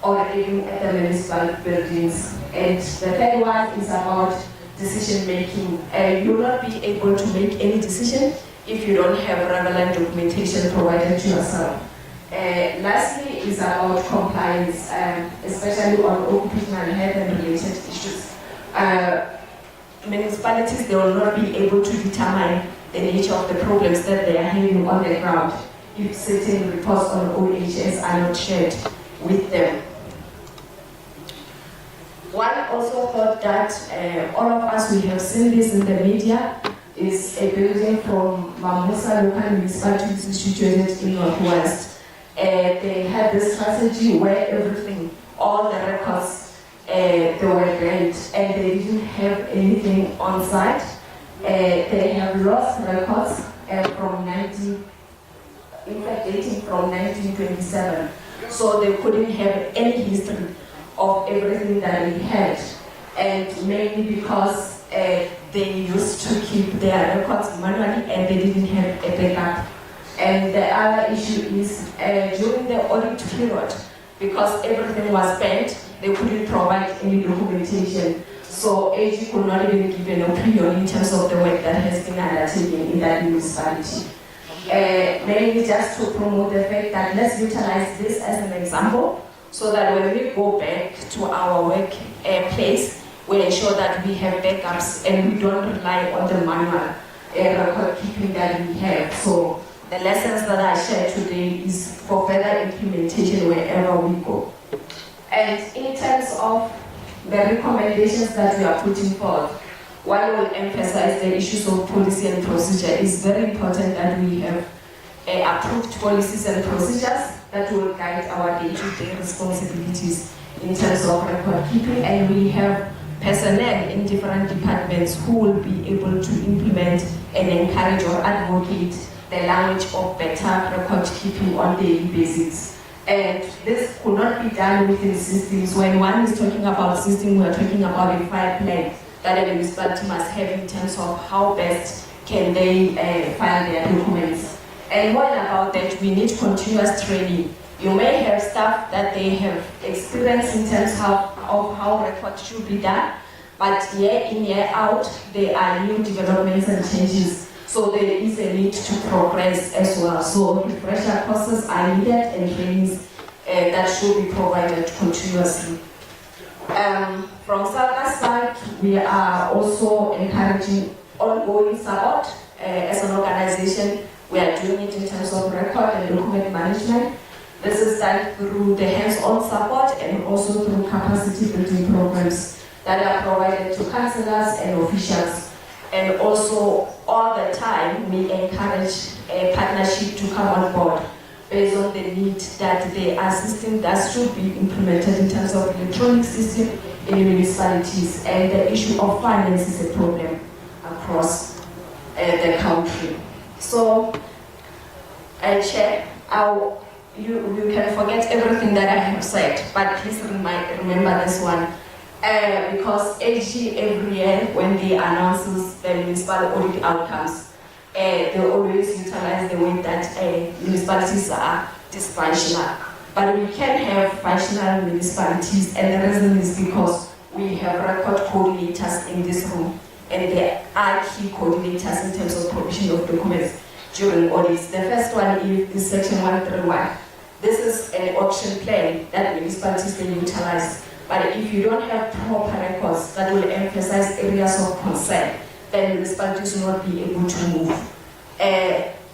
or even at the municipal buildings. And the third one is about decision making. You will not be able to make any decision if you don't have relevant documentation provided to yourself. Lastly is about compliance, especially on occupational health and related issues. Municipalities, they will not be able to determine the nature of the problems that they are having on the ground if certain reports on OHS are not shared with them. One also thought that all of us, we have seen this in the media, is a building from Mamusa local municipality situated in Northwest. They had this strategy where everything, all the records, they were banned and they didn't have anything on site. They have lost records from dating from 1927. So they couldn't have any history of everything that we had. And mainly because they used to keep their records manually and they didn't have a backup. And the other issue is during the audit period, because everything was banned, they couldn't provide any documentation. So AG could not even give an opinion in terms of the work that has been undertaken in that municipality. Mainly just to promote the fact that let's utilize this as an example, so that when we go back to our work place, we ensure that we have backups and we don't rely on the manual record keeping that we have. So the lessons that I share today is for further implementation wherever we go. And in terms of the recommendations that we are putting forward, one will emphasize the issues of policy and procedure. It's very important that we have approved policies and procedures that will guide our day-to-day responsibilities in terms of record keeping, and we have personnel in different departments who will be able to implement and encourage or advocate the language of better record keeping on daily basis. And this could not be done within systems. When one is talking about system, we are talking about a 5 plan that a municipality must have in terms of how best can they file their documents. And more about that, we need continuous training You may have staff that they have experience in terms of how records should be done, but year in, year out, there are new developments and changes. So there is a need to progress as well. So refresher courses are needed and trainings that should be provided continuously. From SALGA's side, we are also encouraging ongoing support. As an organization, we are doing it in terms of record and document management. This is done through the hands-on support and also through capacity building programs that are provided to councillors and officials. And also, all the time, we encourage a partnership to come on board based on the need that the system that should be implemented in terms of electronic system in municipalities, and the issue of finance is a problem across the country. So, Chair, you can forget everything that I have said, but please remember this one. Because AG every year, when they announces the municipal audit outcomes, they always utilize the way that municipalities are dysfunctional. But we can have functional municipalities, and the reason is because we have record coordinators in this room, and they are key coordinators in terms of provision of documents during audits. The first one is Section 131. This is an auction plan that municipalities can utilize. But if you don't have proper records that will emphasize areas of concern, then municipalities will not be able to move.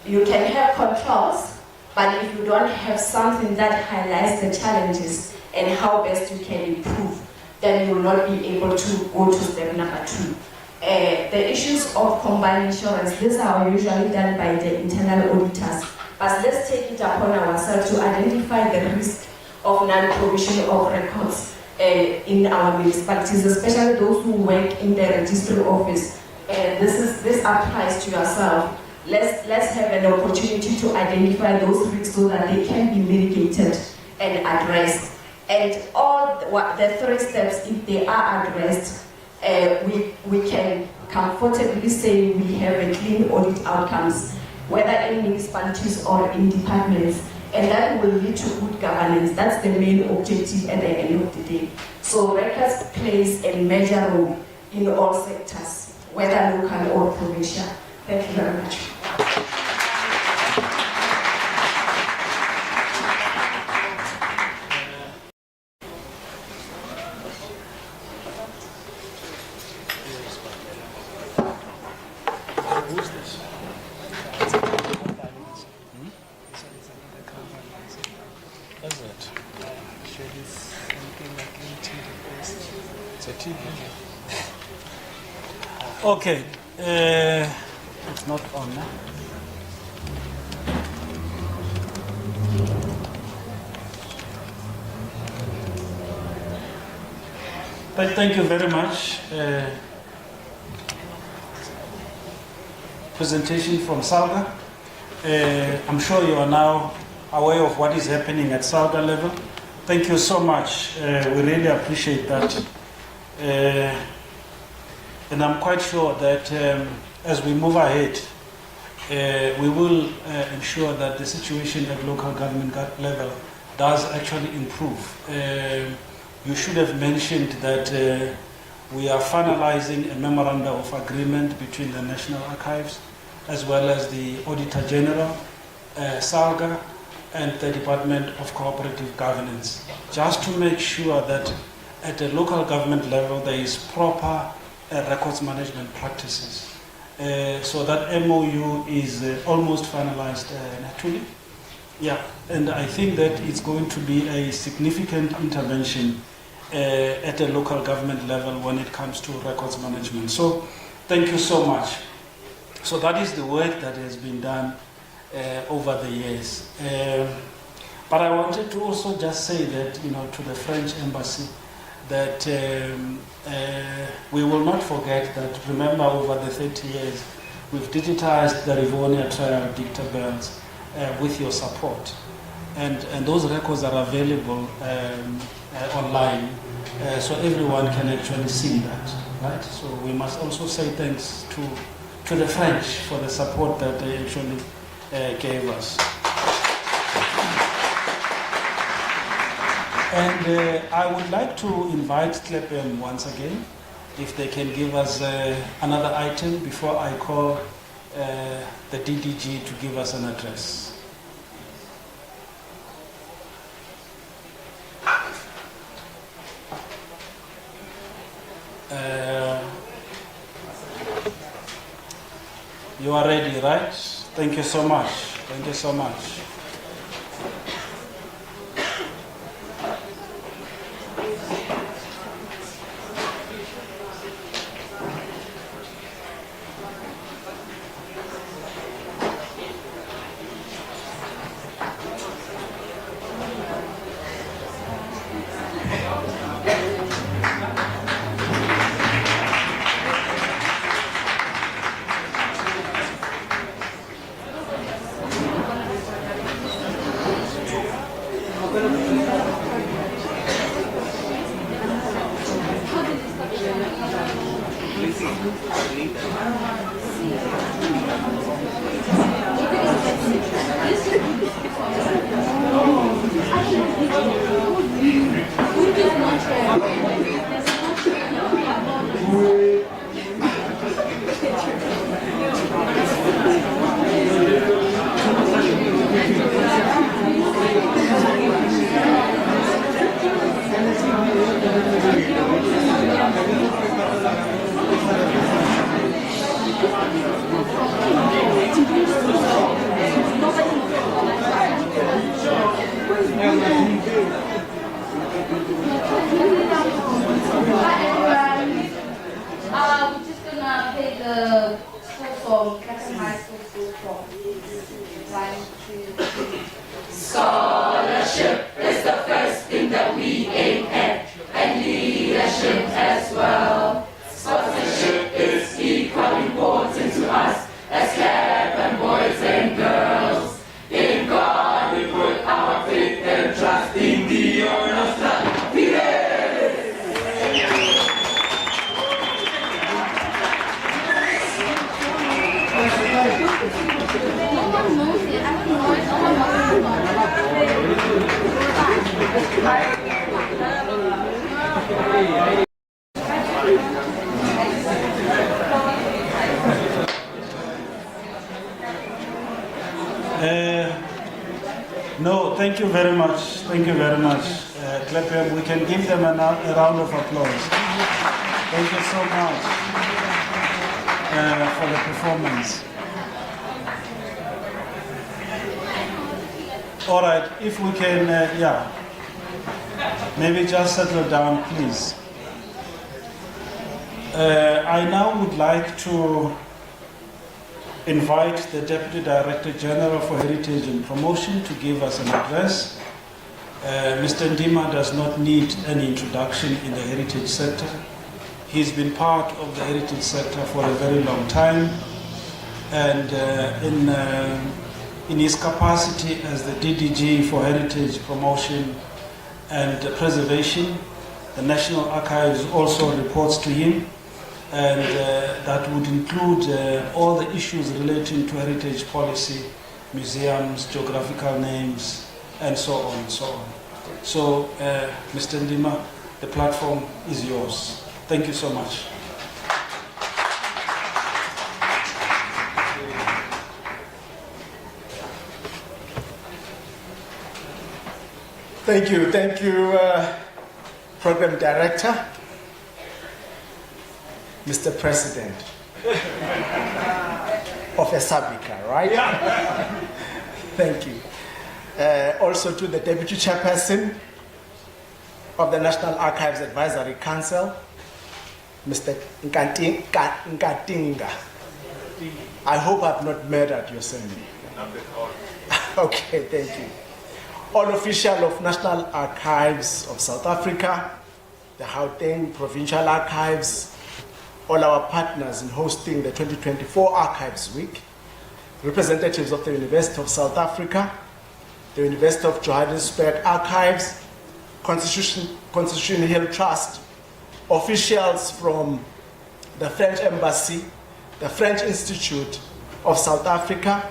You can have controls, but if you don't have something that highlights the challenges and how best you can improve, then you will not be able to go to step number 2. The issues of combined insurance, these are usually done by the internal auditors. But let's take it upon ourselves to identify the risk of non-provision of records in our municipalities, especially those who work in the registry office. This applies to yourself. Let's have an opportunity to identify those risks so that they can be mitigated and addressed. And all the 3 steps, if they are addressed, we can comfortably say we have a clean audit outcomes, whether in municipalities or in departments, and that will lead to good governance. That's the main objective at the end of the day. So records plays a major role in all sectors, whether local or provincial. Thank you very much. Okay, it's not on now. Thank you very much. Presentation from SALGA. I'm sure you are now aware of what is happening at SALGA level. Thank you so much. We really appreciate that. And I'm quite sure that as we move ahead, we will ensure that the situation at local government level does actually improve. You should have mentioned that we are finalizing a memorandum of agreement between the National Archives as well as the Auditor General, SALGA, and the Department of Cooperative Governance, just to make sure that at the local government level there is proper records management practices. So that MOU is almost finalized naturally. Yeah, and I think that it's going to be a significant intervention at the local government level when it comes to records management. So thank you so much. So that is the work that has been done over the years. But I wanted to also just say that, to the French embassy, that we will not forget that, remember, over the 30 years, we've digitized the Rivonia trial dictabells with your support. And those records are available online, so everyone can actually see that, right? So we must also say thanks to the French for the support that they actually gave us. And I would like to invite Klepem once again, if they can give us another item before I call the DDG to give us an address. You are ready, right? Thank you so much. Thank you so much. We're just gonna play the school song, Clapham High School song. 1, 2, 3. Scholarship is the first thing that we aim at, and leadership as well. Sponsorship is equally important to us as Clapham boys and girls. In God we put our faith and trust in the honest love. No, thank you very much. Thank you very much. Clapham, we can give them a round of applause. Thank you so much for the performance. All right, if we can, maybe just settle down, please. I now would like to invite the Deputy Director General for Heritage and Promotion to give us an address. Mr. Ndima does not need any introduction in the heritage sector. He's been part of the heritage sector for a very long time, and in his capacity as the DDG for Heritage Promotion and Preservation, the National Archives also reports to him, and that would include all the issues relating to heritage policy, museums, geographical names, and so on and so on. So, Mr. Ndima, the platform is yours. Thank you so much. Thank you, Program Director, Mr. President of Esabica, right? Yeah. Thank you. Also to the Deputy Chairperson of the National Archives Advisory Council, Mr. Nkatinga. I hope I've not murdered your surname. Okay, thank you. All officials of National Archives of South Africa, the Gauteng Provincial Archives, all our partners in hosting the 2024 Archives Week, representatives of the University of South Africa, the University of Johannesburg Archives, Constitution Hill Trust, officials from the French Embassy, the French Institute of South Africa,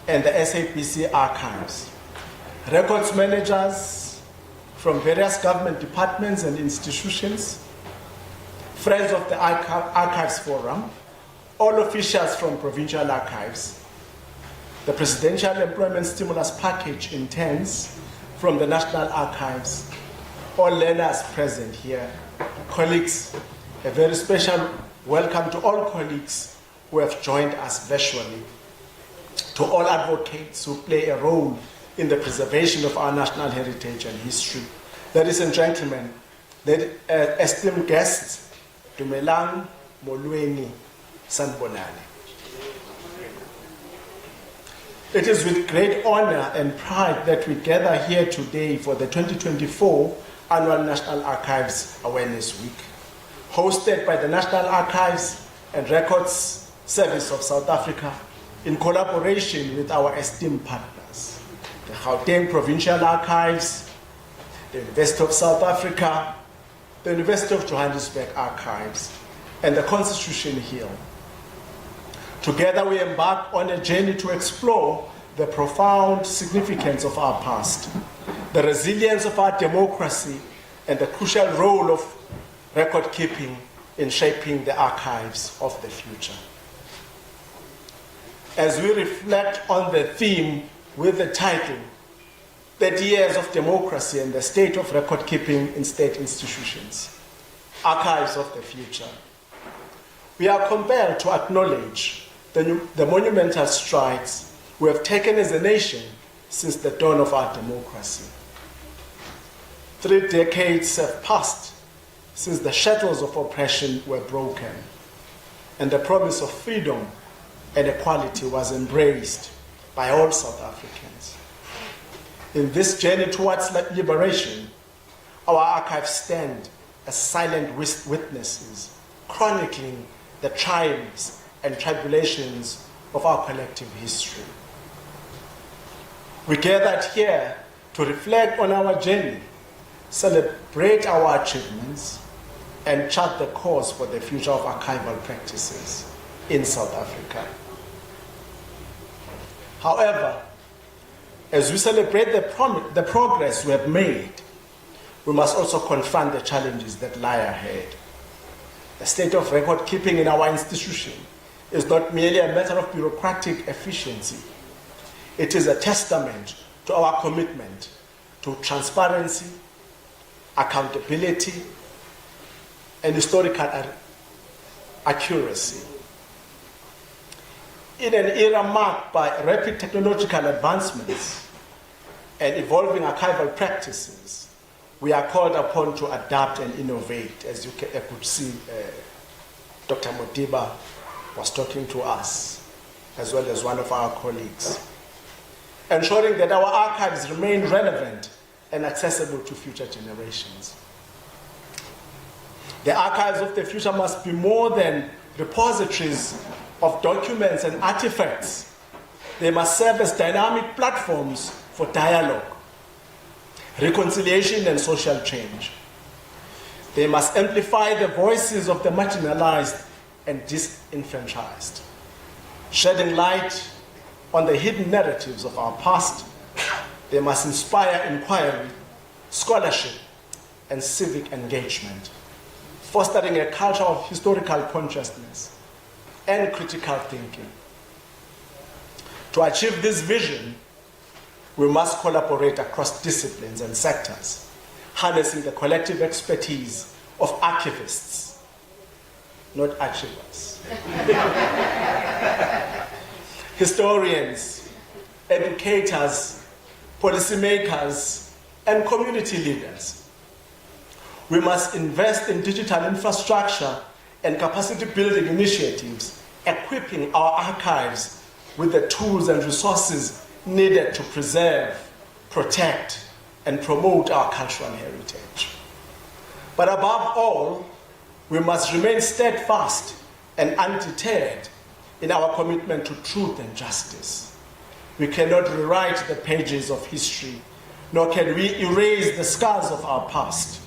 and the SABC Archives. Records managers from various government departments and institutions, Friends of the Archives Forum, all officials from provincial archives, the Presidential Employment Stimulus Package interns from the National Archives, all learners present here, colleagues, a very special welcome to all colleagues who have joined us virtually, to all advocates who play a role in the preservation of our national heritage and history. Ladies and gentlemen, esteemed guests, Dumelang, Molweni, Sanbonani. It is with great honor and pride that we gather here today for the 2024 Annual National Archives Awareness Week, hosted by the National Archives and Records Service of South Africa in collaboration with our esteemed partners, the Gauteng Provincial Archives, the University of South Africa, the University of Johannesburg Archives, and the Constitution Hill. Together we embark on a journey to explore the profound significance of our past, the resilience of our democracy, and the crucial role of record keeping in shaping the archives of the future. As we reflect on the theme with the title, 30 Years of Democracy and the State of Record Keeping in State Institutions, Archives of the Future, we are compelled to acknowledge the monumental strides we have taken as a nation since the dawn of our democracy. 3 decades have passed since the shackles of oppression were broken and the promise of freedom and equality was embraced by all South Africans. In this journey towards liberation, our archives stand as silent witnesses, chronicling the triumphs and tribulations of our collective history. We gathered here to reflect on our journey, celebrate our achievements, and chart the course for the future of archival practices in South Africa. However, as we celebrate the progress we have made, we must also confront the challenges that lie ahead. The state of record keeping in our institution is not merely a matter of bureaucratic efficiency. It is a testament to our commitment to transparency, accountability, and historical accuracy. In an era marked by rapid technological advancements and evolving archival practices, we are called upon to adapt and innovate. As you could see, Dr. Modiba was talking to us, as well as one of our colleagues, ensuring that our archives remain relevant and accessible to future generations. The archives of the future must be more than repositories of documents and artifacts. They must serve as dynamic platforms for dialogue, reconciliation, and social change. They must amplify the voices of the marginalized and disenfranchised, shedding light on the hidden narratives of our past. They must inspire inquiry, scholarship, and civic engagement, fostering a culture of historical consciousness and critical thinking. To achieve this vision, we must collaborate across disciplines and sectors, harnessing the collective expertise of archivists, not archivers, historians, educators, policymakers, and community leaders. We must invest in digital infrastructure and capacity building initiatives, equipping our archives with the tools and resources needed to preserve, protect, and promote our cultural heritage. But above all, we must remain steadfast and undeterred in our commitment to truth and justice. We cannot rewrite the pages of history, nor can we erase the scars of our past.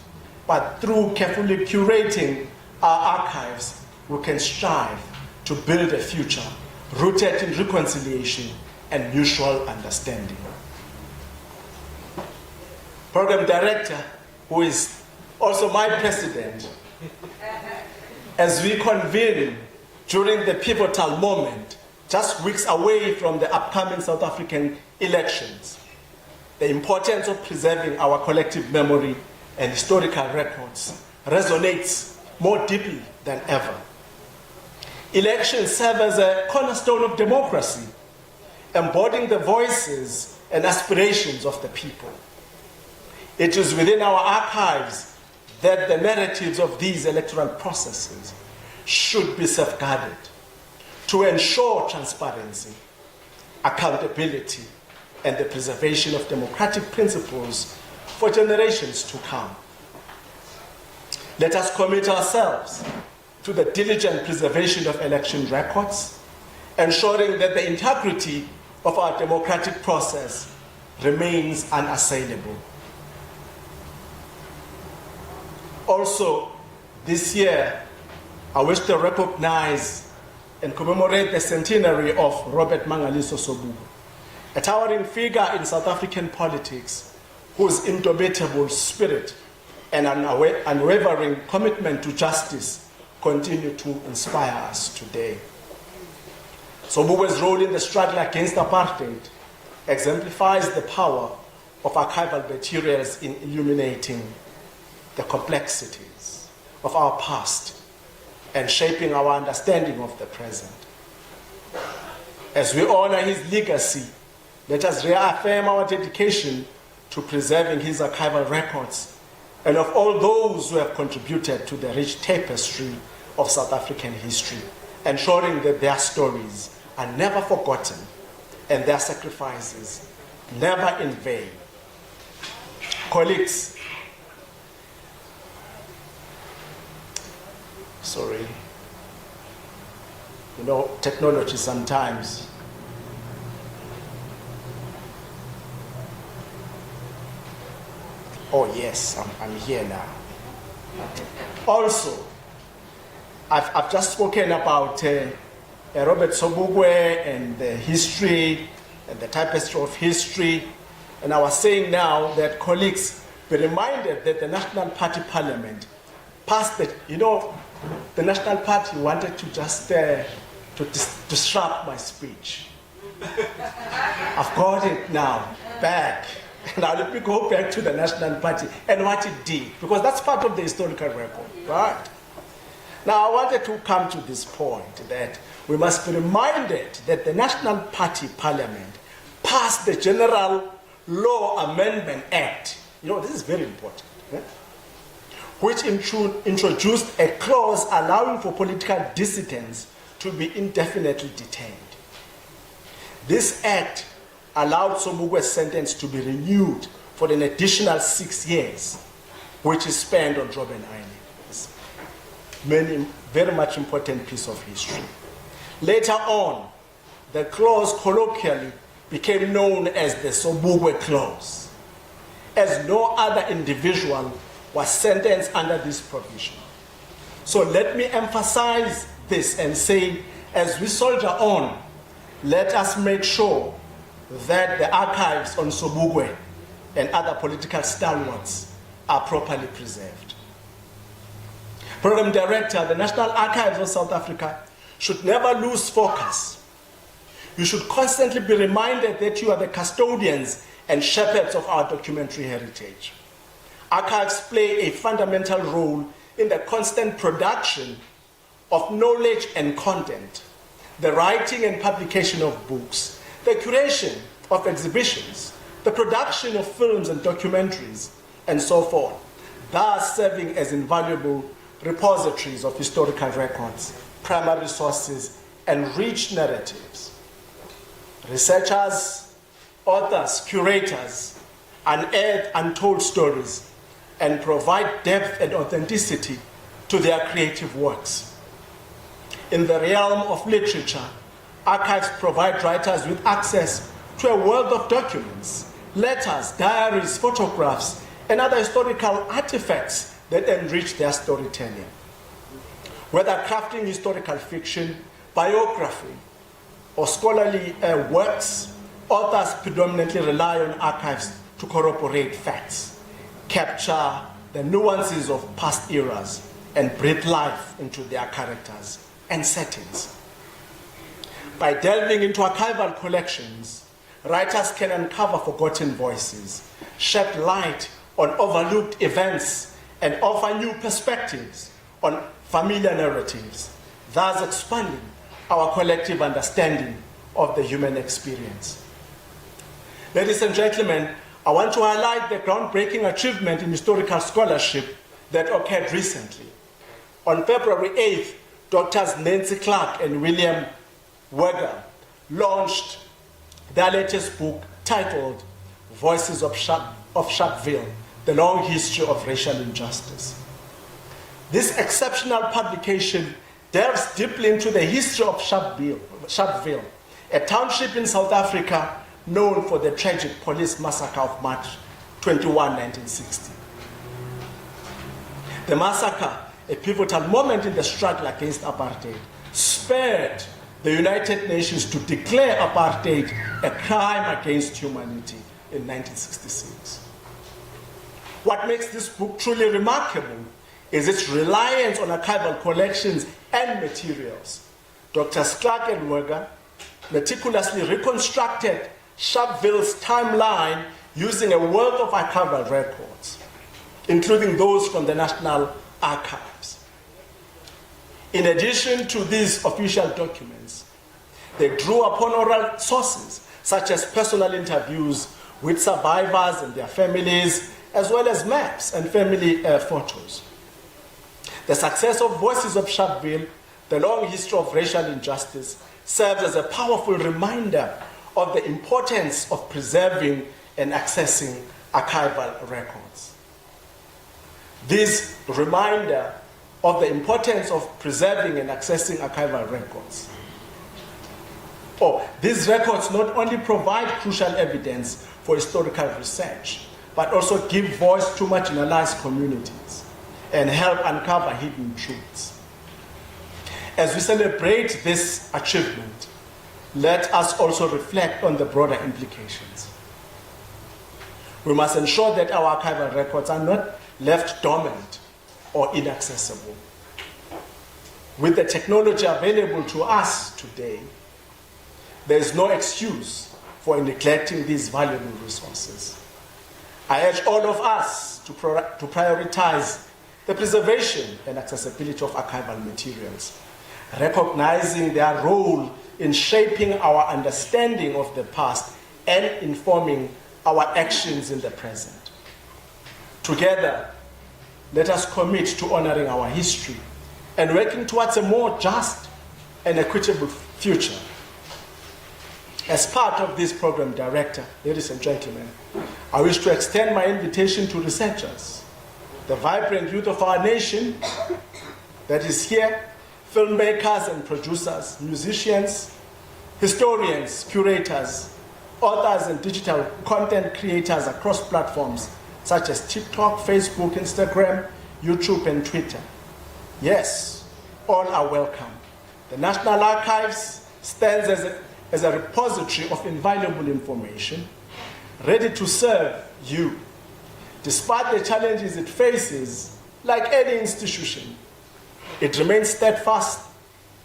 But through carefully curating our archives, we can strive to build a future rooted in reconciliation and mutual understanding. Program Director, who is also my president, as we convene during the pivotal moment, just weeks away from the upcoming South African elections, the importance of preserving our collective memory and historical records resonates more deeply than ever. Elections serve as a cornerstone of democracy, embodying the voices and aspirations of the people. It is within our archives that the narratives of these electoral processes should be safeguarded to ensure transparency, accountability, and the preservation of democratic principles for generations to come. Let us commit ourselves to the diligent preservation of election records, ensuring that the integrity of our democratic process remains unassailable. Also, this year, I wish to recognize and commemorate the centenary of Robert Mangaliso Sobukwe, a towering figure in South African politics whose indomitable spirit and unwavering commitment to justice continue to inspire us today. Sobukwe's role in the struggle against apartheid exemplifies the power of archival materials in illuminating the complexities of our past and shaping our understanding of the present. As we honor his legacy, let us reaffirm our dedication to preserving his archival records and of all those who have contributed to the rich tapestry of South African history, ensuring that their stories are never forgotten and their sacrifices never in vain. Colleagues, technology sometimes oh yes, I'm here now. Also, I've just spoken about Robert Sobukwe and the history and the tapestry of history, and I was saying now that colleagues be reminded that the National Party Parliament passed the National Party wanted to just to disrupt my speech. I've got it now back. Now let me go back to the National Party and what it did, because that's part of the historical record, right? Now I wanted to come to this point that we must be reminded that the National Party Parliament passed the General Law Amendment Act. This is very important. Which introduced a clause allowing for political dissidents to be indefinitely detained. This act allowed Sobukwe's sentence to be renewed for an additional 6 years, which is spent on Robben Island. It's very much important piece of history. Later on, the clause colloquially became known as the Sobukwe Clause, as no other individual was sentenced under this provision. So let me emphasize this and say, as we soldier on, let us make sure that the archives on Sobukwe and other political stalwarts are properly preserved. Program Director, the National Archives of South Africa should never lose focus. You should constantly be reminded that you are the custodians and shepherds of our documentary heritage. Archives play a fundamental role in the constant production of knowledge and content, the writing and publication of books, the curation of exhibitions, the production of films and documentaries, and so forth, thus serving as invaluable repositories of historical records, primary sources, and rich narratives. Researchers, authors, curators unearth untold stories and provide depth and authenticity to their creative works. In the realm of literature, archives provide writers with access to a world of documents, letters, diaries, photographs, and other historical artifacts that enrich their storytelling. Whether crafting historical fiction, biography, or scholarly works, authors predominantly rely on archives to corroborate facts capture the nuances of past eras and breathe life into their characters and settings. By delving into archival collections, writers can uncover forgotten voices, shed light on overlooked events, and offer new perspectives on familiar narratives, thus expanding our collective understanding of the human experience. Ladies and gentlemen, I want to highlight the groundbreaking achievement in historical scholarship that occurred recently. On February 8th, Drs. Nancy Clark and William Weger launched their latest book titled Voices of Sharpeville, The Long History of Racial Injustice. This exceptional publication delves deeply into the history of Sharpeville, a township in South Africa known for the tragic police massacre of March 21, 1960. The massacre, a pivotal moment in the struggle against apartheid, spurred the United Nations to declare apartheid a crime against humanity in 1966. What makes this book truly remarkable is its reliance on archival collections and materials. Dr. Clark and Weger meticulously reconstructed Sharpeville's timeline using a wealth of archival records, including those from the National Archives. In addition to these official documents, they drew upon oral sources such as personal interviews with survivors and their families, as well as maps and family photos. The success of Voices of Sharpeville, The Long History of Racial Injustice, serves as a powerful reminder of the importance of preserving and accessing archival records. This reminder of the importance of preserving and accessing archival records. These records not only provide crucial evidence for historical research, but also give voice to marginalized communities and help uncover hidden truths. As we celebrate this achievement, let us also reflect on the broader implications. We must ensure that our archival records are not left dormant or inaccessible. With the technology available to us today, there is no excuse for neglecting these valuable resources. I urge all of us to prioritize the preservation and accessibility of archival materials, recognizing their role in shaping our understanding of the past and informing our actions in the present. Together, let us commit to honoring our history and working towards a more just and equitable future. As part of this program director, ladies and gentlemen, I wish to extend my invitation to researchers, the vibrant youth of our nation that is here, filmmakers and producers, musicians, historians, curators, authors and digital content creators across platforms such as TikTok, Facebook, Instagram, YouTube, and Twitter. Yes, all are welcome. The National Archives stands as a repository of invaluable information, ready to serve you. Despite the challenges it faces, like any institution, it remains steadfast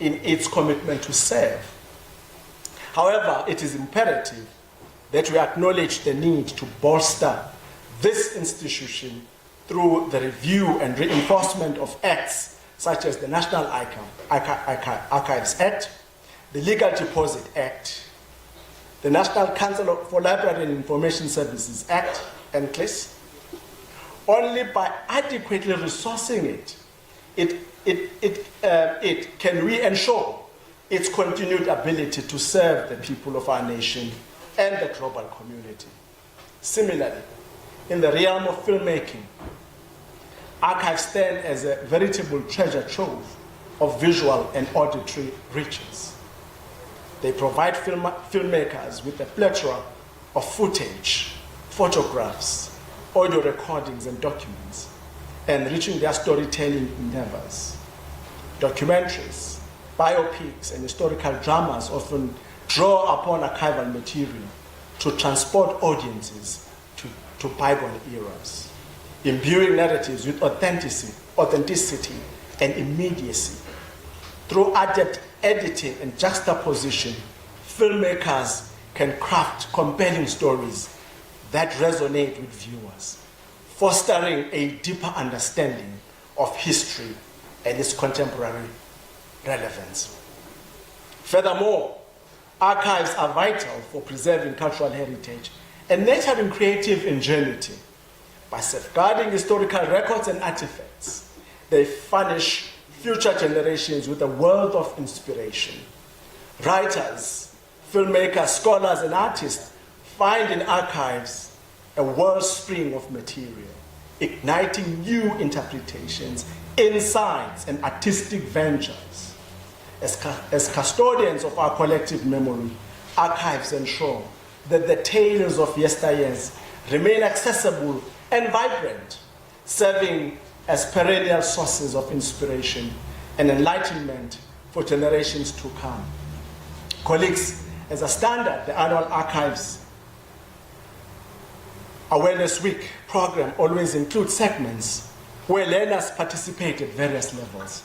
in its commitment to serve. However, it is imperative that we acknowledge the need to bolster this institution through the review and reinforcement of acts such as the National Archives Act, the Legal Deposit Act, the National Council for Library and Information Services Act, NCLIS. Only by adequately resourcing it can we ensure its continued ability to serve the people of our nation and the global community. Similarly, in the realm of filmmaking, archives stand as a veritable treasure trove of visual and auditory riches. They provide filmmakers with a plethora of footage, photographs, audio recordings, and documents, enriching their storytelling endeavors. Documentaries, biopics, and historical dramas often draw upon archival material to transport audiences to bygone eras. imbuing narratives with authenticity and immediacy. Through adept editing and juxtaposition, filmmakers can craft compelling stories that resonate with viewers, fostering a deeper understanding of history and its contemporary relevance. Furthermore, archives are vital for preserving cultural heritage and nurturing creative ingenuity. By safeguarding historical records and artifacts, they furnish future generations with a world of inspiration. Writers, filmmakers, scholars, and artists find in archives a wellspring of material, igniting new interpretations, insights, and artistic ventures. As custodians of our collective memory, archives ensure that the tales of yesteryears remain accessible and vibrant, serving as perennial sources of inspiration and enlightenment for generations to come. Colleagues, as a standard, the annual Archives Awareness Week program always includes segments where learners participate at various levels.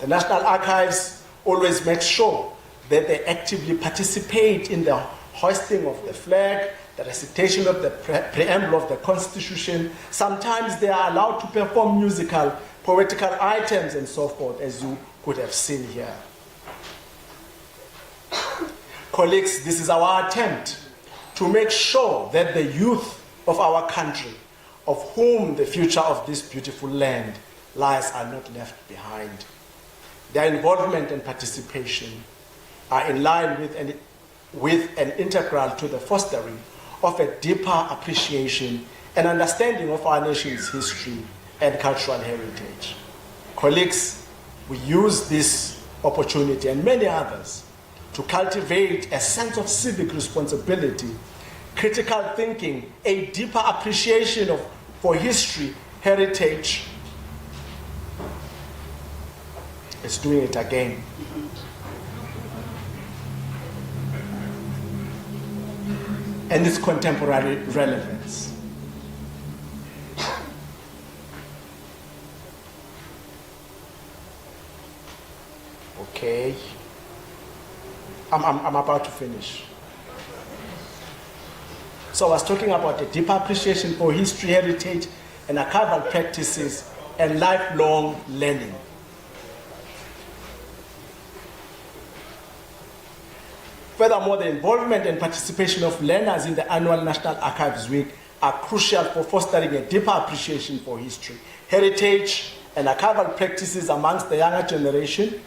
The National Archives always make sure that they actively participate in the hoisting of the flag, the recitation of the preamble of the Constitution. Sometimes they are allowed to perform musical, poetical items and so forth, as you could have seen here. Colleagues, this is our attempt to make sure that the youth of our country, of whom the future of this beautiful land lies, are not left behind. Their involvement and participation are in line with and integral to the fostering of a deeper appreciation and understanding of our nation's history and cultural heritage. Colleagues, we use this opportunity and many others to cultivate a sense of civic responsibility, critical thinking, a deeper appreciation for history, heritage. It's doing it again. And its contemporary relevance. Okay. I'm about to finish. So I was talking about a deeper appreciation for history, heritage, and archival practices, and lifelong learning. Furthermore, the involvement and participation of learners in the annual National Archives Week are crucial for fostering a deeper appreciation for history, heritage, and archival practices amongst the younger generation.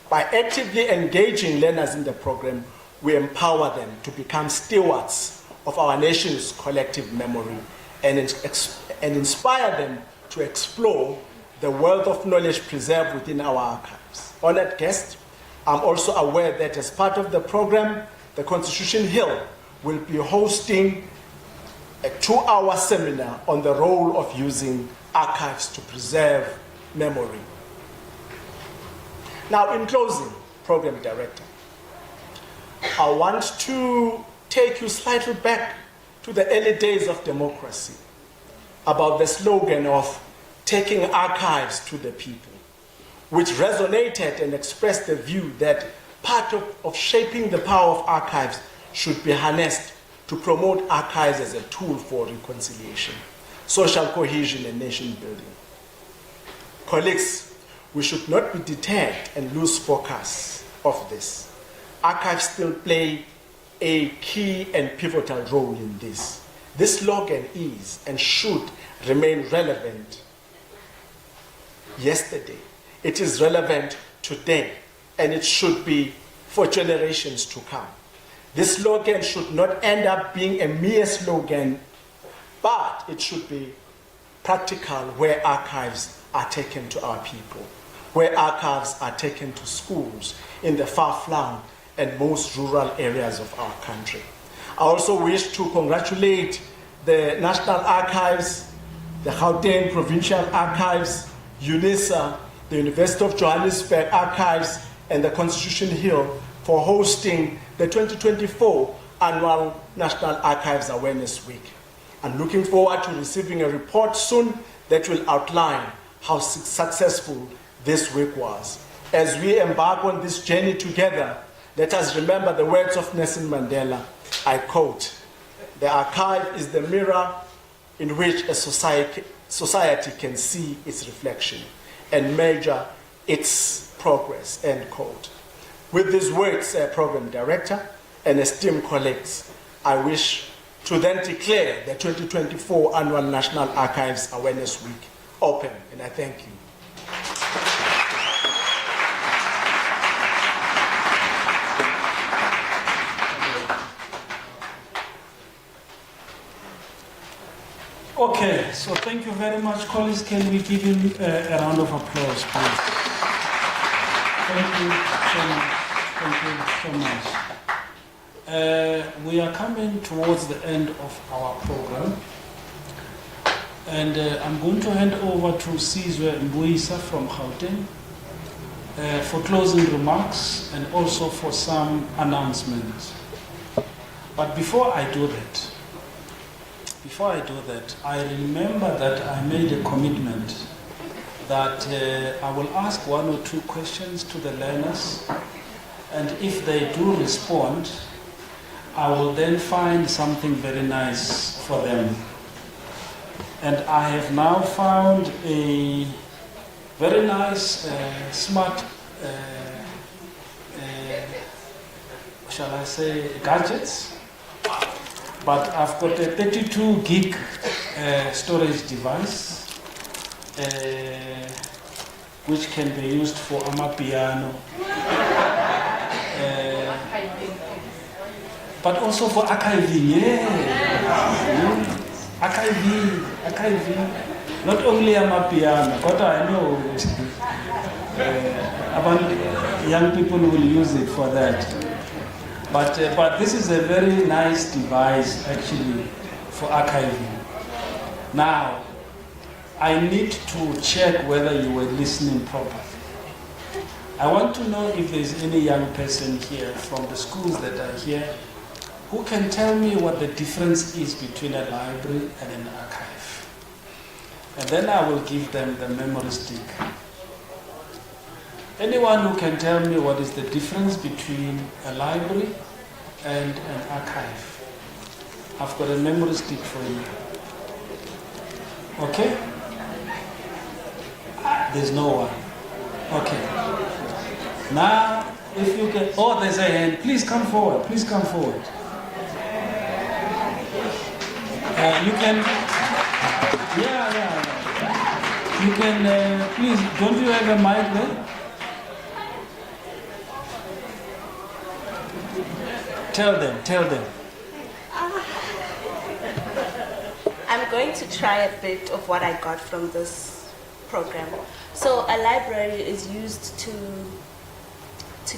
By actively engaging learners in the program, we empower them to become stewards of our nation's collective memory and inspire them to explore the wealth of knowledge preserved within our archives. Honored guests, I'm also aware that as part of the program, the Constitution Hill will be hosting a 2-hour seminar on the role of using archives to preserve memory. Now, in closing, Program Director, I want to take you slightly back to the early days of democracy, about the slogan of taking archives to the people, which resonated and expressed the view that part of shaping the power of archives should be harnessed to promote archives as a tool for reconciliation, social cohesion, and nation building. Colleagues, we should not be deterred and lose focus of this. Archives still play a key and pivotal role in this. This slogan is and should remain relevant yesterday. It is relevant today, and it should be for generations to come. This slogan should not end up being a mere slogan, but it should be practical, where archives are taken to our people, where archives are taken to schools in the far-flung and most rural areas of our country. I also wish to congratulate the National Archives, the Gauteng Provincial Archives, UNISA, the University of Johannesburg Archives, and the Constitution Hill for hosting the 2024 Annual National Archives Awareness Week. I'm looking forward to receiving a report soon that will outline how successful this work was. As we embark on this journey together, let us remember the words of Nelson Mandela. I quote, "The archive is the mirror in which a society can see its reflection and measure its progress," end quote. With these words, Program Director and esteemed colleagues, I wish to then declare the 2024 Annual National Archives Awareness Week open, and I thank you. Okay, so thank you very much, colleagues. Can we give him a round of applause, please? Thank you so much. Thank you so much. We are coming towards the end of our program, and I'm going to hand over to Sizwe Mbuisa from Gauteng for closing remarks and also for some announcements. But before I do that, I remember that I made a commitment that I will ask one or two questions to the learners, and if they do respond, I will then find something very nice for them. And I have now found a very nice, smart, shall I say, gadgets. But I've got a 32 gig storage device, which can be used for amapiano, but also for archiving. Archiving. Not only amapiano, but I know young people will use it for that. But this is a very nice device, actually, for archiving. Now, I need to check whether you were listening properly. I want to know if there's any young person here from the schools that are here who can tell me what the difference is between a library and an archive. And then I will give them the memory stick. Anyone who can tell me what is the difference between a library and an archive? I've got a memory stick for you. Okay? There's no one. Okay. Now, if you can... Oh, there's a hand. Please come forward. Please come forward. You can... Yeah. You can... please, don't you have a mic there? Tell them. I'm going to try a bit of what I got from this program. So a library is used to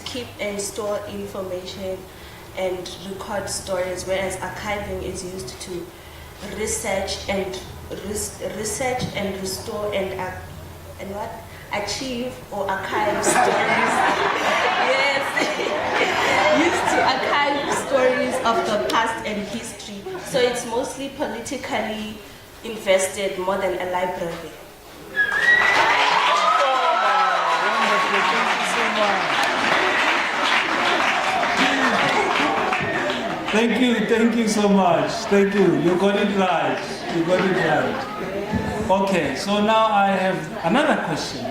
keep and store information and record stories, whereas archiving is used to research and restore and what? Achieve or archive stories. Yes. Used to archive stories of the past and history. So it's mostly politically invested more than a library. Thank you so much. Thank you. You got it right. Okay, so now I have another question.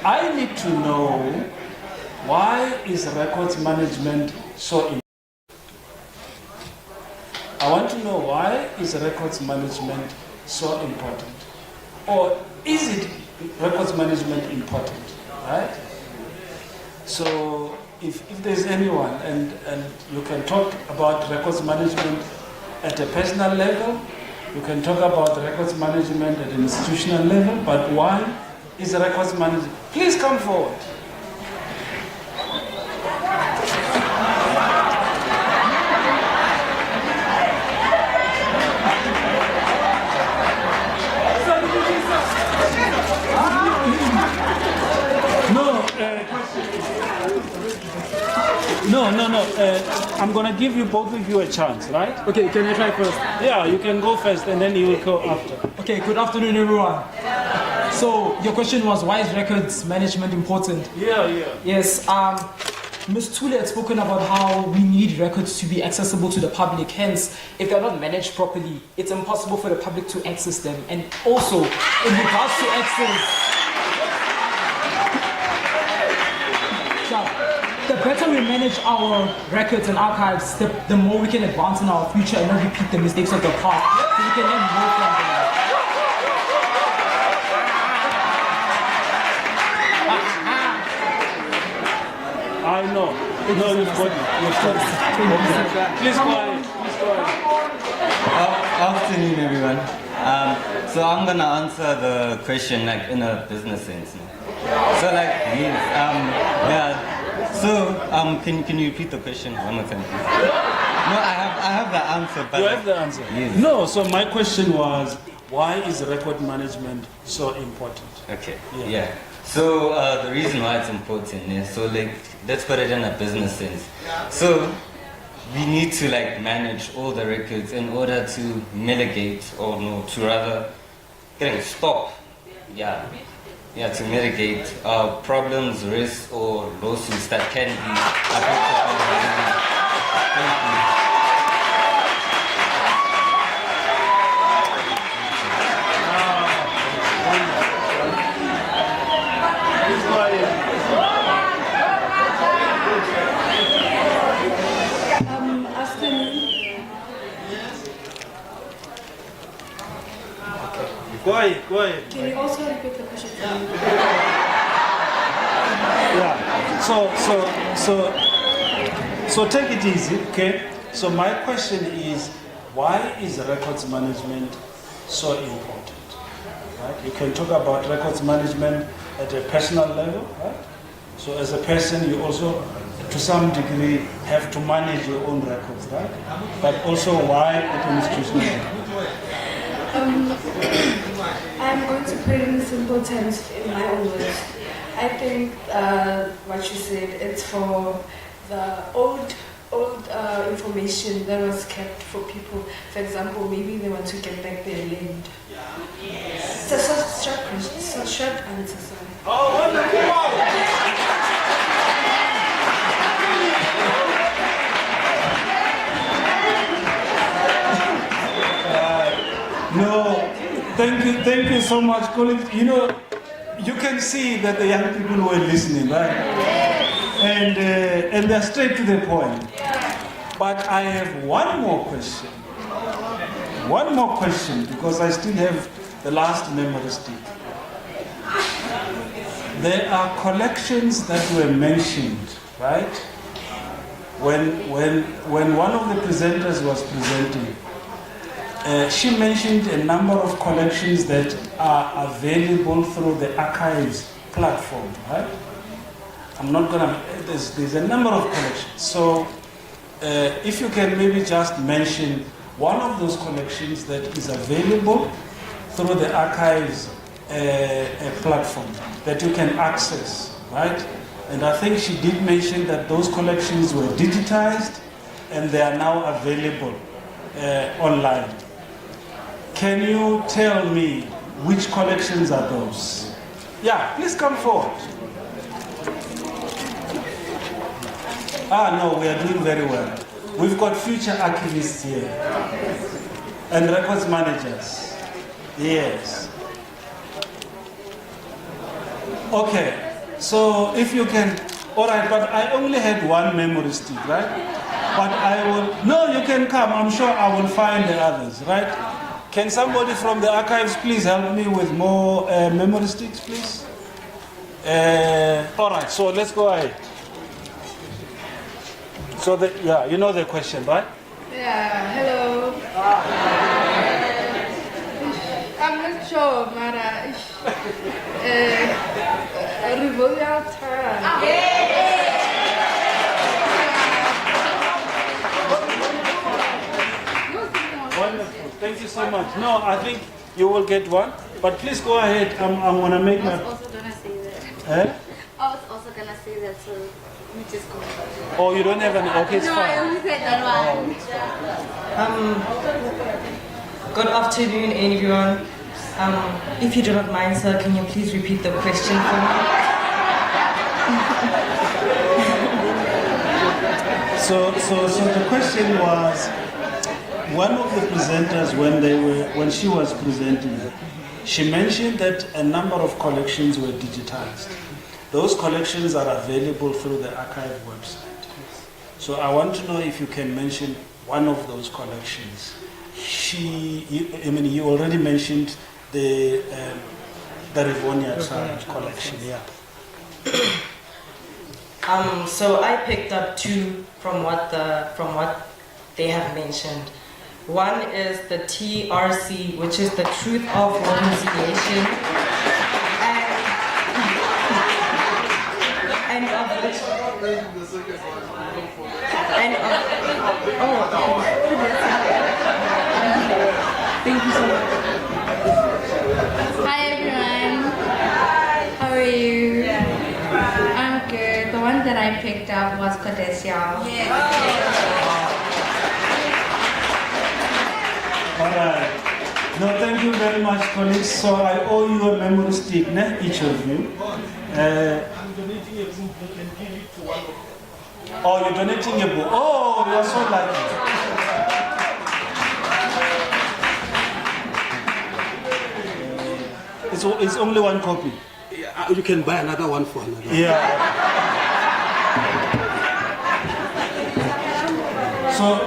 I need to know, why is records management so important? I want to know, why is records management so important? Or is it records management important, right? So if there's anyone, and you can talk about records management at a personal level, you can talk about records management at an institutional level, but why is records management? Please come forward. No, I'm going to give you both of you a chance, right? Okay, can I try first? Yeah, you can go first and then you will go after. Okay, good afternoon, everyone. So, your question was, why is records management important? Yeah. Yes, Ms. Thule had spoken about how we need records to be accessible to the public. Hence, if they're not managed properly, it's impossible for the public to access them. And also, in regards to access, the better we manage our records and archives, the more we can advance in our future and not repeat the mistakes of the past. So we can learn more from them. I know. No, you've got it. Please go ahead. Afternoon, everyone. So I'm gonna answer the question like in a business sense. So like yes, yeah. So can you repeat the question one more time, please? No, I have the answer. But You have the answer? Yes. No, so my question was, why is record management so important? Okay. Yeah. So the reason why it's important is so like let's put it in a business sense. So we need to like manage all the records in order to mitigate or no to rather stop. Yeah, to mitigate problems, risks or lawsuits that can be affected. Thank you. Afternoon. Go ahead. Can you also repeat the question for me? Yeah. So take it easy, okay? So my question is, why is records management so important? Right? You can talk about records management at a personal level, right? So as a person, you also, to some degree, have to manage your own records, right? But also, why at an institutional level? I'm going to put it in simple terms in my own words. I think what you said, it's for the old information that was kept for people. For example, maybe they want to get back their land. It's a short answer, sorry. Oh, wonderful! No, thank you so much, colleagues. You know, you can see that the young people were listening, right? And they're straight to the point. But I have one more question. One more question, because I still have the last memory stick. There are collections that were mentioned, right? When one of the presenters was presenting, she mentioned a number of collections that are available through the archives platform, right? I'm not gonna, there's a number of collections. So if you can maybe just mention one of those collections that is available through the archives platform that you can access, right? And I think she did mention that those collections were digitized and they are now available online. Can you tell me which collections are those? Yeah, please come forward. No, we are doing very well. We've got future archivists here and records managers. Yes. Okay, so if you can, all right, but I only had one memory stick, right? But I will, no, you can come, I'm sure I will find the others, right? Can somebody from the archives please help me with more memory sticks, please? All right, so let's go ahead. So, yeah, you know the question, right? Yeah, hello. I'm not sure, but Wonderful, thank you so much. No, I think you will get one, but please go ahead. I'm going to make my... I was also going to say that. Eh? I was also going to say that, so... Oh, you don't have an, okay, it's No, fine. I only said that one. Good afternoon, everyone. If you do not mind, sir, can you please repeat the question for me? So the question was, one of the presenters, when she was presenting, she mentioned that a number of collections were digitized. Those collections are available through the archive website. So I want to know if you can mention one of those collections. You already mentioned the Rivonia tribe collection, yeah. So I picked up two from what they have mentioned. One is the TRC, which is the Truth of Reconciliation, and of which Thank you so much. Hi everyone. How are you? I'm good. The one that I picked up was Kodesia. All right. No, thank you very much, colleagues. So I owe you a memory stick, each of you. Oh, you're donating a book. Oh, you're so lucky. It's only one copy. You can buy another one for another. Yeah.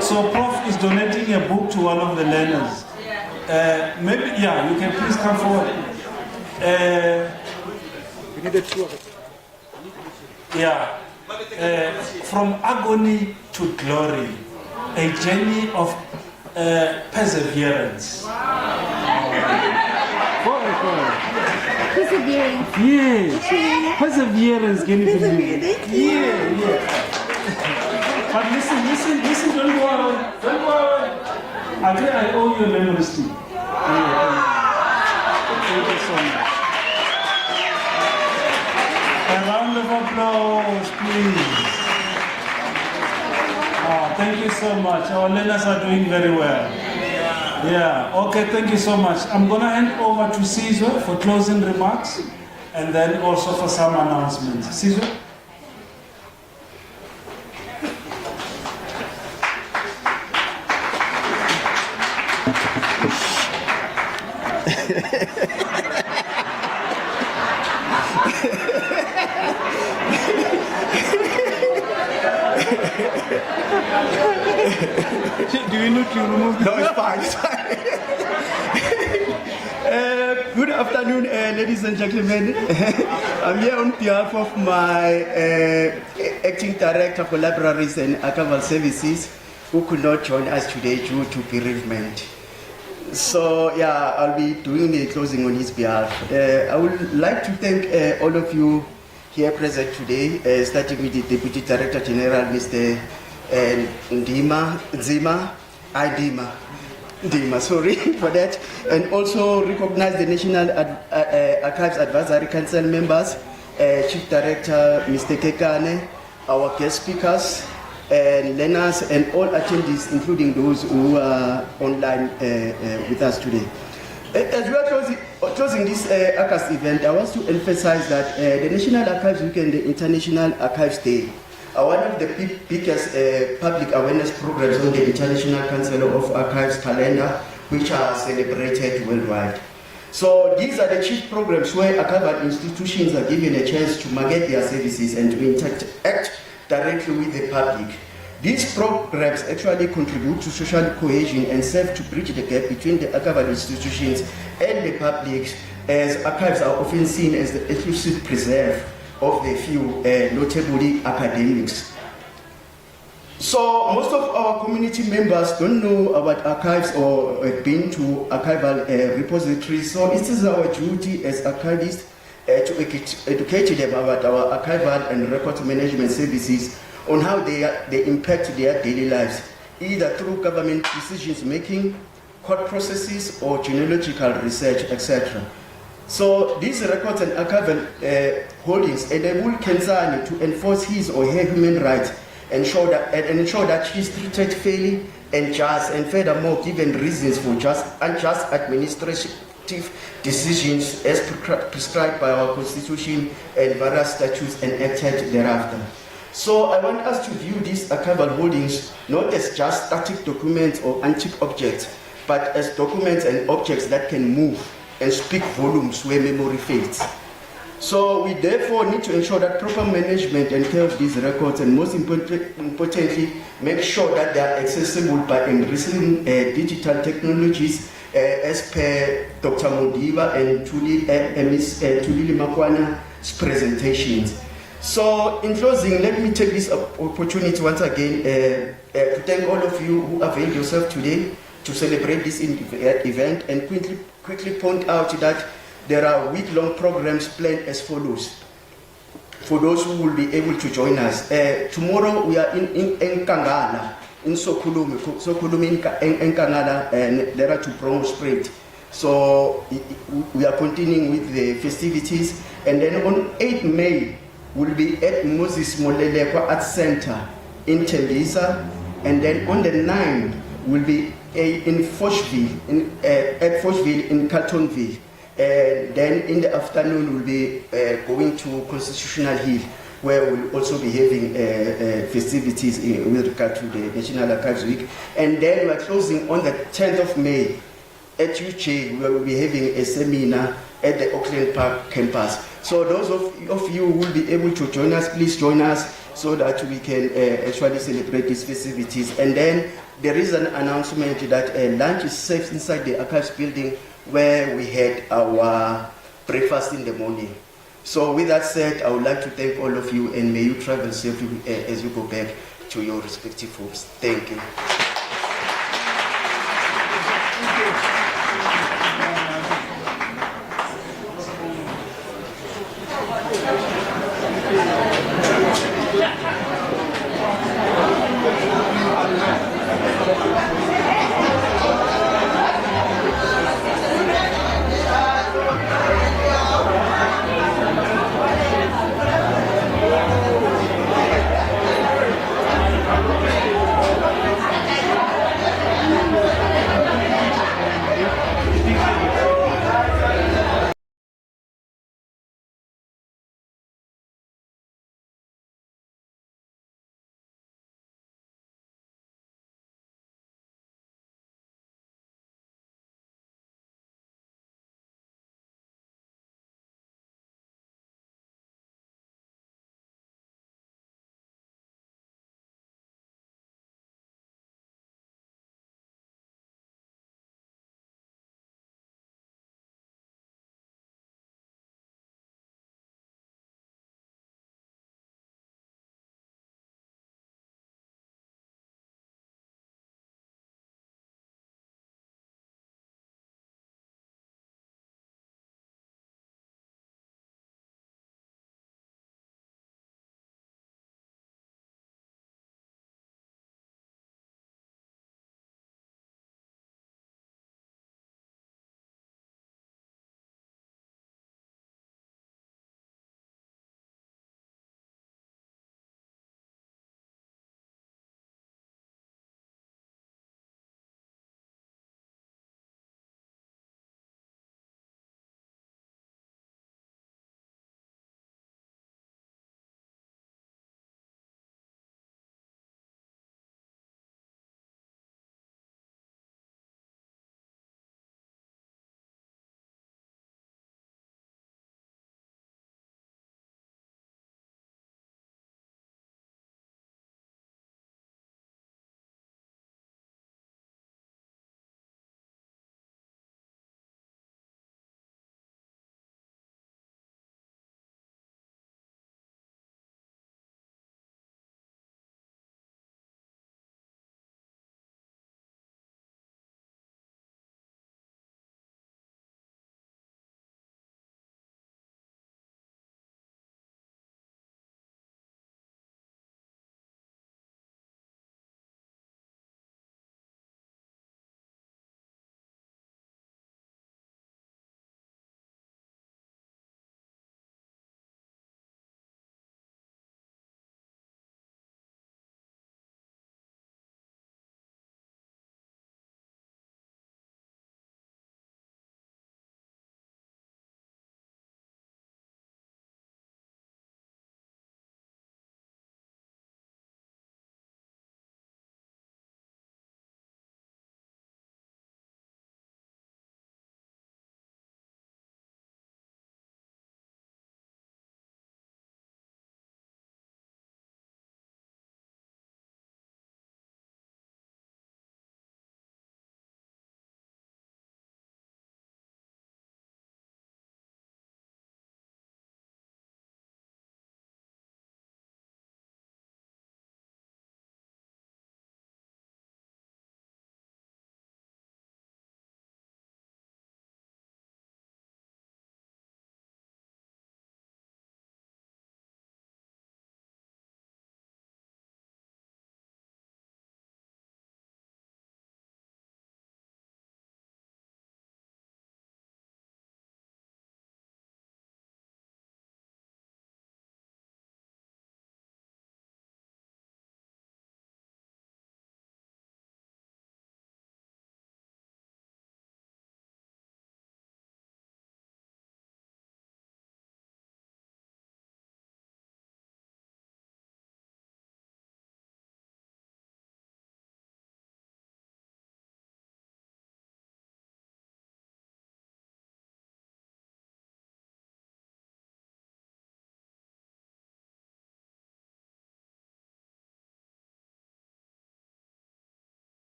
So Prof is donating a book to one of the learners. Maybe, yeah, you can please come forward. We need the two of it. Yeah. From agony to glory, a journey of perseverance. Perseverance. Yes. Perseverance, can you believe it? Yeah. But listen, don't go away. Don't go away. I think I owe you a memory stick. Thank you so much. A round of applause, please. Thank you so much. Our learners are doing very well. Yeah, okay, thank you so much. I'm going to hand over to Caesar for closing remarks and then also for some announcements. Caesar? Do you need to remove? No, it's fine. Good afternoon, ladies and gentlemen. I'm here on behalf of my acting director for libraries and archival services, who could not join us today due to bereavement. So yeah, I'll be doing the closing on his behalf. I would like to thank all of you here present today, starting with the Deputy Director General, Mr. Ndima, sorry for that, and also recognize the National Archives Advisory Council members, Chief Director Mr. Kekane, our guest speakers, and learners, and all attendees, including those who are online with us today. As we are closing this Archives event, I want to emphasize that the National Archives Week and the International Archives Day are one of the biggest public awareness programs on the International Council of Archives calendar, which are celebrated worldwide. So these are the chief programs where archival institutions are given a chance to market their services and to interact directly with the public. These programs actually contribute to social cohesion and serve to bridge the gap between the archival institutions and the public, as archives are often seen as the exclusive preserve of the few, notably academics. So most of our community members don't know about archives or have been to archival repositories, so it is our duty as archivists to educate them about our archival and record management services on how they impact their daily lives, either through government decisions making, court processes, or genealogical research, etc. So these records and archival holdings enable Kenzani to enforce his or her human rights and ensure that she is treated fairly and just, and furthermore given reasons for unjust administrative decisions as prescribed by our constitution and various statutes enacted thereafter. So I want us to view these archival holdings not as just static documents or antique objects, but as documents and objects that can move and speak volumes where memory fades. So we therefore need to ensure that proper management and care of these records, and most importantly, make sure that they are accessible by embracing digital technologies as per Dr. Modiba and Ms. Tulili Makwana's presentations. So in closing, let me take this opportunity once again to thank all of you who availed yourself today to celebrate this event, and quickly point out that there are week-long programs planned as follows for those who will be able to join us. Tomorrow we are in Nkangala, in Sokhulumi in Nkangala, and there are to promulgate. So we are continuing with the festivities, and then on 8 May we'll be at Moses Molelekwa Art Center in Tembisa, and then on the 9th we'll be in Foshville, at Foshville in Carltonville. Then in the afternoon we'll be going to Constitutional Hill, where we'll also be having festivities with regard to the National Archives Week. And then we're closing on the 10th of May at UJ, where we'll be having a seminar at the Auckland Park campus. So those of you who will be able to join us, please join us so that we can actually celebrate these festivities. And then there is an announcement that lunch is served inside the Archives building, where we had our breakfast in the morning. So with that said, I would like to thank all of you, and may you travel safely as you go back to your respective homes. Thank you.